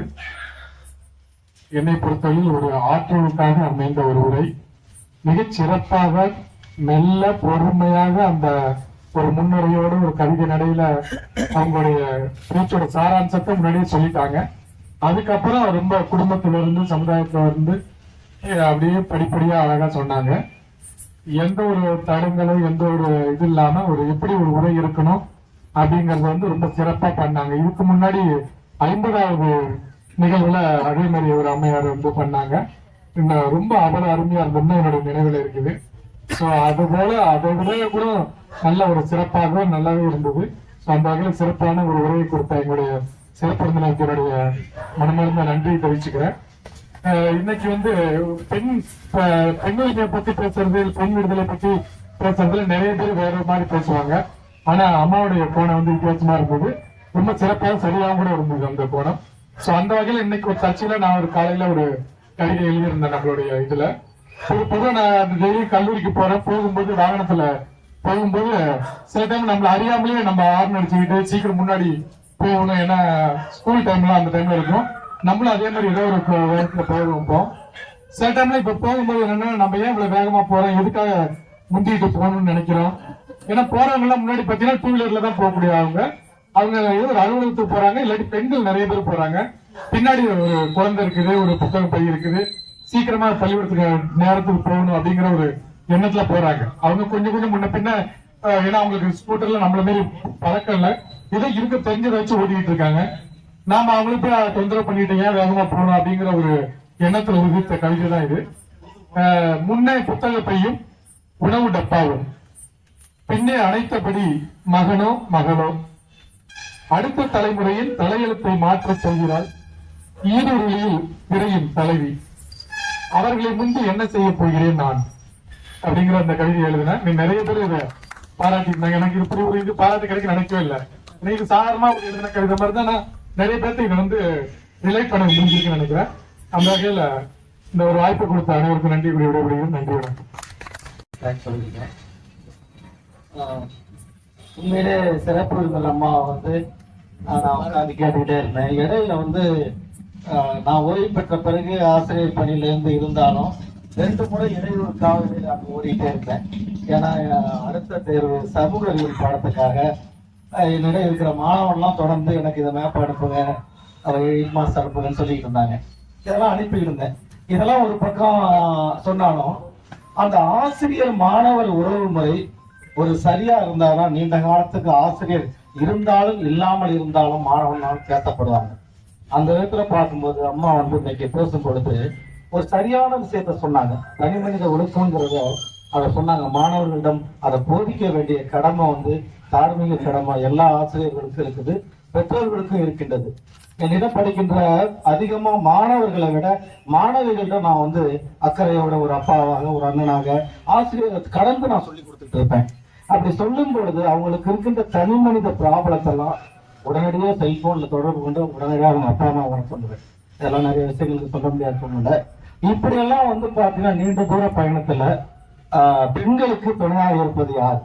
S9: என்னை பொறுத்தவரையில் ஒரு ஆற்றலுக்காக அமைந்த ஒரு உரை. மிகச் சிறப்பாக மெல்ல பொறுமையாக அந்த ஒரு முன்னுரையோடு ஒரு கவிதை நடையில அவங்களுடைய பேச்சோட சாராம்சத்தை முன்னாடியே சொல்லிட்டாங்க. அதுக்கப்புறம் ரொம்ப குடும்பத்திலிருந்து சமுதாயத்துல இருந்து அப்படியே படிப்படியா அழகா சொன்னாங்க. எந்த ஒரு தடங்களும் எந்த ஒரு இது இல்லாம ஒரு எப்படி ஒரு உரை இருக்கணும் அப்படிங்கறது வந்து ரொம்ப சிறப்பா பண்ணாங்க. இதுக்கு முன்னாடி 50வது நிகழ்வுல அதே மாதிரி ஒரு அம்மையார் வந்து பண்ணாங்க. ரொம்ப அவ்வளவு அருமையா இருந்ததுன்னு என்னோட நினைவுல இருக்குது. ஸோ அது போல அதை விட கூட நல்ல ஒரு சிறப்பாக நல்லாவே இருந்தது. ஸோ அந்த வகையில் சிறப்பான ஒரு உரையை கொடுத்த எங்களுடைய சிறப்பு விருந்தினருடைய மனமார்ந்த நன்றியை தெரிவிச்சுக்கிறேன். இன்னைக்கு வந்து பெண்களை பத்தி பேசுறது, பெண் விடுதலை பத்தி பேசுறதுல நிறைய பேர் வேற மாதிரி பேசுவாங்க. ஆனா அம்மாவுடைய கோணம் வந்து வித்தியாசமா இருந்தது. ரொம்ப சிறப்பாக சரியாகவும் கூட இருந்தது அந்த கோணம். சோ அந்த வகையில இன்னைக்கு ஒரு சர்ச்சையில நான் ஒரு காலையில ஒரு கவிதை எழுதியிருந்தேன் நம்மளுடைய இதுல. பொதுவாக நான் டெய்லி கல்லூரிக்கு போறேன். போகும்போது வாகனத்துல போகும்போது சில டைம் நம்மள அறியாமலேயே நம்ம ஹார்ன் அடிச்சுக்கிட்டு சீக்கிரம் முன்னாடி போகணும். ஏன்னா ஸ்கூல் டைம்ல அந்த டைம்ல இருக்கும். நம்மளும் அதே மாதிரி ஏதோ ஒரு வேகத்துல போயிருப்போம். சில டைம்ல இப்ப போகும்போது என்னன்னா நம்ம ஏன் இவ்வளவு வேகமா போறோம், எதுக்காக முந்திட்டு போகணும்னு நினைக்கிறோம். ஏன்னா போறவங்க எல்லாம் முன்னாடி பாத்தீங்கன்னா டூ வீலர்ல தான் போகக்கூடிய அவங்க ஏதோ ஒரு அலுவலகத்துக்கு போறாங்க, இல்லாட்டி பெண்கள் நிறைய பேர் போறாங்க. பின்னாடி ஒரு குழந்தை இருக்குது, ஒரு புத்தக பை இருக்குது, சீக்கிரமா பள்ளிக்கூடத்துக்கு நேரத்துக்கு போகணும் அப்படிங்கிற ஒரு எண்ணத்துல போறாங்க. அவங்க கொஞ்சம் கொஞ்சம் முன்ன பின்ன, ஏன்னா அவங்களுக்கு ஸ்கூட்டர்ல நம்மள மாரி பழக்கம் இல்ல, ஏதோ இருக்க தெரிஞ்சதை வச்சு ஓட்டிட்டு இருக்காங்க. நாம அவங்களுக்கு தொந்தரவு பண்ணிட்டு ஏன் வேகமா போகணும் அப்படிங்கிற ஒரு எண்ணத்துல உதித்த கவிதை தான் இது. முன்னே புத்தக பையும் உணவு டப்பாவும், பின்னே அழைத்தபடி மகனோ மகளோ, அடுத்த தலைமுறையின் தலையெழுத்தை மாற்ற சொல்கிறாள் ஈரொலியில் விரையும் தலைவி, அவர்களை முன்பு என்ன செய்ய போகிறேன் நான் அப்படிங்கிற அந்த கவிதை எழுதினேன். நீ நிறைய பேர் இதை பாராட்டிருந்தாங்க. எனக்கு இப்படி ஒரு இது பாராட்டு கிடைக்க நினைக்கவே இல்லை. இன்னைக்கு சாதாரணமா எழுதின கவிதை மாதிரி தான் நான் நிறைய பேர்த்து இதை வந்து ரிலேட் பண்ண முடிஞ்சிருக்குன்னு நினைக்கிறேன். அந்த வகையில இந்த ஒரு வாய்ப்பு கொடுத்த அனைவருக்கும் நன்றி கூடிய விடைபெறுகிறேன். நன்றி, வணக்கம்.
S3: சொல்லிருக்கேன். உண்மையிலே சிறப்பு விருந்தினர் அம்மா வந்து நான் உட்காந்து கேட்டுக்கிட்டே இருந்தேன். இடையில வந்து நான் ஓய்வு பெற்ற பிறகு ஆசிரியர் பணியிலேருந்து இருந்தாலும் 2 முறை இடையூறு காவலில் அங்கே ஓடிட்டே இருந்தேன். ஏன்னா அடுத்த தேர்வு சமூக அறிவியல் பாடத்துக்காக என்னிடம் இருக்கிற மாணவன்லாம் தொடர்ந்து எனக்கு இதை மேப் அனுப்புங்க, மாஸ்டர் அனுப்புங்கன்னு சொல்லிட்டு இருந்தாங்க. இதெல்லாம் அனுப்பிட்டு இருந்தேன். இதெல்லாம் ஒரு பக்கம் சொன்னாலும் அந்த ஆசிரியர் மாணவர் உறவு முறை ஒரு சரியா இருந்தாதான் நீண்ட காலத்துக்கு ஆசிரியர் இருந்தாலும் இல்லாமல் இருந்தாலும் மாணவனால் பேசப்படுவாங்க. அந்த விதத்துல பார்க்கும்போது அம்மா வந்து இன்னைக்கு பேசும் பொழுது ஒரு சரியான விஷயத்த சொன்னாங்க. தனி மனித ஒழுக்கங்கிறத அதை சொன்னாங்க. மாணவர்களிடம் அதை போதிக்க வேண்டிய கடமை வந்து தார்மீக கடமை எல்லா ஆசிரியர்களுக்கும் இருக்குது, பெற்றோர்களுக்கும் இருக்கின்றது. என்னிடம் படிக்கின்ற அதிகமா மாணவர்களை விட மாணவிகளிடம் நான் வந்து அக்கறையோட ஒரு அப்பாவாக ஒரு அண்ணனாக ஆசிரியர் கடந்து நான் சொல்லி கொடுத்துட்டு இருப்பேன். அப்படி சொல்லும் பொழுது அவங்களுக்கு இருக்கின்ற தனி மனித ப்ராப்ளத்தெல்லாம் உடனடியாக செல்போன்ல தொடர்பு கொண்டு உடனடியாக அவங்க அப்பா அம்மா வர சொல்லுவேன். இதெல்லாம் நிறைய விஷயங்களுக்கு சொல்ல முடியாது சொல்லல. இப்படி எல்லாம் வந்து பாத்தீங்கன்னா நீண்ட தூர பயணத்துல பெண்களுக்கு துணையாக இருப்பது யார்,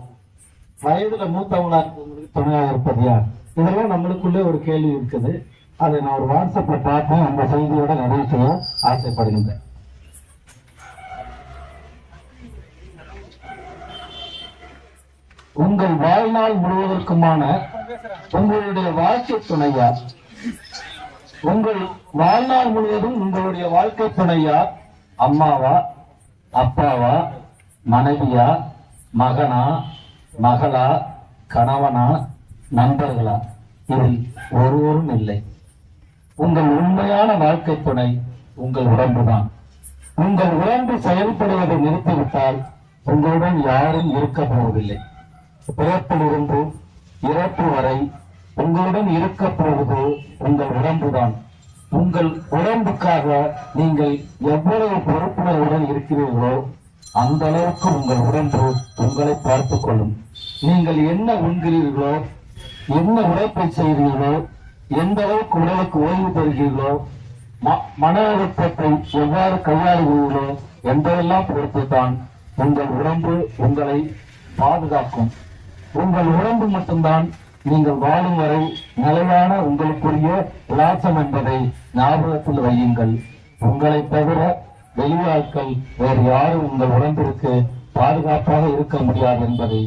S3: வயதுல மூத்தவங்களா இருக்கிறவங்களுக்கு துணையாக இருப்பது யார், இதெல்லாம் நம்மளுக்குள்ளே ஒரு கேள்வி இருக்குது. அதை நான் ஒரு வாட்ஸ்அப்ல பார்த்தேன். அந்த செய்தியோட நிறைவு செய்ய ஆசைப்படுகின்றேன். உங்கள் வாழ்நாள் முழுவதற்குமான உங்களுடைய வாழ்க்கை துணையார், உங்கள் வாழ்நாள் முழுவதும் உங்களுடைய வாழ்க்கை துணையார் அம்மாவா, அப்பாவா, மனைவியா, மகனா, மகளா, கணவனா, நண்பர்களா, இதில் ஒருவரும் இல்லை. உங்கள் உண்மையான வாழ்க்கை துணை உங்கள் உடம்புதான். உங்கள் உடம்பு செயல்படுவதை நிறுத்திவிட்டால் உங்களுடன் யாரும் இருக்க போவதில்லை. பிறப்பிலிருந்து இறப்பு வரை உங்களுடன் இருக்க போவது உங்கள் உடம்புதான். உங்கள் உடம்புக்காக நீங்கள் எவ்வளவு பொறுப்புணர்வுடன் இருக்கிறீர்களோ அந்த அளவுக்கு உங்கள் உடம்பு உங்களை பார்த்துக் கொள்ளும். நீங்கள் என்ன உண்கிறீர்களோ, என்ன உழைப்பை செய்கிறீர்களோ, எந்த அளவுக்கு உடலுக்கு ஓய்வு தருகிறீர்களோ, மன அழுத்தத்தை எவ்வாறு கையாளுகிறீர்களோ என்பதெல்லாம் பொறுத்துதான் உங்கள் உடம்பு உங்களை பாதுகாக்கும். உங்கள் உடம்பு மட்டும்தான் நீங்கள் வாழும் வரை நிலையான உங்களுக்குரிய விலாசம் என்பதை ஞாபகத்தில் வையுங்கள். உங்களை தவிர வெளியாட்கள் வேறு யாரும் உங்கள் உடம்பிற்கு பாதுகாப்பாக இருக்க முடியாது என்பதை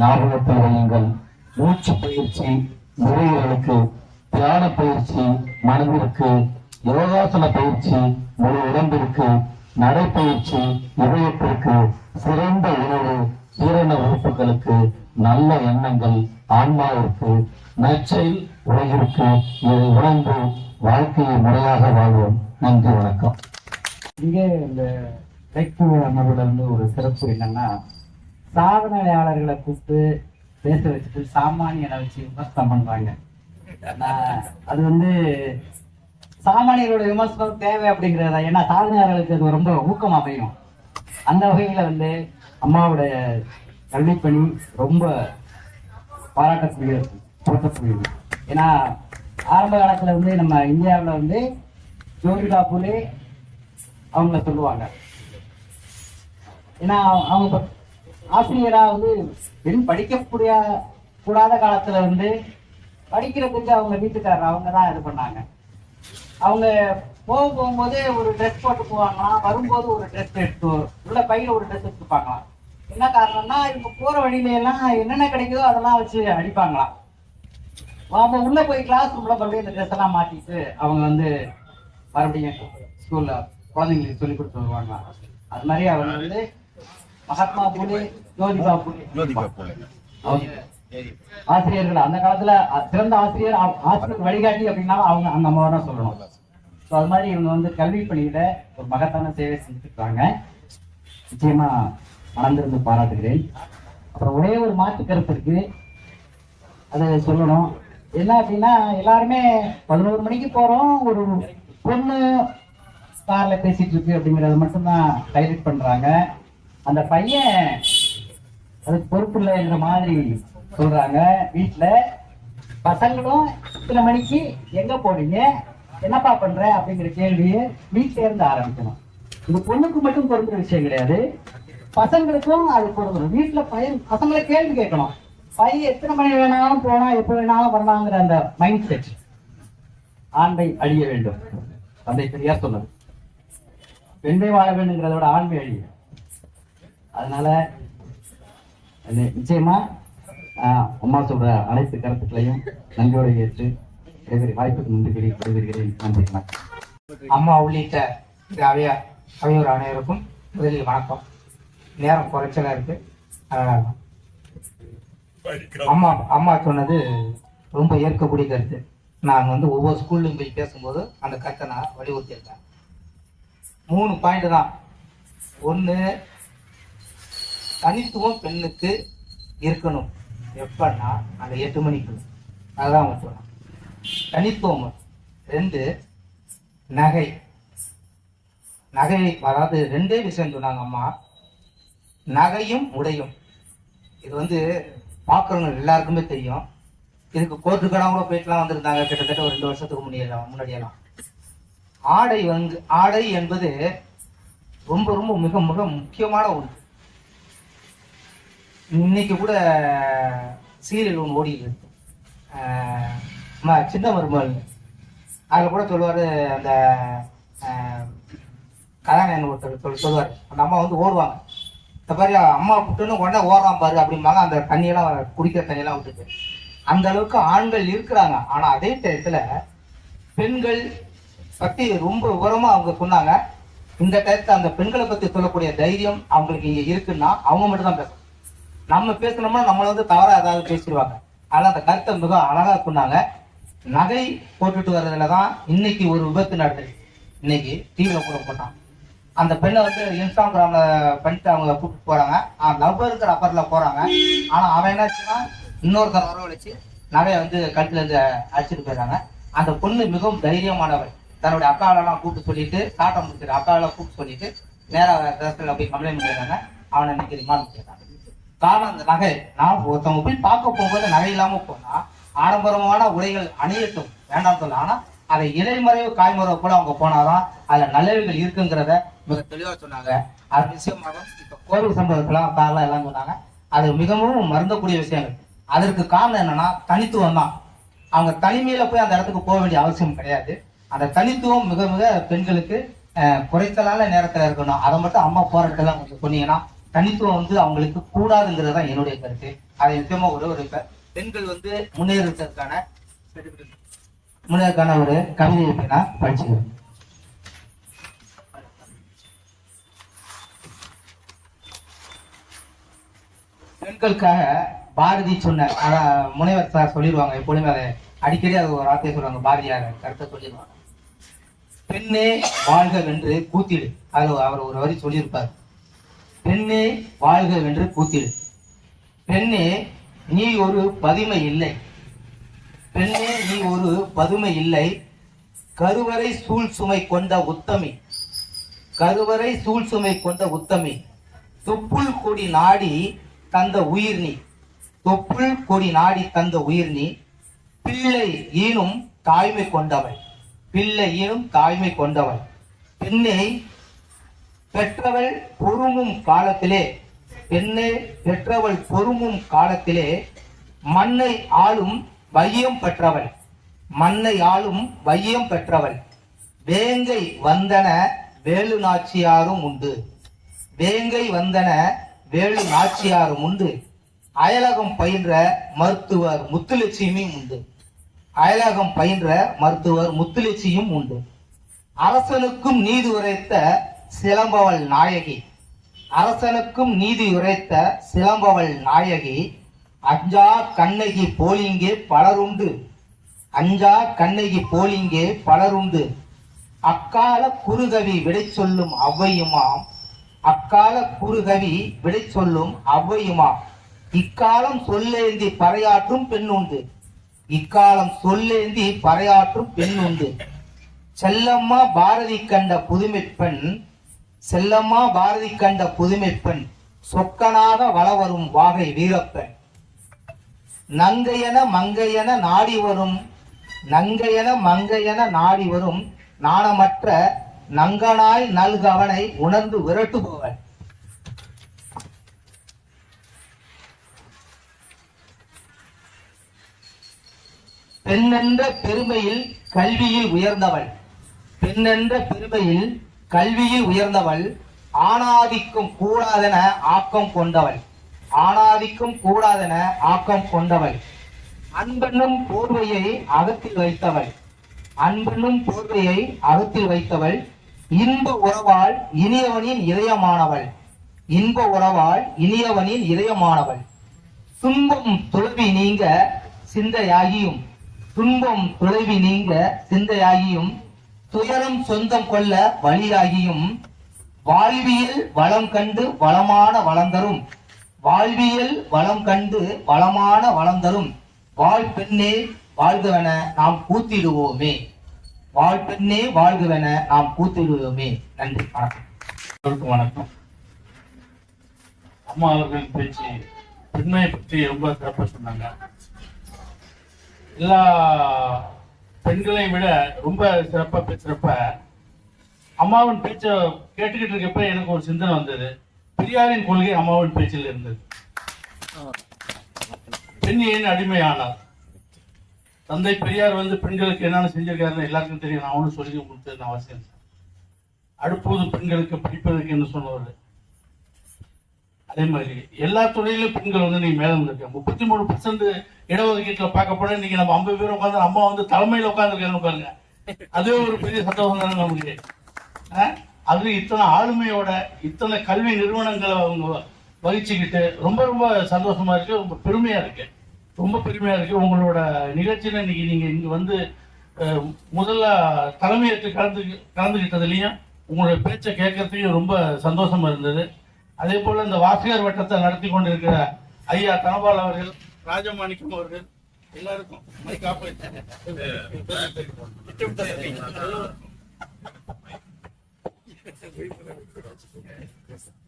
S3: ஞாபகத்தில் வையுங்கள். மூச்சு பயிற்சி நுரையீரலுக்கு, தியான பயிற்சி மனதிற்கு, யோகாசன பயிற்சி முழு உடம்பிற்கு,
S2: நடைப்பயிற்சி இதயத்திற்கு சிறந்த உணவு, சீரண உறுப்புகளுக்கு நல்ல எண்ணங்கள், ஆன்மாவிற்கு நற்செயல், உலகிற்கு இதை உணர்ந்து வாழ்க்கையை முறையாக வாழ்வோம். நன்றி, வணக்கம்.
S5: இங்கே இந்த லைக்பூர் அமர்வுல இருந்து ஒரு சிறப்பு என்னன்னா, சாதனையாளர்களை கூப்பிட்டு பேச வச்சுட்டு சாமானியனை வச்சு விமர்சனம் பண்ணுவாங்க. அது வந்து சாமானியர்களோட விமர்சனம் தேவை அப்படிங்கிறதா. ஏன்னா சாதனையாளர்களுக்கு அது ரொம்ப ஊக்கம் அமையும். அந்த வகையில வந்து அம்மாவுடைய கல்விப்பணி ரொம்ப பாராட்டக்கூடியது, போற்றக்கூடியது. ஏன்னா ஆரம்ப காலத்துல வந்து நம்ம இந்தியாவில் வந்து ஜோதிகா பூலே அவங்க சொல்லுவாங்க. ஏன்னா அவங்க ஆசிரியரா வந்து பெண் படிக்கக்கூடிய கூடாத காலத்துல வந்து படிக்கிறதுக்கு அவங்க வீட்டுக்காரர் அவங்க தான் இது பண்ணாங்க. அவங்க போகும்போது ஒரு ட்ரெஸ் போட்டு போவாங்களாம், வரும்போது ஒரு ட்ரெஸ் எடுத்து உள்ள பையில ஒரு ட்ரெஸ் எடுத்துப்பாங்களாம். என்ன காரணம்னா இவங்க போற வழியில எல்லாம் என்னென்ன கிடைக்குதோ அதெல்லாம் வச்சு அடிப்பாங்களாம். அவங்க உள்ள போய் கிளாஸ் ரூம்ல மறுபடியும் இந்த ட்ரெஸ் எல்லாம் மாட்டிட்டு அவங்க வந்து மறுபடியும் ஸ்கூல்ல குழந்தைங்களுக்கு சொல்லி கொடுத்து வருவாங்களாம். அது மாதிரி அவங்க வந்து மகாத்மா பூலே, ஜோதிபா பூலே அவங்க ஆசிரியர்கள் அந்த காலத்துல சிறந்த ஆசிரியர் வழிகாட்டி அப்படின்னாலும் அவங்க அந்த அம்மாவை தான் சொல்லணும். ஸோ அது மாதிரி இவங்க வந்து கல்வி பணியில ஒரு மகத்தான சேவை செஞ்சுட்டு இருக்காங்க. நிச்சயமா மனந்திருந்து பாராட்டுகிறேன். அப்புறம் ஒரே ஒரு மாற்று கருத்து இருக்கு, அதை சொல்லணும். என்ன அப்படின்னா எல்லாருமே 11 மணிக்கு போறோம், ஒரு பொண்ணு கார்ல பேசிட்டு இருக்கு அப்படிங்கறத மட்டும்தான் ஹைலைட் பண்றாங்க. அந்த பையன் அதுக்கு பொறுப்பு இல்லைங்கிற மாதிரி சொல்றாங்க. வீட்டுல பசங்களும் இத்தனை மணிக்கு எங்க போறீங்க, என்னப்பா பண்ற அப்படிங்கிற கேள்வியை வீட்டுல இருந்து ஆரம்பிக்கணும். இது பொண்ணுக்கு மட்டும் பொறுக்கிற விஷயம் கிடையாது, பசங்களுக்கும் அது பொறுக்கணும். வீட்டுல பசங்களை கேள்வி கேட்கணும். பையன் எத்தனை மணி வேணாலும் போனா எப்ப வேணாலும் வரலாங்கிற அந்த மைண்ட் செட் ஆண்மை அழிய வேண்டும். தந்தை பெரியார் சொன்னது பெண்மை வாழ வேண்டுங்கிறதோட ஆண்மை அழிய. அதனால நிச்சயமா அம்மா சொல்ற அனைத்து கருத்துக்களையும் நன்றியோடு ஏற்று வாய்ப்புக்கு நன்றி விடைபெறுகிறேன். நன்றி.
S10: அம்மா உள்ளிட்ட அவையோர் அனைவருக்கும் முதலில் வணக்கம். நேரம் குறைச்சலா இருக்கு. அம்மா சொன்னது ரொம்ப ஏற்கக்கூடிய கருத்து. நான் வந்து ஒவ்வொரு ஸ்கூல்லையும் போய் பேசும்போது அந்த கருத்தை நான் வலியுறுத்தியிருக்கேன். 3 பாயிண்ட் தான். 1, தனித்துவம் பெண்ணுக்கு இருக்கணும். எப்பன்னா அந்த 8 மணிக்கு, அதுதான் அவங்க சொல்லணும் தனித்துவம். 2, நகை. அதாவது 2 விஷயம் சொன்னாங்க அம்மா, நகையும் உடையும். இது வந்து பார்க்குறவங்க எல்லாருக்குமே தெரியும். இதுக்கு கோர்ட்டுக்கெல்லாம் கூட போயிட்டுலாம் வந்திருந்தாங்க கிட்டத்தட்ட ஒரு 2 வருஷத்துக்கு முன்னாடியெல்லாம். ஆடை என்பது ரொம்ப ரொம்ப மிக மிக முக்கியமான ஒன்று. இன்னைக்கு கூட சீரியல் ஒன்று ஓடிட்டு இருக்கு, சின்ன மருமகள். அதில் கூட சொல்லுவார், அந்த கதாநாயகன் ஒருத்தர் சொல்லுவார், அந்த அம்மா வந்து ஓடுவாங்க, இந்த மாதிரி அம்மா கூட்டுன்னு உடனே ஓடுறான் பாரு அப்படிம்பாங்க. அந்த தண்ணியெல்லாம் குடிக்கிற தண்ணியெல்லாம் விட்டுட்டு அந்த அளவுக்கு ஆண்கள் இருக்கிறாங்க. ஆனா அதே டயத்துல பெண்கள் பத்தி ரொம்ப விவரமா அவங்க சொன்னாங்க. இந்த டயத்துல அந்த பெண்களை பத்தி சொல்லக்கூடிய தைரியம் அவங்களுக்கு இங்க இருக்குன்னா அவங்க மட்டும் தான் பேசணும். நம்ம பேசணும்னா நம்மளை வந்து தவறா ஏதாவது பேசிடுவாங்க. ஆனா அந்த கருத்தை மிக அழகா சொன்னாங்க. நகை போட்டுட்டு வர்றதுலதான் இன்னைக்கு ஒரு விபத்து நடந்தது. இன்னைக்கு டிவியில கூட போட்டான். அந்த பெண்ணை வந்து இன்ஸ்டாகிராம்ல பண்ணிட்டு அவங்க கூப்பிட்டு போறாங்க. லவ் இருக்கிற அப்பர்ல போறாங்க. ஆனா அவன் என்னாச்சுன்னா இன்னொருத்தர் வரவழைச்சு நகையை வந்து கழுத்துல இருந்து அடிச்சுட்டு போயிடுறாங்க. அந்த பொண்ணு மிகவும் தைரியமானவர். தன்னுடைய அக்காவெல்லாம் கூப்பிட்டு சொல்லிட்டு சாட்டை முடிச்சிட்டு அக்காவெல்லாம் கூப்பிட்டு சொல்லிட்டு நேராக போய் கம்ப்ளைண்ட் பண்ணிடுறாங்க. அவனை இன்னைக்கு ரிமாண்ட் பண்ணிடுறாங்க. காரணம் அந்த நகை. நான் ஒருத்தவங்க போய் பார்க்க போகும்போது நகை இல்லாம போனா ஆடம்பரமான உடைகள் அணியட்டும் வேண்டாம் சொல்ல. ஆனா அதை இலைமறைவு காய்மறைவு கூட அவங்க போனாதான் அதுல நல்லவைகள் இருக்குங்கிறத மிக தெளிவா சொன்னாங்க. அது விஷயமாக இப்ப கோவில் சம்பவத்துலாம் காரெல்லாம் எல்லாம் சொன்னாங்க. அது மிகவும் மருந்தக்கூடிய விஷயங்கள். அதற்கு காரணம் என்னன்னா தனித்துவம் தான். அவங்க தனிமையில போய் அந்த இடத்துக்கு போக வேண்டிய அவசியம் கிடையாது. அந்த தனித்துவம் மிக மிக பெண்களுக்கு குறைத்தலான நேரத்துல இருக்கணும். அதை மட்டும் அம்மா போற இடத்துல கொஞ்சம் சொன்னீங்கன்னா தனித்துவம் வந்து அவங்களுக்கு கூடாதுங்கிறது தான் என்னுடைய கருத்து. அதை நிச்சயமா ஒரு பெண்கள் வந்து முன்னேறதுக்கான ஒரு கவிதை நான் படிச்சுக்கிறேன். பெண்களுக்காக பாரதி சொன்ன முனைவர் சார் சொல்லிடுவாங்க, எப்பொழுதுமே அதை அடிக்கடி அது ஒரு வார்த்தையை சொல்லுவாங்க, பாரதியார் கருத்தை சொல்லிடுவாங்க. பெண்ணே வாழ்க வென்று கூத்திடு, அது அவர் ஒரு வரி சொல்லியிருப்பார். பெண்ணே வாழ்க வென்று கூத்திடு, பெண்ணே நீ ஒரு பதுமை இல்லை, பெண்ணே நீ ஒரு பதுமை இல்லை, கருவறை சூழ் சுமை கொண்ட உத்தமி, கருவறை சூழ் சுமை கொண்ட உத்தமி, தொப்புள் கொடி நாடி தந்த உயிர் நீ, தொப்புள் கொடி நாடி தந்த உயிர் நீ, பிள்ளை ஈனும் தாய்மை கொண்டவள், பிள்ளை ஈனும் தாய்மை கொண்டவள், பெண்ணை பெற்றவள் பொறுமும் காலத்திலே, பெண்ணை பெற்றவள் பொறுமும் காலத்திலே, மண்ணை ஆளும் வையம் பெற்றவள், மண்ணை ஆளும் வையம் பெற்றவள், வேங்கை வந்தன வேலு நாச்சியாரும் உண்டு, வேங்கை வந்தன வேலு நாச்சியாரும் உண்டு, அயலகம் பயின்ற மருத்துவர் முத்துலட்சுமியும் உண்டு, அயலகம் பயின்ற மருத்துவர் முத்துலட்சியும் உண்டு, அரசனுக்கும் நீதி உரைத்த சிலம்பவள் நாயகி, அரசனுக்கும் நீதி உரைத்த சிலம்பவள் நாயகி, அஞ்சா கண்ணகி போலிங்கே பலருண்டு, அஞ்சா கண்ணகி போலிங்கே பலருண்டு, அக்கால குறுகவி விடை சொல்லும் ஔவையுமாம், அக்கால குறுகவி விடை சொல்லும் ஔவையுமாம், இக்காலம் சொல்லேந்தி பறையாற்றும் பெண் உண்டு, இக்காலம் சொல்லேந்தி பறையாற்றும் பெண் உண்டு, செல்லம்மா பாரதி கண்ட புதுமை பெண், செல்லம்மா பாரதி கண்ட புதுமை பெண், சொக்கனாக வளவரும் வாகை வீரப்பெண், நங்கையென மங்கையென நாடி வரும், நங்கையென மங்கையென நாடி வரும், நாணமற்ற நங்கனாய் நல்கவனை உணர்ந்து விரட்டுபவள், பெண்ணென்ற பெருமையில் கல்வியில் உயர்ந்தவள், பெண்ணென்ற பெருமையில் கல்வியில் உயர்ந்தவள், ஆணாதிக்கும் கூடாதென ஆக்கம் கொண்டவள், ஆணாதிக்கும் கூடாதென ஆக்கம் கொண்டவள், அன்பென்னும் போர்வையை அகத்தில் வைத்தவள், அன்பென்னும் போர்வையை அகத்தில் வைத்தவள், இன்ப உறவால் இனியவனின் இதயமானவள், இன்ப உறவால் இனியவனின் இதயமானவள், துன்பம் துளவி நீங்க சிந்தையாகியும், துன்பம் துளவி நீங்க சிந்தையாகியும், துயரம் சொந்தம் கொள்ள வழியாகியும், வாழ்வியல் வளம் கண்டு வளமான வளம் தரும், வாழ்வியல் வளம் கண்டு வளமான வளம் தரும், வாழ் பெண்ணே வாழ்கவென நாம் கூத்திடுவோமே, வாழ் பெண்ணே வாழ்கவென நாம் கூத்திடுவோமே. நன்றி, வணக்கம்.
S6: வணக்கம். அம்மா அவர்களின் பேச்சு பெண்மையை பற்றி ரொம்ப சிறப்பாக சொன்னாங்க. எல்லா பெண்களையும் விட ரொம்ப சிறப்பா பேசுறப்ப அம்மாவின் பேச்சை கேட்டுக்கிட்டு இருக்கப்ப எனக்கு ஒரு சிந்தனை வந்தது. பெரியாரின் கொள்கை அம்மாவின் பேச்சில் இருந்தது. பெண் ஏன் அடிமையானார்? தந்தை பெரியார் பெண்களுக்கு என்னென்ன செஞ்சிருக்காருன்னு எல்லாருக்கும் தெரியும். நான் ஒன்றும் சொல்லி உங்களுக்கு அவசியம். அடுப்போது பெண்களுக்கு படிப்பதற்கு என்று சொன்னவர். அதே மாதிரி எல்லா துறையிலும் பெண்கள் நீங்க மேல வந்திருக்காங்க. 33% இடஒதுக்கீட்டுல பார்க்க போனா இன்னைக்கு நம்ம 50 பேர் உட்காந்து அம்மா தலைமையில உட்காந்துருக்காங்க பாருங்க. அதுவே ஒரு பெரிய சந்தோஷம் தானே நமக்கு. அது இத்தனை ஆளுமையோட இத்தனை கல்வி நிறுவனங்களை அவங்க வகிச்சுக்கிட்டு ரொம்ப ரொம்ப சந்தோஷமா இருக்கு. ரொம்ப பெருமையா இருக்கு. ரொம்ப பெருமையா இருக்கு. உங்களோட நிகழ்ச்சியில இன்னைக்கு நீங்க இங்க முதல்ல தலைமையேற்று கலந்துகிட்டதுலயும் உங்களுடைய பேச்சை கேட்கறதுக்கு ரொம்ப சந்தோஷமா இருந்தது. அதே போல இந்த வாசகர் வட்டத்தை நடத்தி கொண்டிருக்கிற ஐயா தனபால் அவர்கள், ராஜமாணிக்கம் அவர்கள், எல்லாருக்கும்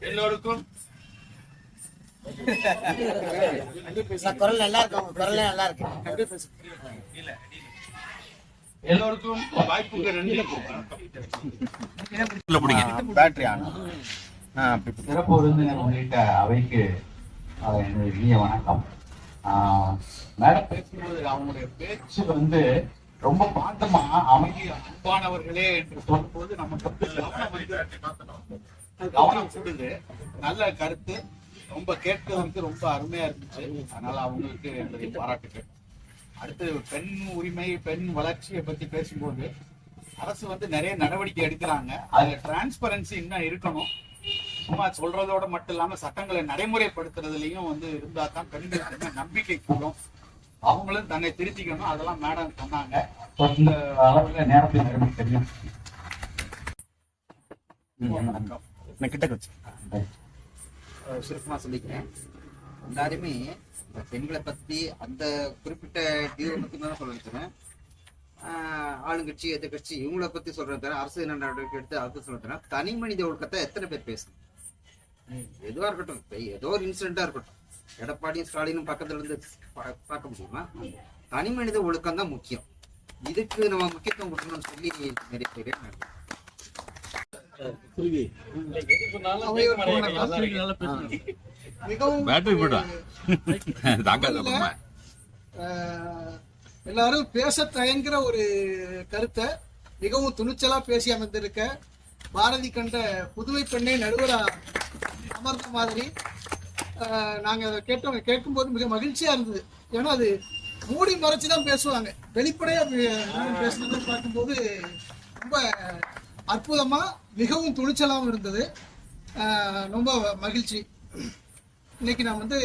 S6: எல்லோருக்கும் எல்லோருக்கும் வாய்ப்புக்கு நன்றி.
S5: சிறப்பு விருந்தினர் உள்ளிட்ட அவைக்கு என்னுடைய இனிய வணக்கம். மேடம் பேசும்போது அவங்களுடைய பேச்சு ரொம்ப பாட்டமா அமைதி அன்பானவர்களே என்று சொல்லும்போது நமக்கு கவனம் கொடுது. நல்ல கருத்து, ரொம்ப கேட்கறதுக்கு ரொம்ப அருமையா இருந்துச்சு. அதனால அவங்களுக்கு என்னுடைய பாராட்டுகள். அடுத்து பெண் உரிமை, பெண் வளர்ச்சியை பத்தி பேசும்போது அரசு நிறைய நடவடிக்கை எடுக்கிறாங்க. அதுல டிரான்ஸ்பரன்சி இன்னும் இருக்கணும்.
S11: சும்மா சொல்றதோட மட்டும் இல்லாம சட்டங்களை நடைமுறைப்படுத்துறதுலயும் வந்து இருந்தா தான் பெண்களுக்கு நம்பிக்கை கூடும், அவங்களும் தன்னை திருத்திக்கணும். அதெல்லாம் மேடம் சொன்னாங்க.
S5: இந்த அளவுல நேரத்தை நிரம்பி தெரியும்.
S11: நான் கிட்ட வச்சு
S12: சுருக்கமா சொல்லிக்கிறேன். எல்லாருமே பெண்களை பத்தி அந்த குறிப்பிட்ட தீவிர பத்தி தான் சொல்லிருக்கிறேன். ஆளுங்கட்சி எதிர்கட்சி இவங்களை பத்தி சொல்றேன் தவிர, அரசு நடவடிக்கை எடுத்து அது சொல்றேன். தனி மனித ஒழுக்கத்தை எத்தனை பேர் பேசணும்? எதுவா இருக்கட்டும், ஏதோ ஒரு இன்சிடென்டா இருக்கட்டும், எடப்பாடியும் ஸ்டாலினும் பக்கத்துல இருந்து பார்க்க முடியுமா? தனி மனித ஒழுக்கம் தான் முக்கியம். இதுக்கு நம்ம முக்கியத்துவம் கொடுக்கணும்னு சொல்லி நிறைய பேர்
S13: எல்லாரும் பேச தயங்குற ஒரு கருத்தை மிகவும் துணிச்சலா பேசி அமைந்திருக்க பாரதி கண்ட புதுவை பெண்ணை நடுவரா அமர்ந்த மாதிரி நாங்க அதை கேட்கும்போது மிக மகிழ்ச்சியா இருந்தது. ஏன்னா அது மூடி மறைச்சுதான் பேசுவாங்க, வெளிப்படையா பேசுறதை பார்க்கும்போது ரொம்ப அற்புதமா மிகவும் துணிச்சலாகவும் இருந்தது. ரொம்ப மகிழ்ச்சி. இன்னைக்கு நான் வந்து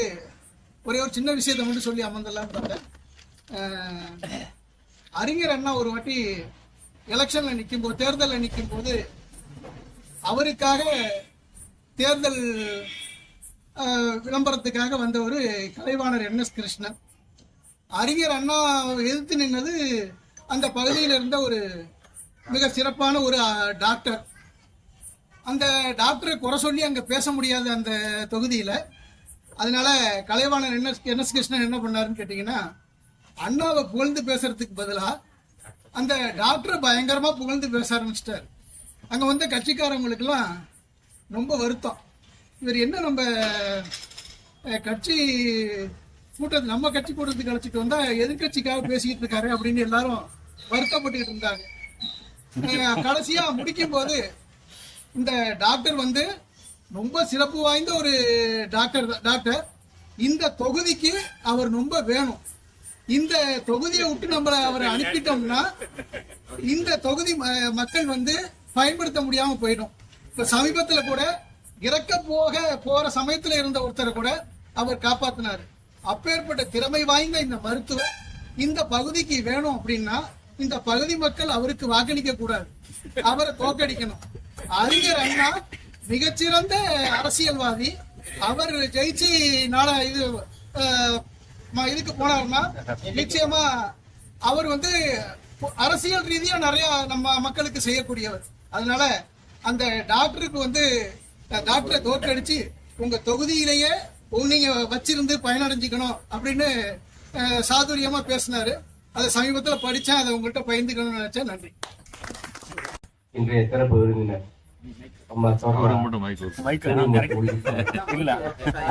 S13: ஒரே ஒரு சின்ன விஷயத்தை மட்டும் சொல்லி அமர்ந்தலான்னு பார்த்தேன். அறிஞர் அண்ணா ஒரு வாட்டி எலெக்ஷன்ல நிற்கும் போது, தேர்தலில் நிற்கும் போது, அவருக்காக தேர்தல் விளம்பரத்துக்காக வந்த ஒரு கலைவாணர் NS கிருஷ்ணன். அறிஞர் அண்ணா எதிர்த்து நின்னது அந்த பகுதியில் இருந்த ஒரு மிக சிறப்பான ஒரு டாக்டர். அந்த டாக்டரை குறை சொல்லி அங்கே பேச முடியாது அந்த தொகுதியில். அதனால கலைவாணர் NS கிருஷ்ணன் என்ன பண்ணாருன்னு கேட்டிங்கன்னா, அண்ணாவை புகழ்ந்து பேசுறதுக்கு பதிலாக அந்த டாக்டரை பயங்கரமாக புகழ்ந்து பேச ஆரம்பிச்சிட்டார். அங்கே வந்த கட்சிக்காரவங்களுக்கெல்லாம் ரொம்ப வருத்தம். இவர் என்ன நம்ம கட்சி கூட்டத்துக்கு, நம்ம கட்சி கூட்டத்துக்கு அழைச்சிட்டு வந்தா எதிர்கட்சிக்காக பேசிக்கிட்டு இருக்காரு அப்படின்னு எல்லாரும் வருத்தப்பட்டுக்கிட்டு இருந்தாங்க. கடைசியா முடிக்கும் போது இந்த டாக்டர் வந்து ரொம்ப சிறப்பு வாய்ந்த ஒரு டாக்டர், இந்த தொகுதிக்கு அவர் ரொம்ப வேணும், இந்த தொகுதியை விட்டு நம்ம அவரை அனுப்பிட்டோம்னா இந்த தொகுதி மக்கள் வந்து பயன்படுத்த முடியாம போயிடும். இப்ப சமீபத்துல கூட இறக்க போற சமயத்துல இருந்த ஒருத்தரை கூட அவர் காப்பாத்தினாரு. அப்பேற்பட்ட திறமை வாய்ந்த இந்த மருத்துவர் இந்த பகுதிக்கு வேணும் அப்படின்னா இந்த பகுதி மக்கள் அவருக்கு வாக்களிக்க கூடாது, அவரை தோற்கடிக்கணும். அறிஞர் அண்ணா மிகச்சிறந்த அரசியல்வாதி. அவர் ஜெயிச்சு இதுக்கு போனார்னா நிச்சயமா அவர் வந்து அரசியல் ரீதியா நிறைய நம்ம மக்களுக்கு செய்யக்கூடியவர். அதனால அந்த டாக்டருக்கு வந்து டாக்டரை தோற்கடிச்சு உங்க தொகுதியிலேயே நீங்க வச்சிருந்து பயனடைஞ்சுக்கணும் அப்படின்னு சாதுரியமா பேசினாரு. அதை சமீபத்துல படிச்சேன், அதை உங்கள்கிட்ட பகிர்ந்துக்கணும்னு நினைச்சேன். நன்றி.
S5: இன்றைய சிறப்பு விருந்தினர்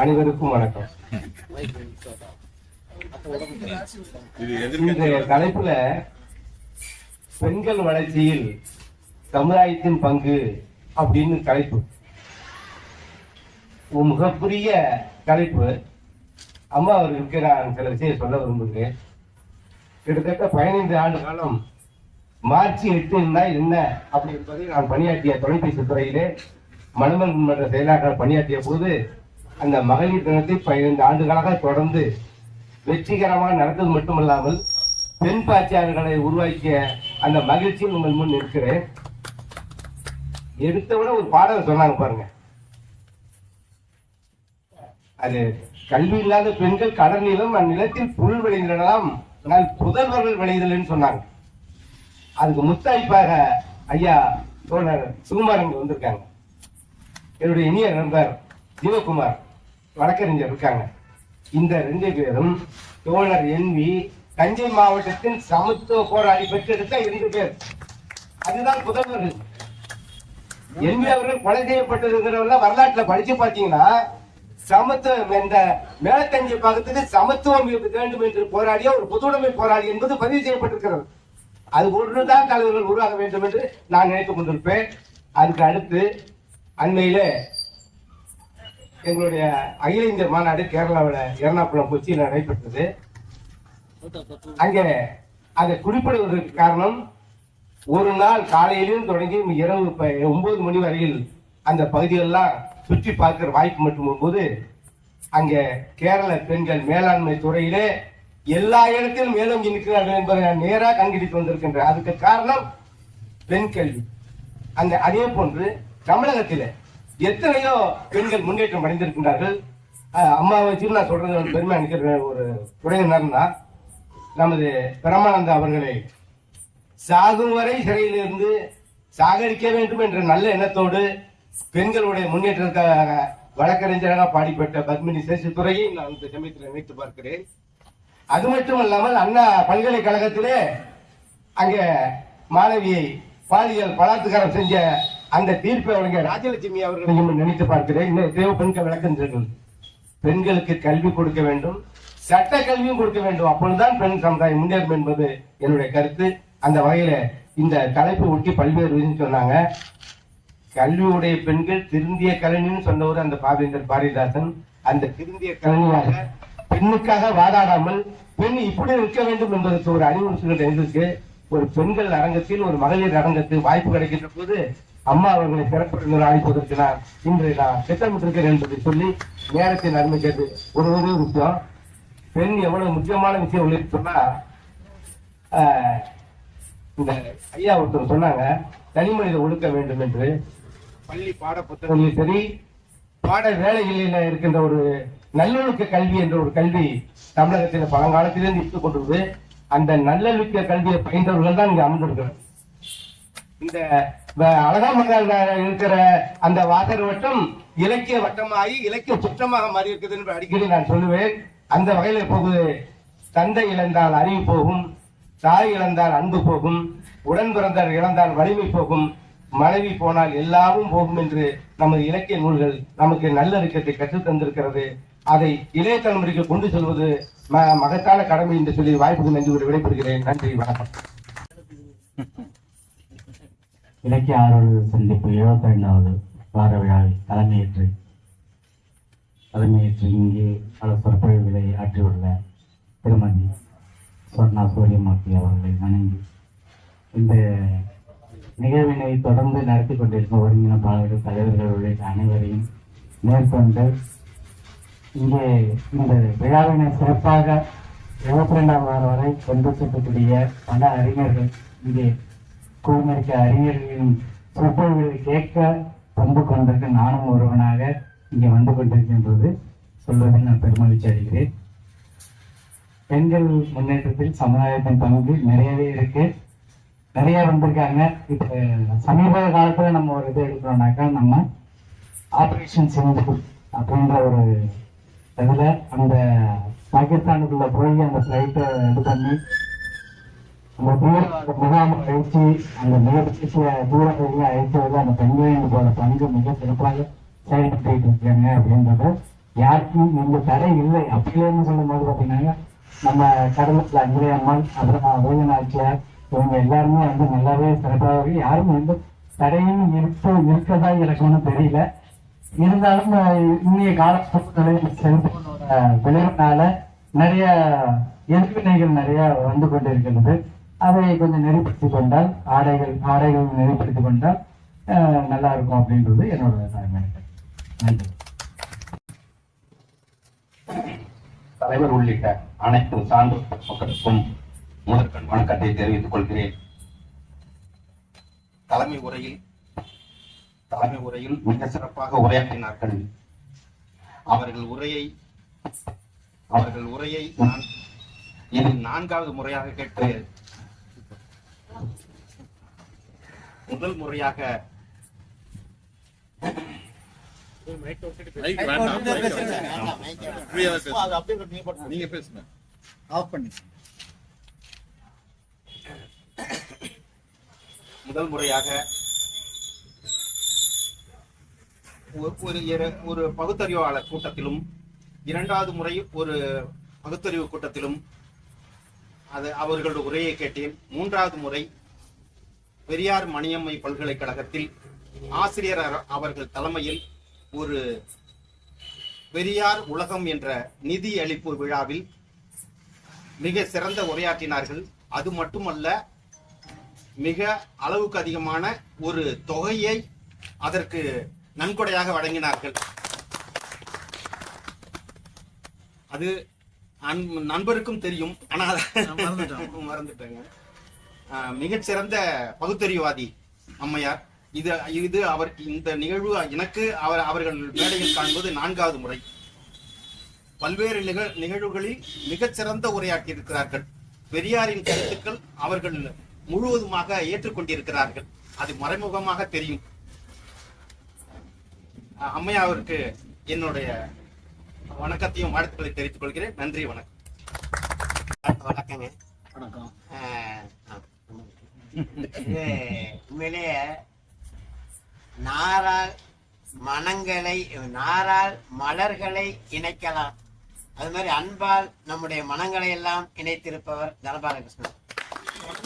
S5: அனைவருக்கும் வணக்கம். இன்றைய தலைப்புல பெண்கள் வளர்ச்சியில் சமுதாயத்தின் பங்கு அப்படின்னு தலைப்பு. மிகப்பெரிய தலைப்பு. அம்மா அவர்களுக்கு நான் சில விஷயம் சொல்ல விரும்புகிறேன். கிட்டத்தட்ட 15 ஆண்டு காலம் மார்ச் 8 இருந்தால் என்ன அப்படி என்பதை நான் பணியாற்றிய தொலைபேசி துறையிலே மணமன் மன்ற செயலாளர் பணியாற்றிய போது அந்த மகளிர் தினத்தை 15 ஆண்டுகளாக தொடர்ந்து வெற்றிகரமாக நடந்தது மட்டுமல்லாமல் பெண் பாய்ச்சியாளர்களை உருவாக்கிய அந்த மகிழ்ச்சியில் உங்கள் முன் இருக்கிறேன். எடுத்தவுடன் ஒரு பாடல் சொன்னாங்க பாருங்க. அது கல்வி இல்லாத பெண்கள் கடல் நீளம் அந்நிலத்தில் புல் விளைந்திடலாம், ஆனால் புதல்வர்கள் விளைதல்னு சொன்னாங்க. அதுக்கு முத்தாய்ப்பாக ஐயா தோழர் சுகுமார் அங்க வந்திருக்காங்க. என்னுடைய இனிய நண்பர் ஜீவகுமார் வழக்கறிஞர் இருக்காங்க. இந்த 2 பேரும் தோழர் NV தஞ்சை மாவட்டத்தின் சமத்துவ போராடி பெற்றெடுத்த 2 பேர். அதுதான் புதல்வர்கள். NV அவர்கள் கொலை செய்யப்பட்டிருக்கிறவர்கள் வரலாற்றுல படிச்சு பார்த்தீங்கன்னா சமத்துவம் என்ற மேலத்தஞ்சை பாகத்துக்கு சமத்துவம் வேண்டும் என்று போராடிய ஒரு பொதுவுடைமை போராடி என்பது பதிவு செய்யப்பட்டிருக்கிறது. அது ஒன்றுதான் தலைவர்கள் உருவாக வேண்டும் என்று நான் நினைத்துக் கொண்டிருப்பேன். அதுக்கு அடுத்து அண்மையில எங்களுடைய அகில இந்திய மாநாடு கேரளாவில் எர்ணாகுளம் கொச்சியில் நடைபெற்றது. அங்கே அதை குறிப்பிடுவதற்கு காரணம், ஒரு நாள் காலையிலும் தொடங்கி இரவு 9 மணி வரையில் அந்த பகுதியெல்லாம்
S14: சுற்றி பார்க்கிற வாய்ப்பு மட்டும் போது அங்கே கேரள பெண்கள் மேலாண்மை துறையிலே எல்லா இடத்திலும் மேலோங்கி நிற்கிறார்கள் என்பதை நான் நேராக கண்காணித்து வந்திருக்கின்றேன். அதுக்கு காரணம் பெண் கல்வி. அதே போன்று தமிழகத்தில் எத்தனையோ பெண்கள் முன்னேற்றம் அடைந்திருக்கின்றார்கள். அம்மாவை வச்சு நான் சொல்றது பெருமை நினைக்கிற ஒரு துறையினர்னா நமது பிரமானந்தா அவர்களை சாகும் வரை சிறையில் இருந்து சாகரிக்க வேண்டும் என்ற நல்ல எண்ணத்தோடு பெண்களுடைய முன்னேற்றத்துக்காக வழக்கறிஞராக பாடிப்பட்ட பத்மினி சேஷத்துறையை நான் இந்த சமயத்தில் நினைத்து பார்க்கிறேன். அது மட்டும் இல்லாமல் அண்ணா பல்கலைக்கழகத்திலே அங்க மாணவியை பாலியல் பலாத்காரம் செஞ்ச அந்த தீர்ப்பை வழங்கிய ராஜலட்சுமி அவர்களையும் நினைத்து பார்க்கிறேன். தேவ பெண்கள் விளக்கின்றார்கள். பெண்களுக்கு கல்வி கொடுக்க வேண்டும், சட்ட கல்வியும் கொடுக்க வேண்டும். அப்பொழுதுதான் பெண் சமுதாயம் முன்னேறும் என்பது என்னுடைய கருத்து. அந்த வகையில இந்த தலைப்பு ஒட்டி பல்வேறு விஷயம் சொன்னாங்க. கல்வியுடைய பெண்கள் திருந்திய கலைஞன்னு சொன்னவர் அந்த பாவேந்தர் பாரதிதாசன். அந்த திருந்திய கலைஞராக பெண்ணுக்காக வாதாடாமல் பெண் இப்படி இருக்க வேண்டும் என்பதற்கு ஒரு அறிவுறுத்தல் எங்களுக்கு ஒரு பெண்கள் அரங்கத்தில் ஒரு மகளிர் அரங்கத்தில் வாய்ப்பு கிடைக்கின்ற போது அம்மா அவர்களை சிறப்பு அழைப்பதற்கு இன்று நான் திட்டமிட்டிருக்கிறேன் என்பதை சொல்லி நேரத்தின் அருமைக்கிறது. ஒரு விஷயம், பெண் எவ்வளவு முக்கியமான விஷயம் உள்ளது சொன்னா, இந்த ஐயா ஒருத்தர் சொன்னாங்க தனி மனித ஒழுக்க வேண்டும் என்று. பள்ளி பாட புத்தகங்களில் சரி, பாட வேலைகளில் இருக்கின்ற ஒரு நல்லொழுக்க கல்வி என்ற ஒரு கல்வி தமிழகத்தில் பழங்காலத்திலிருந்து இருந்து கொண்டிருந்தது. அந்த நல்லொழுக்க கல்வியை பயின்றவர்கள் தான் இங்க அமர்ந்திருக்கிறார். இந்த அழகாமங்கால் இருக்கிற அந்த வாசர் வட்டம் இலக்கிய வட்டமாகி இலக்கிய சுற்றமாக மாறி இருக்குது என்று அடிக்கடி நான் சொல்லுவேன். அந்த வகையில் இப்போது தந்தை இழந்தால் அறிவு போகும், தாய் இழந்தால் அன்பு போகும், உடன் பிறந்தால் இழந்தால் வலிமை போகும், மனைவி போனால் எல்லாமும் போகும் என்று நமது இலக்கிய நூல்கள் நமக்கு நல்லொழுக்கத்தை கற்றுத் தந்திருக்கிறது. அதை இளைய தலைமுறைக்கு கொண்டு செல்வது மகத்தான கடமை என்று சொல்லி வாய்ப்புக்கு நன்றி விடைபெறுகிறேன். நன்றி, வணக்கம்.
S15: இலக்கிய ஆர்வலர் சந்திப்பு 72வது வார விழாவில் தலைமையேற்று இங்கே பல சொற்பொழிவுகளை ஆற்றியுள்ள திருமதி சொர்ணா சூரியமூர்த்தி அவர்களை வணங்கி இந்த நிகழ்வினை தொடர்ந்து நடத்தி கொண்டிருக்கும் ஒருங்கிணைப்பாளர்கள், தலைவர்கள் உள்ளிட்ட அனைவரையும் மேற்கொண்டு இங்கே இந்த விழாவினை சிறப்பாக 72வது வார வரை கொண்டு செல்லக்கூடிய பல அறிஞர்கள் இங்கே குழுமிருக்க அறிஞர்களின் சொற்பொழிவுகளை கேட்க வந்து கொண்டிருக்க நானும் ஒருவனாக இங்கே வந்து கொண்டிருக்கின்றது சொல்வதில் நான் பெருமகிழ்ச்சி அடைகிறேன். பெண்கள் முன்னேற்றத்தில் சமுதாயத்தின் பங்கு நிறையவே இருக்கு, நிறைய வந்திருக்காங்க. இப்போ சமீப காலத்தில் நம்ம ஒரு இது எடுக்கிறோம்னாக்கா, நம்ம ஆப்ரேஷன் சிந்தூர் அப்படின்ற ஒரு இதில் அந்த பாகிஸ்தானுக்குள்ள போய் அந்த ஃப்ளைட்டை இது பண்ணி அந்த முகாம் அழிச்சு அந்த மிகப்பெரிய தூரங்களில் அழித்ததில் அந்த பெண்களினோட பங்கு மிக சிறப்பாக செயல்பட்டு இருக்காங்க அப்படின்றது யாருக்கும் இந்த தடை இல்லை. அப்படிலேன்னு சொல்லும் போது பார்த்தீங்கன்னா நம்ம கடலத்தில் அஞ்சலி அம்மாள், அப்புறம் வேலுநாச்சியார், இவங்க எல்லாருமே வந்து நல்லாவே சிறப்பாக யாரும் எந்த தடையும் இருக்கதா எனக்கு ஒன்றும் தெரியல. இருந்தாலும் இன்னைய காலகட்டத்தில் செல்போனோட விளைவுனால நிறைய எதிர்வினைகள் நிறைய வந்து கொண்டிருக்கிறது. அதை கொஞ்சம் நெறிப்படுத்தி கொண்டால், ஆடைகள் நெறிப்படுத்தி கொண்டால் நல்லா இருக்கும் அப்படின்றது என்னோட நன்றி.
S16: தலைவர் உள்ளிட்ட அனைத்து சான்று மக்களுக்கும் முதற்கண் வணக்கத்தை தெரிவித்துக் கொள்கிறேன். தலைமை உரையில் மிக சிறப்பாக உரையாற்றினார்கள். அவர்கள் உரையை நான் இது 4வது முறையாக கேட்டு முதல் முறையாக முதல் முறையாக ஒரு பகுத்தறிவாளர் கூட்டத்திலும், 2வது முறை ஒரு பகுத்தறிவு கூட்டத்திலும் அவர்களுடைய உரையை கேட்டேன். 3வது முறை பெரியார் மணியம்மை பல்கலைக்கழகத்தில் ஆசிரியர் அவர்கள் தலைமையில் ஒரு பெரியார் உலகம் என்ற நிதி அளிப்பு விழாவில் மிக சிறந்த உரையாற்றினார்கள். அது மட்டுமல்ல, மிக அளவுக்கு அதிகமான ஒரு தொகையை அதற்கு நன்கொடையாக வழங்கினார்கள். அது நண்பருக்கும் தெரியும், ஆனா மறந்துட்டாங்க. மிகச்சிறந்த பகுத்தறிவாதி அம்மையார். இது அவர் இந்த நிகழ்வு எனக்கு அவர்கள் மேடையில் காண்பது 4வது முறை. பல்வேறு நிகழ்வுகளில் மிகச்சிறந்த உரையாற்றி இருக்கிறார்கள். பெரியாரின் கருத்துக்கள் அவர்கள் முழுவதுமாக ஏற்றுக்கொண்டிருக்கிறார்கள். அது மறைமுகமாக தெரியும். அம்மையாருக்கு என்னுடைய வணக்கத்தையும் வாழ்த்துக்களை தெரிவித்துக் கொள்கிறேன். நன்றி, வணக்கம்.
S17: வணக்கங்க. வணக்கம். உண்மையிலேயே நாரால் மலர்களை இணைக்கலாம், அது மாதிரி அன்பால் நம்முடைய மனங்களை எல்லாம் இணைத்திருப்பவர் தனபாலகிருஷ்ணன்.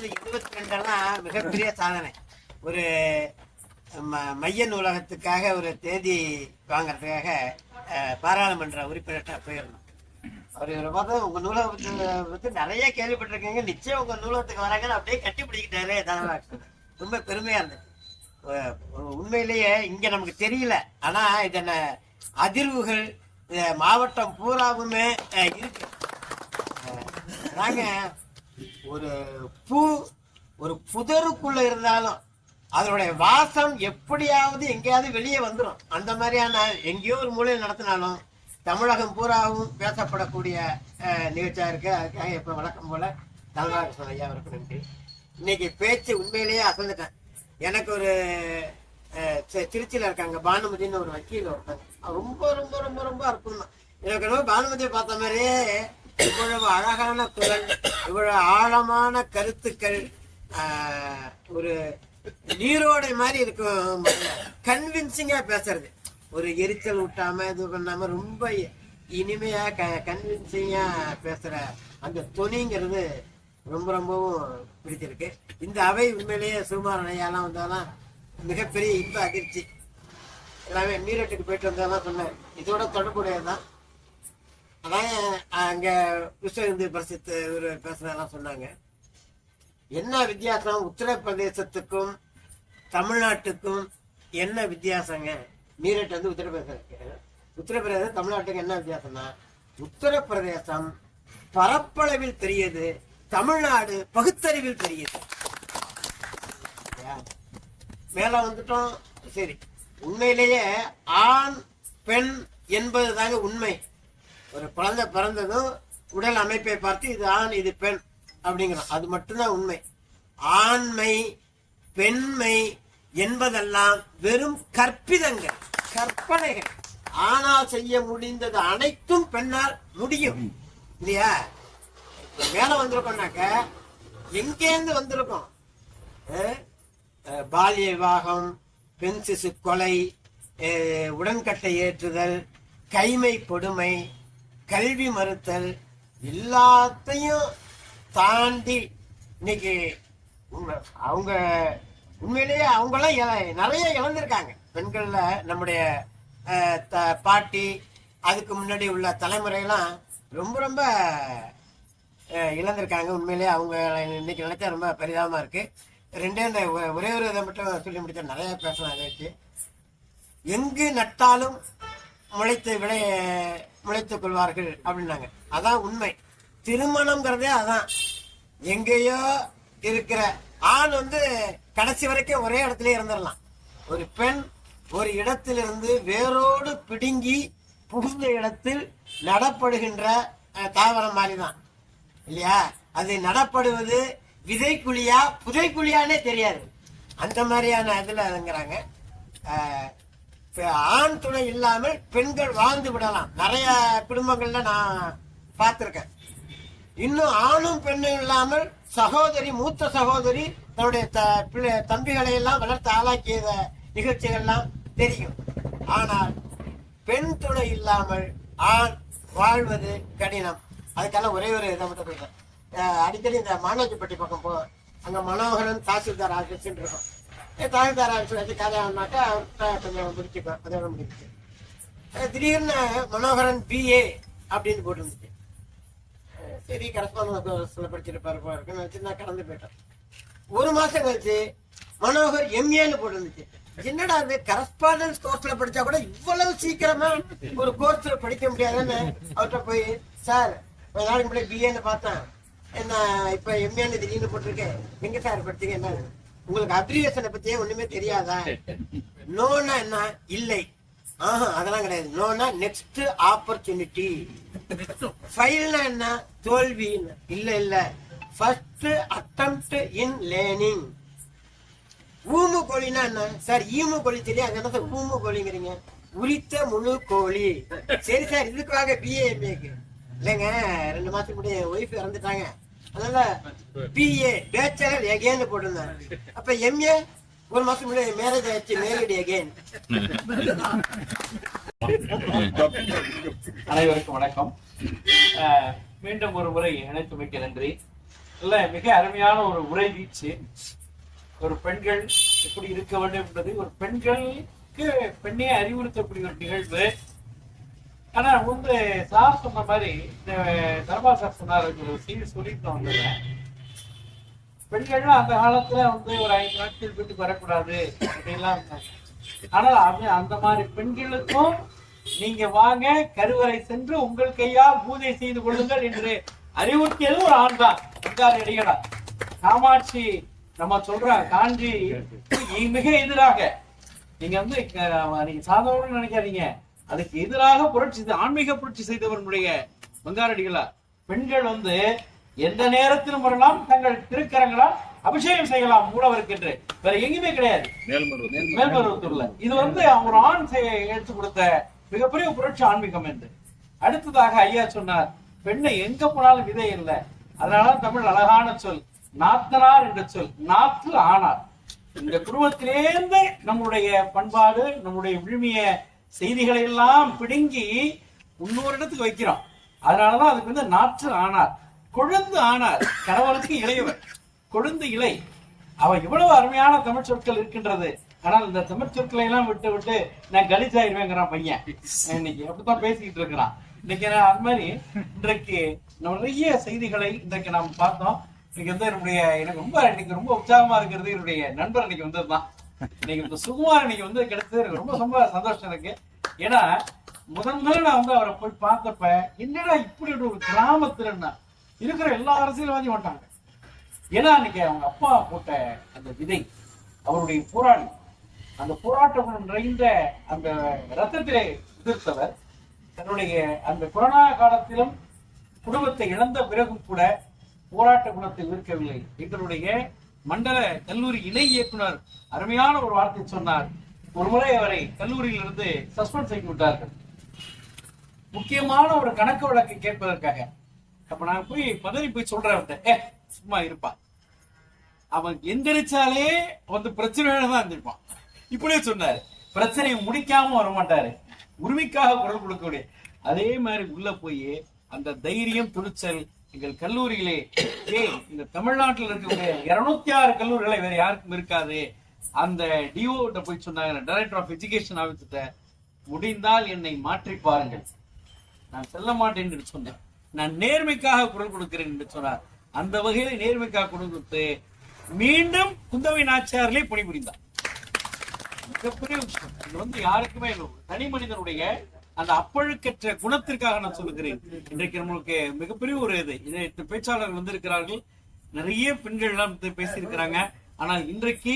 S17: 22 மிகப்பெரிய சாதனை. ஒரு மைய நூலகத்துக்காக ஒரு தேதி வாங்கறதுக்காக பாராளுமன்ற உறுப்பினர்கிட்ட போயிருந்தோம். அவர் பார்த்தா உங்க நூலகத்தை பத்தி நிறைய கேள்விப்பட்டிருக்கீங்க, நிச்சயம் உங்க நூலகத்துக்கு வராங்கன்னு அப்படியே கட்டி பிடிக்கிட்டாரு தனபாலகிருஷ்ணன். ரொம்ப பெருமையா இருந்தது. உண்மையிலேயே இங்க நமக்கு தெரியல, ஆனா இதன அதிர்வுகள் மாவட்டம் பூராவுமே இருக்கு. நாங்க ஒரு பூ ஒரு புதருக்குள்ள இருந்தாலும் அதனுடைய வாசம் எப்படியாவது எங்கேயாவது வெளியே வந்துடும். அந்த மாதிரியான எங்கேயோ ஒரு மூலையில் நடத்தினாலும் தமிழகம் பூராவும் பேசப்படக்கூடிய நிகழ்ச்சியா இருக்கு. அதுக்காக எப்ப வழக்கம் போல தனபாலகிருஷ்ணன் ஐயா அவருக்கு நன்றி. இன்னைக்கு பேச்சு உண்மையிலேயே அசந்துட்டேன். எனக்கு ஒரு திருச்சியில இருக்காங்க பானுமதினு ஒரு வக்கீல் ஒருத்தாங்க, ரொம்ப ரொம்ப ரொம்ப ரொம்ப அற்புதம் தான். எனக்கு ரொம்ப பானுமதியை பார்த்த மாதிரியே இவ்வளவு அழகான குரல், இவ்வளவு ஆழமான கருத்துக்கள், ஒரு நீரோடை மாதிரி இருக்கும், கன்வின்சிங்கா பேசுறது, ஒரு எரிச்சல் விட்டாம இது பண்ணாம ரொம்ப இனிமையா கன்வின்சிங்கா பேசுற அந்த துணிங்கிறது ரொம்ப ரொம்பவும் பிடிச்சிருக்கு. இந்த அவை உண்மையிலேயே சுகுமாரன் ஐயாலாம் வந்தாலும் மிகப்பெரிய இப்ப அதிர்ச்சி. எல்லாமே மீரட்டுக்கு போயிட்டு வந்தாலும் சொன்னேன், இதோட தொடர்புடையதுதான். அதான் அங்க விஸ்வ இந்து பரிசுத்து ஒரு பேசுனதெல்லாம் சொன்னாங்க. என்ன வித்தியாசம் உத்தரப்பிரதேசத்துக்கும் தமிழ்நாட்டுக்கும் என்ன வித்தியாசங்க? மீரட் வந்து உத்தரப்பிரதேசம், உத்தரப்பிரதேசம் தமிழ்நாட்டுக்கு என்ன வித்தியாசம்னா, உத்தரப்பிரதேசம் பரப்பளவில் பெரியது, தமிழ்நாடு பகுத்தறிவில் பெரியது. மேல வந்துட்டோம். சரி, உண்மையிலேயே ஆண் பெண் என்பது தாங்க உண்மை. ஒரு குழந்தை பிறந்ததும் உடல் அமைப்பை பார்த்து இது ஆண் இது பெண் அப்படிங்கிறோம், அது மட்டும்தான் உண்மை. ஆண்மை பெண்மை என்பதெல்லாம் வெறும் கற்பிதங்கள், கற்பனைகள். ஆனால் செய்ய முடிந்தது அனைத்தும் பெண்ணால் முடியும் இல்லையா? மேல வந்திருக்கோம்னாக்க எங்கேருந்து வந்திருக்கோம்? பால்ய விவாகம், பெண் சிசு கொலை, உடன்கட்டை ஏற்றுதல், கைமை கொடுமை, கல்வி மறுத்தல், எல்லாத்தையும் தாண்டி இன்னைக்கு அவங்க உண்மையிலேயே அவங்கெல்லாம் நிறைய இழந்திருக்காங்க. பெண்கள்ல நம்முடைய பாட்டி அதுக்கு முன்னாடி உள்ள தலைமுறையெல்லாம் ரொம்ப ரொம்ப இழந்திருக்காங்க. உண்மையிலேயே அவங்க இன்னைக்கு நினைச்சா ரொம்ப பரிதாபமா இருக்கு. ஒரே ஒரு இதை மட்டும் சொல்லி முடிச்சா நிறைய பேசலாம். அதை வச்சு எங்கு நட்டாலும் முளைத்துக் கொள்வார்கள் அப்படின்னாங்க. அதான் உண்மை. திருமணம்ங்கிறதே அதான். எங்கேயோ இருக்கிற ஆண் வந்து கடைசி வரைக்கும் ஒரே இடத்துல இருந்துடலாம். ஒரு பெண் ஒரு இடத்திலிருந்து வேரோடு பிடுங்கி புகுந்த இடத்தில் நடப்படுகின்ற தாவரம் மாதிரிதான் இல்லையா? அது நடப்படுவது விதைக்குழியா புதைக்குழியானே தெரியாது. அந்த மாதிரியான இதுல அதுங்கிறாங்க. ஆண் துணை இல்லாமல் பெண்கள் வாழ்ந்து விடலாம். நிறைய குடும்பங்கள்ல நான் பார்த்திருக்கேன். இன்னும் ஆணும் பெண்ணும் இல்லாமல் சகோதரி, மூத்த சகோதரி தன்னுடைய தம்பிகளை எல்லாம் வளர்த்து ஆளாக்கிய நிகழ்ச்சிகள்லாம் தெரியும். ஆனால் பெண் துணை இல்லாமல் ஆண் வாழ்வது கடினம். அதுக்கெல்லாம் ஒரே ஒரு இதை மட்டும் சொல்றேன். அடிக்கடி இந்த மானோஜிப்பட்டி பக்கம் போ, அங்க மனோகரன் தாசில்தார் ஆஃபீஸ் இருக்கும். தாசில்தார் ஆஃபீஸ் வச்சு கதையானாக்கா கொஞ்சம் முடிச்சுக்கோ, அதோட முடிச்சு. திடீர்னு மனோகரன் BA அப்படின்னு போட்டுருந்துச்சு. சரி, கரஸ்பாண்டன்ஸ்ல படிச்சிருப்பாரு போல இருக்குன்னு வச்சு நான் கடந்து போயிட்டேன். ஒரு மாசம் கழிச்சு மனோகர் MAன்னு போட்டுருந்துச்சு. என்னடா அது கரஸ்பாண்டன்ஸ் கோர்ஸ்ல படிச்சா கூட இவ்வளவு சீக்கிரமா ஒரு கோர்ஸ்ல படிக்க முடியாதுன்னு அவர்கிட்ட போய், சார் ஒரு நாளைக்கு முன்னாடி பிஏன்னு பார்த்தேன், என்ன இப்ப எம்ஏன்னு திடீர்னு போட்டிருக்கேன், எங்க சார் படிச்சீங்க, என்ன உங்களுக்கு அப்ரிவேஷனை பத்தியே ஒண்ணுமே தெரியாதா? நோனா என்ன? இல்லை. அதெல்லாம் கிடையாது. நோனா நெக்ஸ்ட் ஆப்பர்ச்சுனிட்டி. ஃபெயில்னா என்ன? தோல்வி. இல்ல இல்ல, ஃபர்ஸ்ட் அட்டெம்ப்ட் இன் லேர்னிங். ஊமு கோழினா என்ன சார்? ஈமு கோழி தெரியும், அது என்ன சார் ஊமு கோழிங்கிறீங்க? உரித்த முழு கோழி. சரி சார், இதுக்கு வாங்க பிஏ எம்ஏக்கு. இல்லைங்க, 2 மாசத்துக்கு முன்னாடி என் ஒய்ஃப் இறந்துட்டாங்க, அதனால பிஏ பேச்சலர் எகேன்னு போட்டிருந்தாங்க. அப்ப எம்ஏ 1 மாசத்துக்கு முன்னாடி மேரேஜ் ஆயிடுச்சு, மேரேஜ் எகேன்.
S3: அனைவருக்கும் வணக்கம். மீண்டும் ஒரு முறை இணைத்து மிக்க நன்றி. இல்ல, மிக அருமையான ஒரு உரை வீச்சு. ஒரு பெண்கள் எப்படி இருக்க வேண்டும் என்பது ஒரு பெண்களுக்கு பெண்ணே அறிவுறுத்தக்கூடிய ஒரு நிகழ்வு. ஆனா வந்து சார் சொன்ன மாதிரி, இந்த தர்மா சார் சொன்னார், ஒரு செய்தி சொல்லிட்டு வந்துடுறேன். பெண்கள்லாம் அந்த காலத்துல வந்து ஒரு 5 நாட்கள் வீட்டுக்கு வரக்கூடாது அப்படின்லாம் இருந்தாங்க. ஆனால் அது அந்த மாதிரி பெண்களுக்கும் நீங்க வாங்க, கருவறை சென்று உங்கள் கையால் பூஜை செய்து கொள்ளுங்கள் என்று அறிவுறுத்தியது ஒரு ஆண் தான். அடிகளா காமாட்சி நம்ம சொல்ற காஞ்சி மிக எதிராக, நீங்க வந்து நீங்க சாதாரண நினைக்காதீங்க, அதுக்கு எதிராக புரட்சி, ஆன்மீக புரட்சி செய்தவர்களுடைய பங்காரடிகளா. பெண்கள் வந்து எந்த நேரத்திலும் வரலாம், தங்கள் திருக்கரங்களால் அபிஷேகம் செய்யலாம் மூலவருக்கு என்று. வேற எங்கேயுமே கிடையாது மேல்மருவத்தூர்ல. இது வந்து ஒரு ஆண் எடுத்து கொடுத்த மிகப்பெரிய புரட்சி ஆன்மீகம் என்று. அடுத்ததாக ஐயா சொன்னார், பெண்ணை எங்க போனாலும் விதை இல்லை, அதனால தமிழ் அழகான சொல் நாத்தனார் என்ற சொல். நாத்து ஆனார். இந்த குடும்பத்திலேருந்து நம்முடைய பண்பாடு, நம்முடைய விழுமிய செய்திகளை எல்லாம் பிடுங்கி இன்னொரு இடத்துக்கு வைக்கிறோம். அதனாலதான் அதுக்கு வந்து நாற்று ஆனார், கொழுந்து ஆனார். கணவனுக்கு இளையவர், கொழுந்து இலை. அவ இவ்வளவு அருமையான தமிழ் சொற்கள் இருக்கின்றது. ஆனால் இந்த தமிழ் சொற்களை எல்லாம் விட்டு விட்டு நான் கலிச்சாயிருவேங்கிறான் பையன். இன்னைக்கு அப்படித்தான் பேசிக்கிட்டு இருக்கிறான். இன்னைக்கு அது மாதிரி இன்றைக்கு நிறைய செய்திகளை இன்றைக்கு நாம் பார்த்தோம். இன்னைக்கு வந்து எனக்கு ரொம்ப உற்சாகமா இருக்கிறது, என்னுடைய நண்பர் இன்னைக்கு வந்ததுதான். இன்னைக்கு சுகுமார் இன்னைக்கு வந்து கிடைச்சது எனக்கு ரொம்ப சந்தோஷம் இருக்கு. ஏன்னா முதல்ல நான் வந்து அவரை போய் பார்த்தப்ப, என்னடா இப்படி ஒரு கிராமத்துல இருக்கிற எல்லா அரசியல்வாதியும் மாட்டாங்க. ஏன்னா இன்னைக்கு அவங்க அப்பா போட்ட அந்த விதை, அவருடைய போராளி, அந்த போராட்டம் நிறைந்த அந்த ரத்தத்திலே எதிர்த்தவர், தன்னுடைய அந்த கொரோனா காலத்திலும் குடும்பத்தை இழந்த பிறகும் கூட போராட்ட குணத்தை இருக்கவில்லை. எங்களுடைய மண்டல கல்லூரி இணை இயக்குனர் அருமையான ஒரு வார்த்தை சொன்னார். ஒரு முறை அவரை கல்லூரியிலிருந்து சஸ்பெண்ட் செய்து விட்டார்கள், முக்கியமான ஒரு கணக்கு வழக்கை கேட்பதற்காக. அப்ப நான் பதவி போய் சொல்றேன், சும்மா இருப்பா, அவன் எந்திரிச்சாலே வந்து பிரச்சனை தான் இருந்திருப்பான். இப்படியே சொன்னாரு, பிரச்சனையை முடிக்காம வரமாட்டாரு, உரிமைக்காக குரல் கொடுக்கக்கூடிய. அதே மாதிரி உள்ள போய் அந்த தைரியம், துணிச்சல் எங்கள் கல்லூரியிலே, இந்த தமிழ்நாட்டில் இருக்கக்கூடிய 206 கல்லூரிகளை வேற யாருக்கும் இருக்காது. அந்த டிஓ போய் சொன்னாங்க, டைரக்டர் ஆஃப் எஜுகேஷன் ஆஃபீஸர்கிட்ட, முடிந்தால் என்னை மாற்றி பாருங்கள், நான் செல்ல மாட்டேன் என்று சொன்னேன், நான் நேர்மைக்காக குரல் கொடுக்கிறேன் என்று சொன்னார். அந்த வகையில நேர்மைக்காக குரல் கொடுத்து மீண்டும் குந்தவை நாச்சியாரிலே பணிபுரிந்தார். மிகப்பெரிய விஷயம். இது வந்து யாருக்குமே தனி மனிதனுடைய அந்த அப்பழுக்கற்ற குணத்திற்காக நான் சொல்லுகிறேன். இன்றைக்கு நம்மளுக்கு மிகப்பெரிய ஒரு இது பேச்சாளர்கள் வந்திருக்கிறார்கள், நிறைய பெண்கள் எல்லாம் பேசியிருக்கிறாங்க. ஆனால் இன்றைக்கு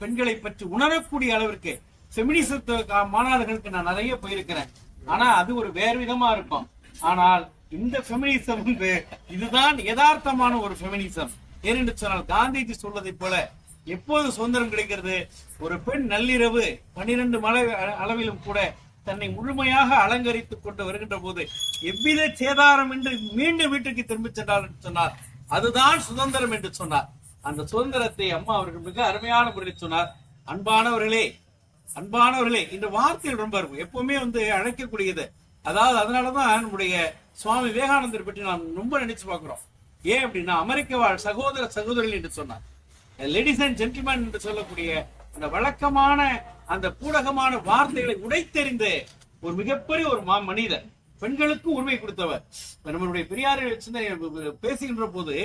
S3: பெண்களை பற்றி உணரக்கூடிய அளவிற்கு ஃபெமினிசத்து மாநாடுகளுக்கு நான் நிறைய போயிருக்கிறேன். ஆனா அது ஒரு வேறு விதமா இருக்கும். ஆனால் இந்த ஃபெமினிசம் இதுதான் யதார்த்தமான ஒரு ஃபெமினிசம். ஏனென்று சொன்னால் காந்திஜி சொல்வதை போல எப்போது சுதந்திரம் கிடைக்கிறது, ஒரு பெண் நள்ளிரவு 12 மணி அளவிலும் கூட தன்னை முழுமையாக அலங்கரித்துக் கொண்டு வருகின்ற போது எவ்வித சேதாரம் என்று மீண்டும் வீட்டுக்கு திரும்பி சென்றார் என்று சொன்னார். அதுதான் சுதந்திரம் என்று சொன்னார். அந்த சுதந்திரத்தை அம்மா அவர்கள் மிக அருமையான முறையில் சொன்னார். அன்பானவர்களே, அன்பானவர்களே, இந்த வார்த்தைகள் ரொம்ப இருக்கும், எப்பவுமே வந்து அழைக்கக்கூடியது. அதாவது அதனாலதான் நம்முடைய சுவாமி விவேகானந்தர் பற்றி நாம் ரொம்ப நினைச்சு பார்க்கிறோம். ஏன் அப்படின்னா, அமெரிக்க வாழ் சகோதர சகோதரிகள் என்று சொன்னார். லேடிஸ் அண்ட் ஜென்டில்மேன் என்று சொல்லக்கூடிய அந்த வழக்கமான அந்த பூடகமான வார்த்தைகளை உடைத்தெறிந்த ஒரு மிகப்பெரிய ஒரு மனிதர், பெண்களுக்கு உரிமை கொடுத்தவர். நம்மளுடைய பெரியார் சிந்தனை பேசுகின்ற போது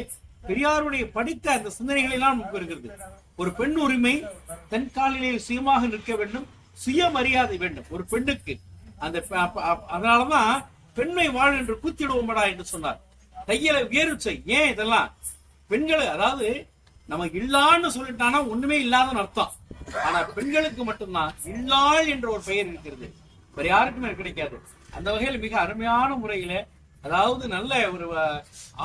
S3: பெரியாருடைய படித்த அந்த சிந்தனைகள் எல்லாம் நமக்கு இருக்கிறது. ஒரு பெண் உரிமை, தன் காலிலே சுயமாக நிற்க வேண்டும், சுயமரியாதை வேண்டும் ஒரு பெண்ணுக்கு. அந்த அதனாலதான் பெண்மை வாழ் என்று கூத்திடுவோமடா என்று சொன்னார். தையலை வேறு செய். ஏன் இதெல்லாம் பெண்கள், அதாவது நம்ம இல்லான்னு சொல்லிட்டானா ஒண்ணுமே இல்லாதன்னு அர்த்தம். ஆனா பெண்களுக்கு மட்டும்தான் இல்லாள் என்ற ஒரு பெயர் இருக்கிறது, வேற யாருக்குமே கிடைக்காது. அந்த வகையில் மிக அருமையான முறையில, அதாவது நல்ல ஒரு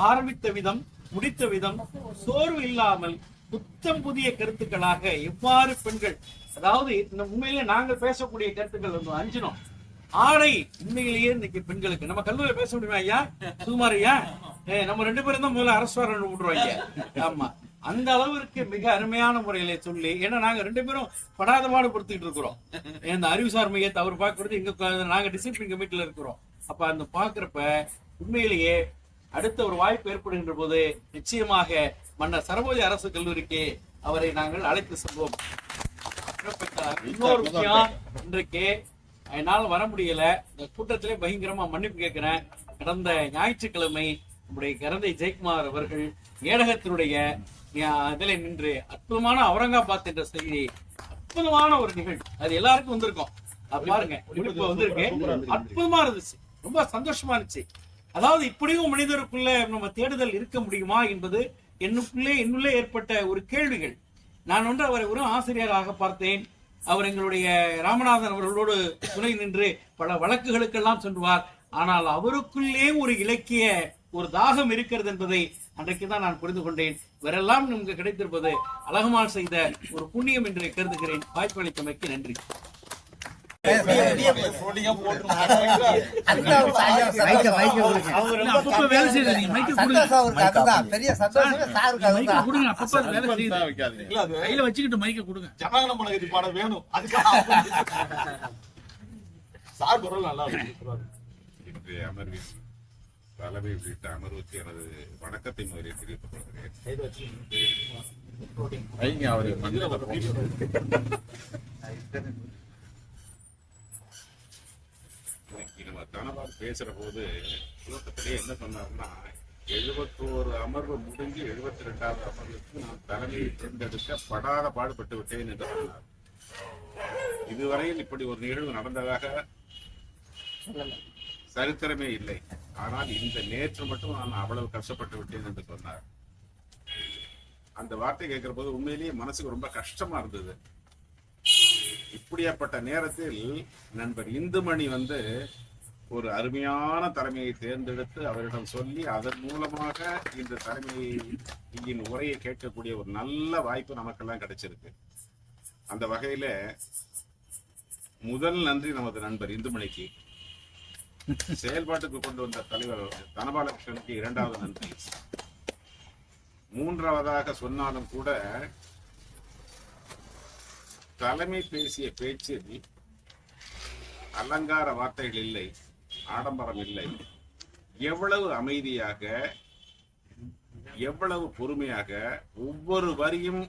S3: ஆரம்பித்த விதம், முடித்த விதம், சோர்வு இல்லாமல் புத்தம் புதிய கருத்துக்களாக எவ்வாறு பெண்கள், அதாவது இந்த உண்மையிலே நாங்கள் பேசக்கூடிய கருத்துக்கள் வந்து அஞ்சினோம். ஆடை உண்மையிலேயே இன்னைக்கு பெண்களுக்கு நம்ம கல்லூரியில் பேச முடியுமா ஐயா? சுகுமார் ஐயா, நம்ம 2 பேரும் தான் முதல்ல அரசு விட்டுருவாங்க. ஆமா, அந்த அளவிற்கு மிக அருமையான முறையில சொல்லி, ஏன்னா நாங்க 2 பேரும் படாத பாடுபடுத்திட்டு இருக்கிறோம். இந்த அறிவுசார் மையத்தை அவர் பார்க்கறது, இங்க நாங்க டிசிப்ளின் கமிட்டில இருக்கிறோம். அப்ப அந்த பாக்குறப்ப உண்மையிலேயே அடுத்த ஒரு வாய்ப்பு ஏற்படுகின்ற போது நிச்சயமாக மன்னர் சரபோஜி அரசு கல்லூரிக்கு அவரை நாங்கள் அழைத்து செல்வோம். இன்னொரு விஷயம், இன்றைக்கு என்னால் வர முடியல, இந்த கூட்டத்திலே பயங்கரமா மன்னிப்பு கேட்கிறேன். கடந்த ஞாயிற்றுக்கிழமை நம்முடைய கரந்தை ஜெயக்குமார் அவர்கள் ஏடகத்தினுடைய இதில் நின்று அற்புதமான அவுரங்காபாத் என்ற செய்தி, அற்புதமான ஒரு நிகழ்வு, அது எல்லாருக்கும் வந்திருக்கும். பாருங்க, வந்திருக்கு, அற்புதமா இருந்துச்சு, ரொம்ப சந்தோஷமா இருந்துச்சு. அதாவது இப்படியும் மனிதருக்குள்ள நம்ம தேடுதல் இருக்க முடியுமா என்பது என்னுள்ளே ஏற்பட்ட ஒரு கேள்விகள். நான் ஒன்று அவரை ஒரு ஆசிரியராக பார்த்தேன். அவர் எங்களுடைய ராமநாதன் அவர்களோடு துணை நின்று பல வழக்குகளுக்கெல்லாம் சென்றுவார். ஆனால் அவருக்குள்ளே ஒரு இலக்கிய ஒரு தாகம் இருக்கிறது என்பதை அன்றைக்குதான் நான் புரிந்து கொண்டேன். வேறெல்லாம் நமக்கு கிடைத்திருப்பது அழகுமால் செய்த ஒரு புண்ணியம் என்று கருதுகிறேன். வாய்ப்பளித்தமைக்கு நன்றி.
S18: தலைமை உள்ளிட்ட அமர்வுக்கு எனது வணக்கத்தை முதலில் தெரிவித்துக் நம்ம தனபால் பேசுற போது துவக்கத்திலே என்ன சொன்னார்னா, 71 அமர்வு முடிஞ்சு 72வது அமர்வுக்கு நான் தலைமையை தேர்ந்தெடுக்க படாத பாடுபட்டு விட்டேன் என்று சொன்னார். இதுவரையில் இப்படி ஒரு நிகழ்வு நடந்ததாக சரித்திரமே இல்லை. ஆனால் இந்த நேற்று மட்டும் நான் அவ்வளவு கஷ்டப்பட்டு விட்டேன் என்று சொன்னார். அந்த வார்த்தை கேட்கிற போது உண்மையிலேயே மனசுக்கு ரொம்ப கஷ்டமா இருந்தது. இப்படியாப்பட்ட நேரத்தில் நண்பர் இந்துமணி ஒரு அருமையான தலைமையை தேர்ந்தெடுத்து அவரிடம் சொல்லி அதன் மூலமாக இந்த தலைமையின் உரையை கேட்கக்கூடிய ஒரு நல்ல வாய்ப்பு நமக்கெல்லாம் கிடைச்சிருக்கு. அந்த வகையில முதல் நன்றி நமது நண்பர் இந்துமணிக்கு. செயல்பாட்டுக்கு கொண்டு வந்த தலைவர் தனபாலகிருஷ்ணனுக்கு 2வது நன்றி. 3வதாக சொன்னாலும் கூட தலைமை பேசிய பேச்சில் அலங்கார வார்த்தைகள் இல்லை, ஆடம்பரம் இல்லை. எவ்வளவு அமைதியாக, எவ்வளவு பொறுமையாக, ஒவ்வொரு வரியும்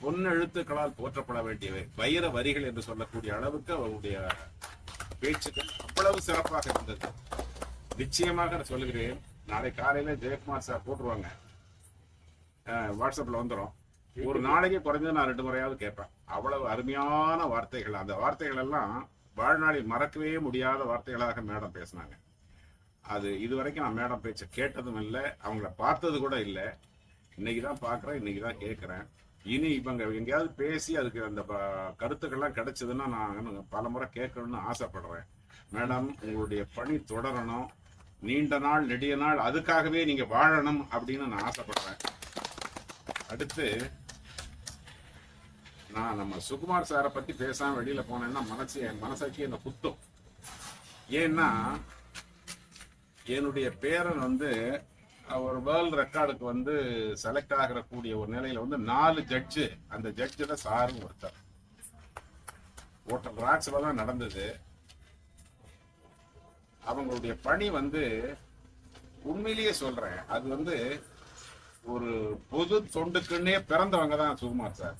S18: பொன்னெழுத்துக்களால் போற்றப்பட வேண்டியவை, வைர வரிகள் என்று சொல்லக்கூடிய அளவுக்கு அவருடைய பேச்சுக்கள் அவ்வளவு சிறப்பாக இருந்தது. நிச்சயமாக நான் சொல்லுகிறேன், நாளை காலையில ஜெயக்குமார் சார் போட்டுருவாங்க, வாட்ஸ்அப்ல வந்துடும். ஒரு நாளைக்கு குறைஞ்சது நான் 2 முறையாவது கேட்பேன். அவ்வளவு அருமையான வார்த்தைகள். அந்த வார்த்தைகள் எல்லாம் வாழ்நாளில் மறக்கவே முடியாத வார்த்தைகளாக மேடம் பேசினாங்க. அது இதுவரைக்கும் நான் மேடம் பேச்ச கேட்டதும் இல்லை, அவங்கள பார்த்தது கூட இல்லை. இன்னைக்குதான் பார்க்குறேன், இன்னைக்குதான் கேட்குறேன். இனி இவங்க எங்கேயாவது பேசி அதுக்கு அந்த கருத்துக்கள்லாம் கிடைச்சதுன்னா நான் பல முறை கேட்கணும்னு ஆசைப்படுறேன். மேடம், உங்களுடைய பணி தொடரணும், நீண்ட நாள் நெடிய நாள் அதுக்காகவே நீங்க வாழணும் அப்படின்னு நான் ஆசைப்படுறேன். அடுத்து நான் நம்ம சுகுமார் சாரை பத்தி பேசாம வெளியில போனேன்னா மனசாட்சி என்ன குத்தும். ஏன்னா என்னுடைய பேரன் ஒரு வேர்ல்ட் ரெக்கார்டுக்கு செலக்ட் ஆகிற கூடிய ஒரு நிலையில 4 ஜட்ஜு, அந்த ஜட்ஜுல சாரும் ஒருத்தர். ஓட்டல் ராக்ஸ்ல தான் நடந்தது. அவங்களுடைய பணி உண்மையிலேயே சொல்றேன், அது ஒரு பொது தொண்டுக்குன்னே பிறந்தவங்க தான் சுகுமார் சார்.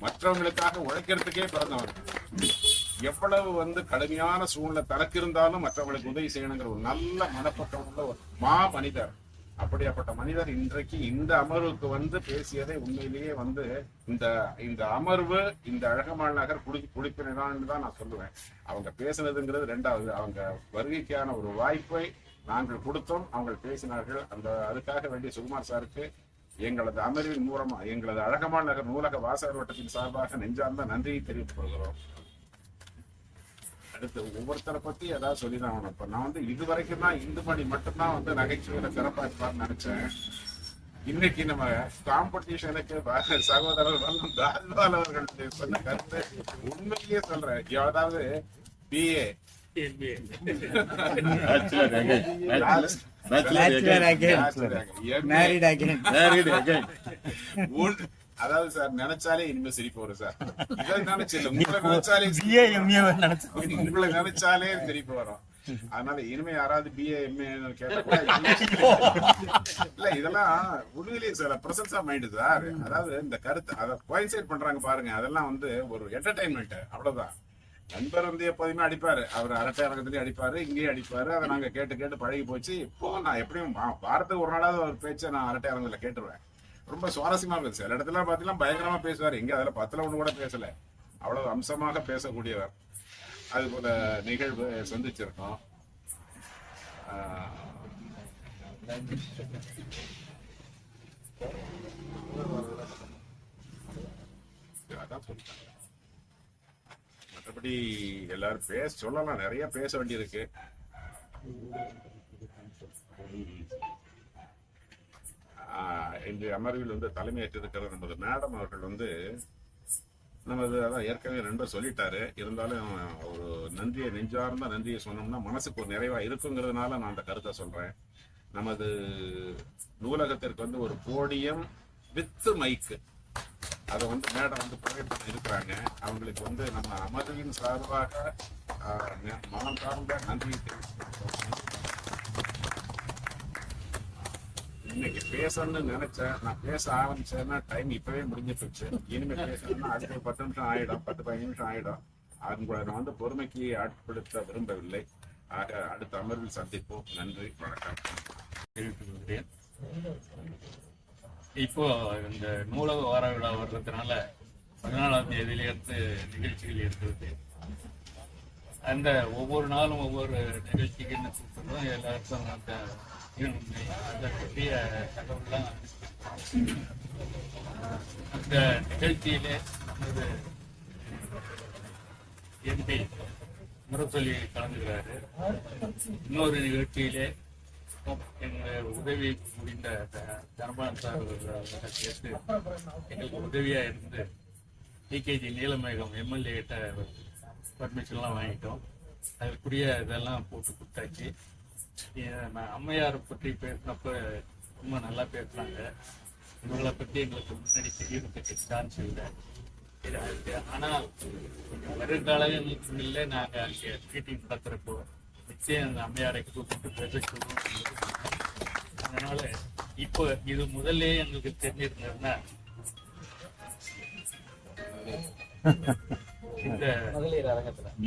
S18: மற்றவங்களுக்காக உழைக்கிறதுக்கே பிறந்தவங்க. எவ்வளவு கடுமையான சூழ்நிலை தனக்கு இருந்தாலும் மற்றவங்களுக்கு உதவி செய்யணுங்கிற ஒரு நல்ல மனப்பக்கம் உள்ள ஒரு மா மனிதர். அப்படியாப்பட்ட மனிதர் இன்றைக்கு இந்த அமர்வுக்கு வந்து பேசியதை உண்மையிலேயே வந்து இந்த அமர்வு இந்த அழகமாள் நகர் குடிப்பினரான்னு தான் நான் சொல்லுவேன். அவங்க பேசுனதுங்கிறது ரெண்டாவது. அவங்க வருகைக்கான ஒரு வாய்ப்பை நாங்கள் கொடுத்தோம், அவங்க பேசினார்கள். அதுக்காக வேண்டிய சுகுமார் சாருக்கு எங்களது அமர்வின் மூலமா எங்களது அழகமாள் நகர் நூலக வாசகர் வட்டத்தின் சார்பாக நெஞ்சார்ந்த நன்றியை தெரிவித்துக் கொள்கிறோம். அடுத்து ஒவ்வொருத்தரை பத்தி ஏதாவது சொல்லிதான் ஆகணும். இப்ப நான் வந்து இதுவரைக்கும் தான் இந்துமணி மட்டும்தான் வந்து நகைச்சுவையில சிறப்பா இருப்பார்னு நினைச்சேன். இன்னைக்கு நம்ம காம்படிஷனுக்கு சகோதரர் தாஜ்வால் அவர்கள் சொன்ன கருத்து உண்மையிலேயே சொல்றேன். அதாவது BA அதாவது சார் நினைச்சாலே இனிமே சிரிப்பு வரும் சார். நினைச்சல உங்களை நினைச்சாலே சிரிப்பு வரும். அதனால இனிமே யாராவது BA MA கேட்டா இல்ல, இதெல்லாம் உண்மையிலேயே sir presence of mind sir. அதாவது இந்த கருத்து அதை கோயின்சைட் பண்றாங்க பாருங்க, அதெல்லாம் வந்து ஒரு என்டர்டைன்மெண்ட், அவ்வளவுதான். நண்பர் வந்து எப்போதுமே அடிப்பாரு, அவர் அரட்டை அரங்கத்திலேயே அடிப்பாரு, இங்கேயும் அடிப்பாரு. அதை நாங்க கேட்டு கேட்டு பழகி போச்சு. இப்போ நான் எப்படியும் வாரத்துக்கு ஒரு நாளாவது ஒரு பேச்சை நான் அரட்டை அரங்கத்துல கேட்டுருவேன். ரொம்ப சுவாரஸ்யமா பேசு. சில இடத்துல பாத்தீங்கன்னா பயங்கரமா பேசுவார், எங்க அதுல 10ல் 1 கூட பேசல, அவ்வளவு அம்சமாக பேசக்கூடியவர். அது போல நிகழ்வு சந்திச்சிருக்கோம். அதான் சொல்லிட்டாங்க. மற்றபடி எல்லாரும் சொல்லலாம், நிறைய பேச வேண்டியிருக்கு. இன்று அமர்வில் வந்து தலைமையேற்றிருக்கிற நமது மேடம் அவர்கள் வந்து நமது அதான் ஏற்கனவே நண்பர் சொல்லிட்டாரு. இருந்தாலும் ஒரு நன்றியை நெஞ்சார்ந்த நன்றியை சொன்னோம்னா மனசுக்கு ஒரு நிறைவா இருக்குங்கிறதுனால நான் அந்த கருத்தை சொல்றேன். நமது நூலகத்திற்கு வந்து ஒரு போடியம் வித் மைக்கு, அதை வந்து மேடம் வந்து ப்ரொவைட் பண்ண இருக்கிறாங்க. அவங்களுக்கு வந்து நம்ம அமர்வின் சார்பாக மனம் சார்ந்த நன்றியை தெரிவித்துக்கிறோம். இன்னைக்கு பேசணும்னு நினைச்சேன், நான் பேச ஆரம்பிச்சேன்னா டைம் இப்பவே முடிஞ்சு போச்சு. இனிமே பேசணும்னா அடுத்த 10 நிமிஷம் ஆயிடும், 10-15 நிமிஷம் ஆயிடும். அதுங்களை நான் வந்து பொறுமைக்கு ஆட்படுத்த விரும்பவில்லை. ஆக அடுத்த அமர்வில் சந்திப்போம். நன்றி, வணக்கம்.
S6: தெரிவித்துக் இப்போ இந்த நூலக வார விழா வர்றதுனால 14ஆம் தேதியிலிருந்து நிகழ்ச்சிகள் இருக்கிறது. அந்த ஒவ்வொரு நாளும் ஒவ்வொரு நிகழ்ச்சிக்கு என்ன சொல்றோம், எல்லாருக்கும் அந்த பற்றிய தகவல்லாம் அந்த நிகழ்ச்சியிலே நமது MP முரசொலி கலந்துகிறாரு. இன்னொரு நிகழ்ச்சியிலே எங்கள் உதவி முடிந்த தர்மன் சார் கேட்டு எங்களுக்கு உதவியா இருந்து டிகேஜி நீலமேகம் MLA கிட்ட பர்மிஷன்லாம் வாங்கிட்டோம். அதுக்குரிய இதெல்லாம் போட்டு கொடுத்தாச்சு. அம்மையாரை பற்றி பேசினப்ப ரொம்ப நல்லா பேசுறாங்க. இவங்களை பற்றி எங்களுக்கு முன்னாடி தெரியறதுக்கு சான்ஸ் இல்லை. ஆனால் வருங்காலங்களில் நாங்கள் அங்கே மீட்டிங் நடத்துறப்போ நிச்சயம் அந்த அம்மையாரை கூப்பிட்டு பேசணும். அதனால இப்போ இது முதல்ல எங்களுக்கு தெரிஞ்சிருந்ததுன்னா இந்த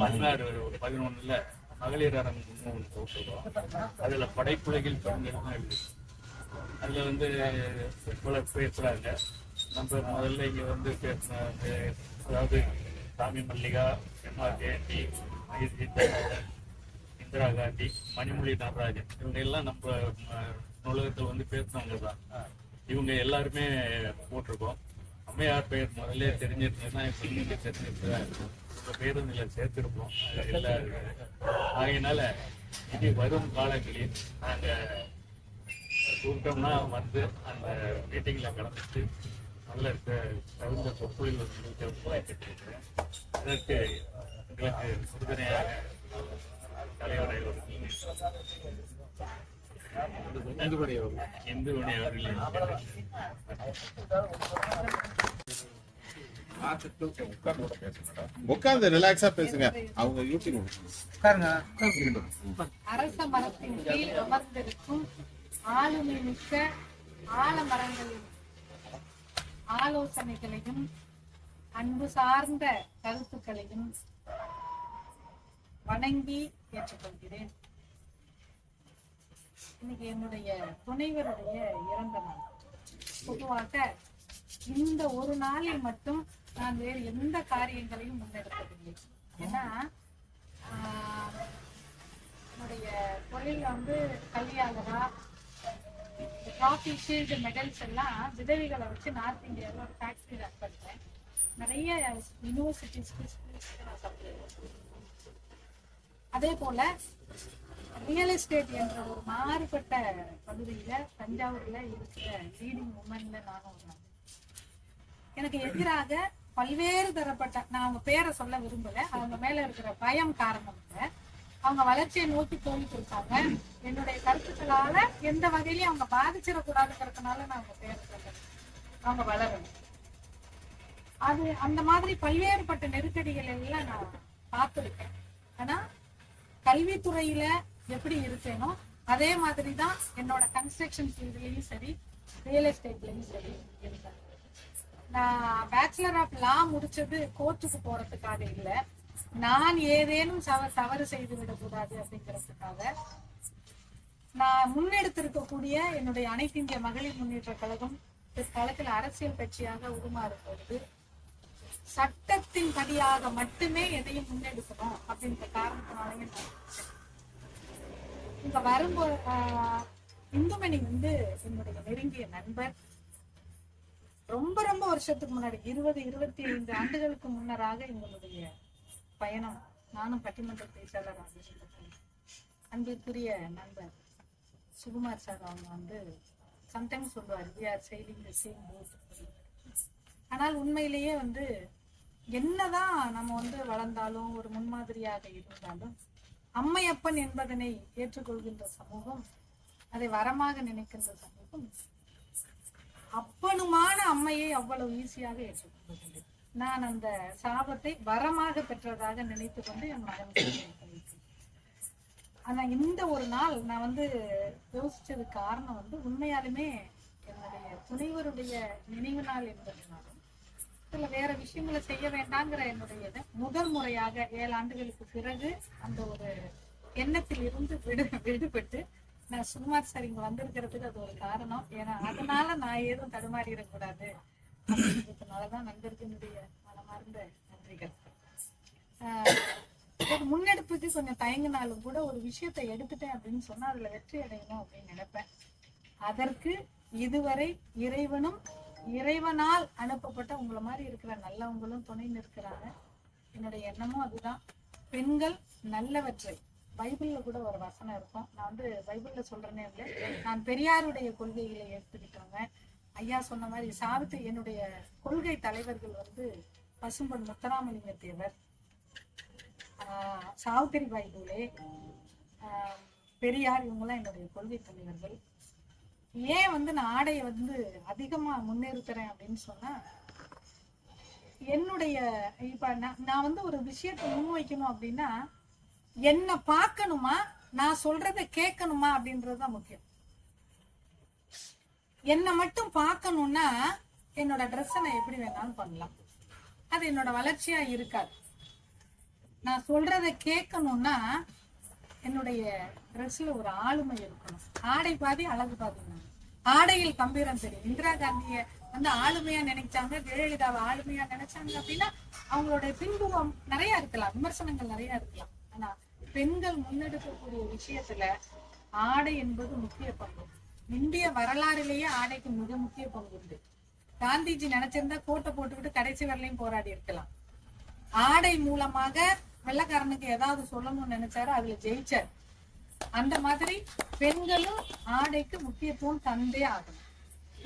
S6: மறுநாடு 11ல் மகளிர் அரங்கம் போட்டுருவோம். அதுல படைப்புலகில் பெண்கள் அதுல வந்து பேசுறாங்க. நம்ம முதல்ல இங்க வந்து பேசின அதாவது சாமி மல்லிகா, MR ஜெயந்தி, இந்திரா காந்தி, மணிமொழி நடராஜன், இவங்க எல்லாம் நம்ம நூலகத்தில் வந்து பேசுனவங்க தான். இவங்க எல்லாருமே போட்டிருக்கோம். அம்மையார் பெயர் முதல்ல தெரிஞ்சிருந்ததுன்னா இப்போ நீங்க தெரிஞ்சிருக்கிறேன், இப்போ பேருந்தில் சேர்த்திருப்போம் எல்லாரும். ஆகையினால இனி வரும் காலங்களில் நாங்கள் கூப்பிட்டோம்னா வந்து அந்த மீட்டிங்ல கலந்துட்டு நல்ல தகுந்த சொற்பொழிவு வாய்ப்பிட்டிருக்கிறேன். அதற்கு எங்களுக்கு உறுதுணையாக தலைவரை இந்துமணி அவர்கள்
S18: உட்கார்ந்து ரிலாக்ஸா பேசுங்க. அவங்க யூடியூப்
S4: அரச மரத்தின் கீழ் அமர்ந்திருக்கும் ஆளுமை மிக்க ஆலமரங்களின் ஆலோசனைகளையும் அன்பு சார்ந்த கருத்துக்களையும் வணங்கி ஏற்றுக்கொள்கிறேன். இன்னைக்கு என்னுடைய துணைவருடைய இறந்த நாள். பொதுவாக இந்த ஒரு நாளில் மட்டும் நான் வேறு எந்த காரியங்களையும் முன்னெடுப்பதில்லை. ஏன்னா என்னுடைய தொழில வந்து கல்வியாளரா டிராஃபி ஷீல்டு மெடல்ஸ் எல்லாம் விதவிகளை வச்சு நார்த் இந்தியாவில் ஒரு ஃபேக்டரி ரன் பண்ணுறேன். நிறைய யூனிவர்சிட்டிஸ்க்கு ஸ்கூல்ஸ்க்கு நான் சப்ளை. அதே போல ரியல் எஸ்டேட் என்ற ஒரு மாறுபட்ட பகுதியில தஞ்சாவூர்ல இருக்கிற லீடிங் உமன்ல நானும் ஒரு. எனக்கு எதிராக பல்வேறு தரப்பட்ட, நான் அவங்க பேரை சொல்ல விரும்பல, அவங்க மேல இருக்கிற பயம் காரணம் இல்லை, அவங்க வளர்ச்சியை நோக்கி போயிட்டு இருக்காங்க. என்னுடைய கருத்துக்களால எந்த வகையிலையும் அவங்க பாதிச்சிடக்கூடாதுங்கிறதுனால நான் அவங்க பேரை சொல்றேன். அவங்க வளரணும். அது அந்த மாதிரி பல்வேறுபட்ட நெருக்கடிகள் எல்லாம் நான் பார்த்துருக்கேன். ஆனா கல்வித்துறையில எப்படி இருக்கேனோ அதே மாதிரிதான் என்னோட கன்ஸ்ட்ரக்ஷன் ஃபீல்ட்லயும் சரி, ரியல் எஸ்டேட்லயும் சரி இருக்கேன். நான் பேச்சுலர் ஆஃப் லா முடிச்சது கோர்ட்டுக்கு போறதுக்காக இல்ல, நான் ஏதேனும் தவறு செய்து விடக்கூடாது அப்படிங்கிறதுக்காக. நான் முன்னெடுத்திருக்கக்கூடிய என்னுடைய அனைத்து இந்திய மகளிர் முன்னேற்ற கழகம் பிற்காலத்தில் அரசியல் கட்சியாக உருமாறும் பொழுது சட்டத்தின் படியாக மட்டுமே எதையும் முன்னெடுக்கணும் அப்படின்ற காரணத்தினாலேயே இங்க வரும்போது இந்துமணி வந்து என்னுடைய நெருங்கிய நண்பர். ரொம்ப ரொம்ப வருஷத்துக்கு முன்னாடி 20-25 ஆண்டுகளுக்கு முன்னராக எங்களுடைய பயணம். நானும் பட்டிமன்ற பேச்சாளராக அன்பிற்குரிய நண்பர் சுகுமார் சார் அவங்க வந்து சம்டைம்ஸ் சொல்லுவார், we are sailing the same boat. ஆனால் உண்மையிலேயே வந்து என்னதான் நம்ம வந்து வளர்ந்தாலும் ஒரு முன்மாதிரியாக இருந்தாலும் அம்மையப்பன் என்பதனை ஏற்றுக்கொள்கின்ற சமூகம், அதை வரமாக நினைக்கின்ற சமூகம் அப்பனுமான அம்மையை அவ்வளவு ஈஸியாக ஏற்றுக்கொள்வதில்லை. நான் அந்த சாபத்தை வரமாக பெற்றதாக நினைத்து கொண்டு என் மகன். ஆனா இந்த ஒரு நாள் நான் வந்து யோசிச்சது காரணம் வந்து உண்மையாலுமே என்னுடைய துணைவருடைய நினைவு நாள் என்பதனாலும் சில வேற விஷயங்களை செய்ய வேண்டாங்கிற என்னுடைய முதல் முறையாக 7 ஆண்டுகளுக்கு பிறகு அந்த ஒரு எண்ணத்தில் இருந்து விடுபட்டு நான் சுகுமார் சார் இங்க வந்திருக்கிறதுக்கு அது ஒரு காரணம். ஏன்னா அதனால நான் ஏதும் தடுமாறிடக்கூடாது அப்படின்றதுனாலதான் நண்பர்களுடைய மனமார்ந்த நன்றிகள். ஒரு முன்னெடுப்புக்கு கொஞ்சம் தயங்கினாலும் கூட ஒரு விஷயத்தை எடுத்துட்டேன் அப்படின்னு சொன்னா அதுல வெற்றி அடையணும் அப்படின்னு நினைப்பேன். அதற்கு இதுவரை இறைவனும் இறைவனால் அனுப்பப்பட்ட உங்களை மாதிரி இருக்கிற நல்லவங்களும் துணை நிற்கிறாங்க. என்னுடைய எண்ணமும் அதுதான். பெண்கள் நல்லவற்றை, பைபிள்ல கூட ஒரு வசனம் இருக்கும், நான் வந்து பைபிள்ல சொல்றேனே இல்லை, நான் பெரியாருடைய கொள்கைகளை எடுத்துக்கிட்டவங்க. ஐயா சொன்ன மாதிரி சாவித்திரி, என்னுடைய கொள்கை தலைவர்கள் வந்து பசும்பொன் முத்துராமலிங்க தேவர், சாவித்திரிபாய் பூலே, பெரியார், இவங்கெல்லாம் என்னுடைய கொள்கை தலைவர்கள். ஏன் வந்து நான் ஆடையை வந்து அதிகமா முன்னேறுத்துறேன் அப்படின்னு சொன்னா, என்னுடைய இப்ப நான் வந்து ஒரு விஷயத்தை முன்வைக்கணும் அப்படின்னா என்ன பார்க்கணுமா, நான் சொல்றதை கேட்கணுமா அப்படின்றதுதான் முக்கியம். என்னை மட்டும் பார்க்கணும்னா என்னோட ட்ரெஸ்ஸை நான் எப்படி வேணாலும் பண்ணலாம், அது என்னோட வளர்ச்சியா இருக்காது. நான் சொல்றதை கேட்கணும்னா என்னுடைய ட்ரெஸ்ல ஒரு ஆளுமை இருக்கணும். ஆடை பாதி அழகு பாதி. ஆடையில் கம்பீரம் தெரியும். இந்திரா காந்திய வந்து ஆளுமையா நினைச்சாங்க, ஜெயலலிதாவை ஆளுமையா நினைச்சாங்க அப்படின்னா அவங்களுடைய பின்புலம் நிறைய இருக்கலாம், விமர்சனங்கள் நிறைய இருக்கலாம். ஆனா பெண்கள் முன்னெடுக்கக்கூடிய விஷயத்துல ஆடை என்பது முக்கிய பங்கு. இந்திய வரலாறுலேயே ஆடைக்கு மிக முக்கிய பங்கு உண்டு. காந்திஜி நினைச்சிருந்தா கோட்டை போட்டுக்கிட்டு கடைசி வரலையும் போராடி இருக்கலாம். ஆடை மூலமாக வெள்ளக்காரனுக்கு ஏதாவது சொல்லணும்னு நினைச்சாரு, அதுல ஜெயிச்சார். அந்த மாதிரி பெண்களும் ஆடைக்கு முக்கியத்துவம் தந்தே ஆகணும்.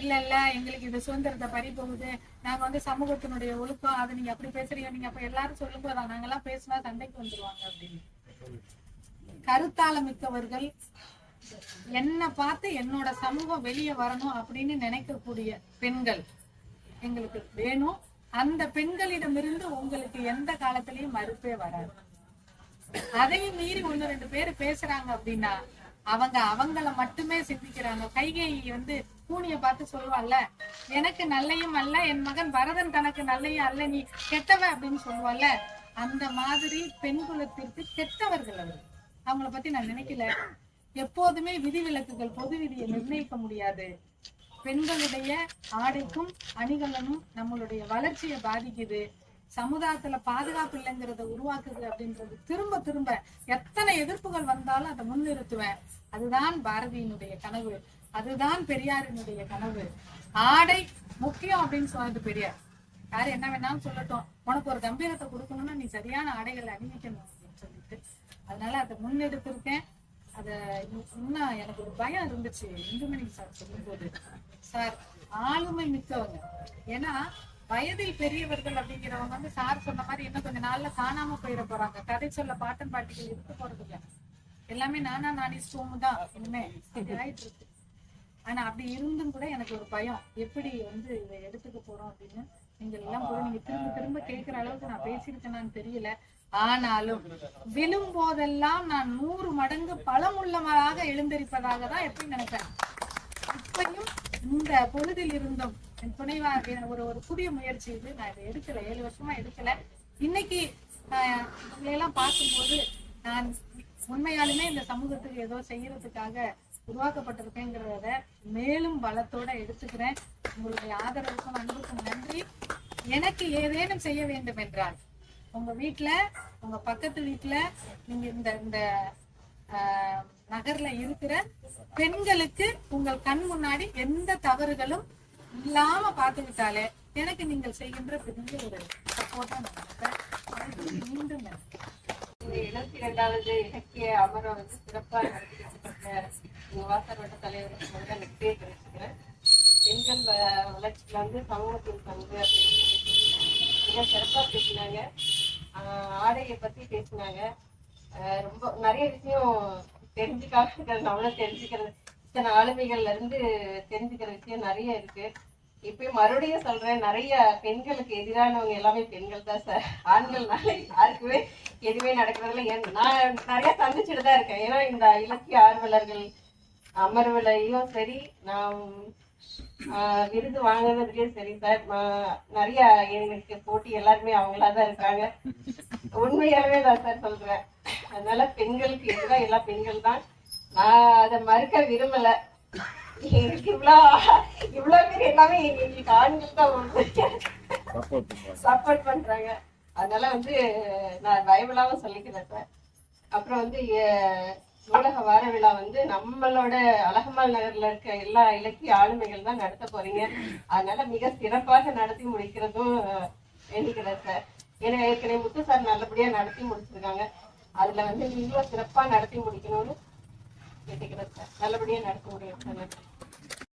S4: இல்ல எங்களுக்கு இது சுதந்திரத்தை பறி போகுது, நாங்க வந்து சமூகத்தினுடைய ஒழுக்கம், அதை நீங்க அப்படி பேசுறீங்க, நீங்க அப்ப எல்லாரும் சொல்லும் போது நாங்கெல்லாம் பேசினா சண்டைக்கு வந்துருவாங்க அப்படின்னு. கருத்தால மிக்கவர்கள், என்ன பார்த்து என்னோட சமூகம் வெளியே வரணும் அப்படின்னு நினைக்கக்கூடிய பெண்கள் எங்களுக்கு வேணும். அந்த பெண்களிடமிருந்து உங்களுக்கு எந்த காலத்திலயும் மறுப்பே வராது. அதையும் மீறி 1-2 பேர் பேசுறாங்க அப்படின்னா அவங்க அவங்கள மட்டுமே சிந்திக்கிறாங்க. கைகை வந்து பூனிய பார்த்து சொல்லுவாள்ல, எனக்கு நல்லையும் அல்ல, என் மகன் பரதன் தனக்கு நல்லையும் அல்ல, நீ கெட்டவ அப்படின்னு சொல்லுவாள்ல, அந்த மாதிரி பெண் குலத்திற்கு கெட்டவர்கள் அவர்கள். அவங்கள பத்தி நான் நினைக்கல. எப்போதுமே விதிவிலக்குகள் பொது விதியை நிர்ணயிக்க முடியாது. பெண்களுடைய ஆடைக்கும் அணிகலனும் நம்மளுடைய வளர்ச்சியை பாதிக்குது, சமுதாயத்துல பாதுகாப்பு இல்லைங்கிறத உருவாக்குது அப்படின்றது திரும்ப திரும்ப எத்தனை எதிர்ப்புகள் வந்தாலும் அதை முன்னிறுத்துவேன். அதுதான் பாரதியினுடைய கனவு, அதுதான் பெரியாரினுடைய கனவு. ஆடை முக்கியம் அப்படின்னு சொன்னது பெரியார். யாரு என்ன வேணாலும் சொல்லட்டும், உனக்கு ஒரு கம்பீரத்தை கொடுக்கணும்னா நீ சரியான ஆடைகளை அணிவிக்கணும் அப்படின்னு சொல்லிட்டு அதனால அதை முன்னெடுத்திருக்கேன். அத இன்னும் எனக்கு ஒரு பயம் இருந்துச்சு இந்துமணி சார் சொல்லும் போது. சார் ஆளுமை மிக்கவங்க, ஏன்னா வயதில் பெரியவர்கள் அப்படிங்கிறவங்க வந்து சார் சொன்ன மாதிரி இன்னும் கொஞ்ச நாள்ல காணாம போயிட போறாங்க. கதை சொல்ல பாட்டன் பாட்டிகள் இருக்க போறது இல்லை, எல்லாமே நானி ஸ்டோமு தான் இனிமே ஆயிட்டு இருக்கு. ஆனா அப்படி இருந்தும் கூட எனக்கு ஒரு பயம், எப்படி வந்து இதை எடுத்துக்க போறோம் அப்படின்னு. நீங்க எல்லாம் கூட நீங்க திரும்ப திரும்ப கேட்கிற அளவுக்கு நான் பேசியிருக்கேனான்னு தெரியல. ஆனாலும் விழும் போதெல்லாம் நான் 100 மடங்கு பலமுள்ளவராக எழுந்திருப்பதாக தான் எப்படி நினைப்பேன். இப்பயும் இந்த பொழுதில் இருந்தும் என் துணைவாக ஒரு புதிய முயற்சி இது. நான் இதை எடுக்கல, 7 வருஷமா எடுக்கல. இன்னைக்கு எல்லாம் பார்க்கும்போது நான் உண்மையாலுமே இந்த சமூகத்துக்கு ஏதோ செய்யறதுக்காக உருவாக்கப்பட்டிருக்கேங்கிறத மேலும் பலத்தோட எடுத்துக்கிறேன். உங்களுடைய ஆதரவுக்கும் அன்புக்கும் நன்றி. எனக்கு ஏதேனும் செய்ய வேண்டும் என்றால் உங்க வீட்டுல, உங்க பக்கத்து வீட்டுல, நீங்க இந்த நகர்ல இருக்கிற பெண்களுக்கு உங்கள் கண் முன்னாடி எந்த தவறுகளும் இல்லாம பார்த்துக்கிட்டாலே எனக்கு நீங்கள் செய்கின்ற பெரிய ஒரு சப்போர்ட்டா நினைப்பேன். மீண்டும்
S19: இந்த 72வது இலக்கிய அமர்வை வந்து சிறப்பாக நடத்திக்கப்பட்ட வாசர் வட்ட தலைவருக்கு வந்து எனக்கு பேர் கிடைச்சிக்கிறேன். பெண்கள் வளர்ச்சியில வந்து சமூகத்தின் பங்கு அப்படின்னு மிக சிறப்பா பேசினாங்க. ஆடையை பத்தி பேசினாங்க. ரொம்ப நிறைய விஷயம் தெரிஞ்சுக்காக நம்மளும் தெரிஞ்சுக்கிறது, இத்தனை ஆளுமைகள்ல இருந்து தெரிஞ்சுக்கிற விஷயம் நிறைய இருக்கு. இப்பயும் மறுபடியும் சொல்றேன், நிறைய பெண்களுக்கு எதிரானவங்க எல்லாமே பெண்கள் தான் சார். ஆண்கள்னால யாருக்குமே எதுவுமே நடக்கிறதுல நான் நிறைய சந்திச்சுட்டு தான் இருக்கேன். ஏன்னா இந்த இலக்கிய ஆர்வலர்கள் அமர்வுலையும் சரி, நான் விருது வாங்குறதுக்கே சரி சார், நிறைய எனக்கு போட்டி எல்லாருமே அவங்களாதான் இருக்காங்க. உண்மையாவே தான் சார் சொல்றேன். அதனால பெண்களுக்கு எதிராக எல்லா பெண்கள் தான். நான் அதை மறுக்க விரும்பல. எங்களுக்கு இவ்வளவு பேர் எல்லாமே எங்களுக்கு ஆண்கள் தான் சப்போர்ட் பண்றாங்க. அதனால வந்து நான் பயமில்லாம சொல்லிக்கிறேன் சார். அப்புறம் வந்து நூலக வார விழா வந்து நம்மளோட அழகம்மாள் நகர்ல இருக்க எல்லா இலக்கிய ஆளுமைகள் தான் நடத்த போறீங்க. அதனால மிக சிறப்பாக நடத்தி முடிக்கிறதும் வேண்டிக்கிறேன் சார். ஏன்னா ஏற்கனவே முத்து சார் நல்லபடியா நடத்தி முடிச்சிருக்காங்க. அதுல வந்து நீங்களும் சிறப்பா நடத்தி முடிக்கணும்னு கேட்டுக்கிறேன் சார். நல்லபடியா நடத்த முடியும் சார்.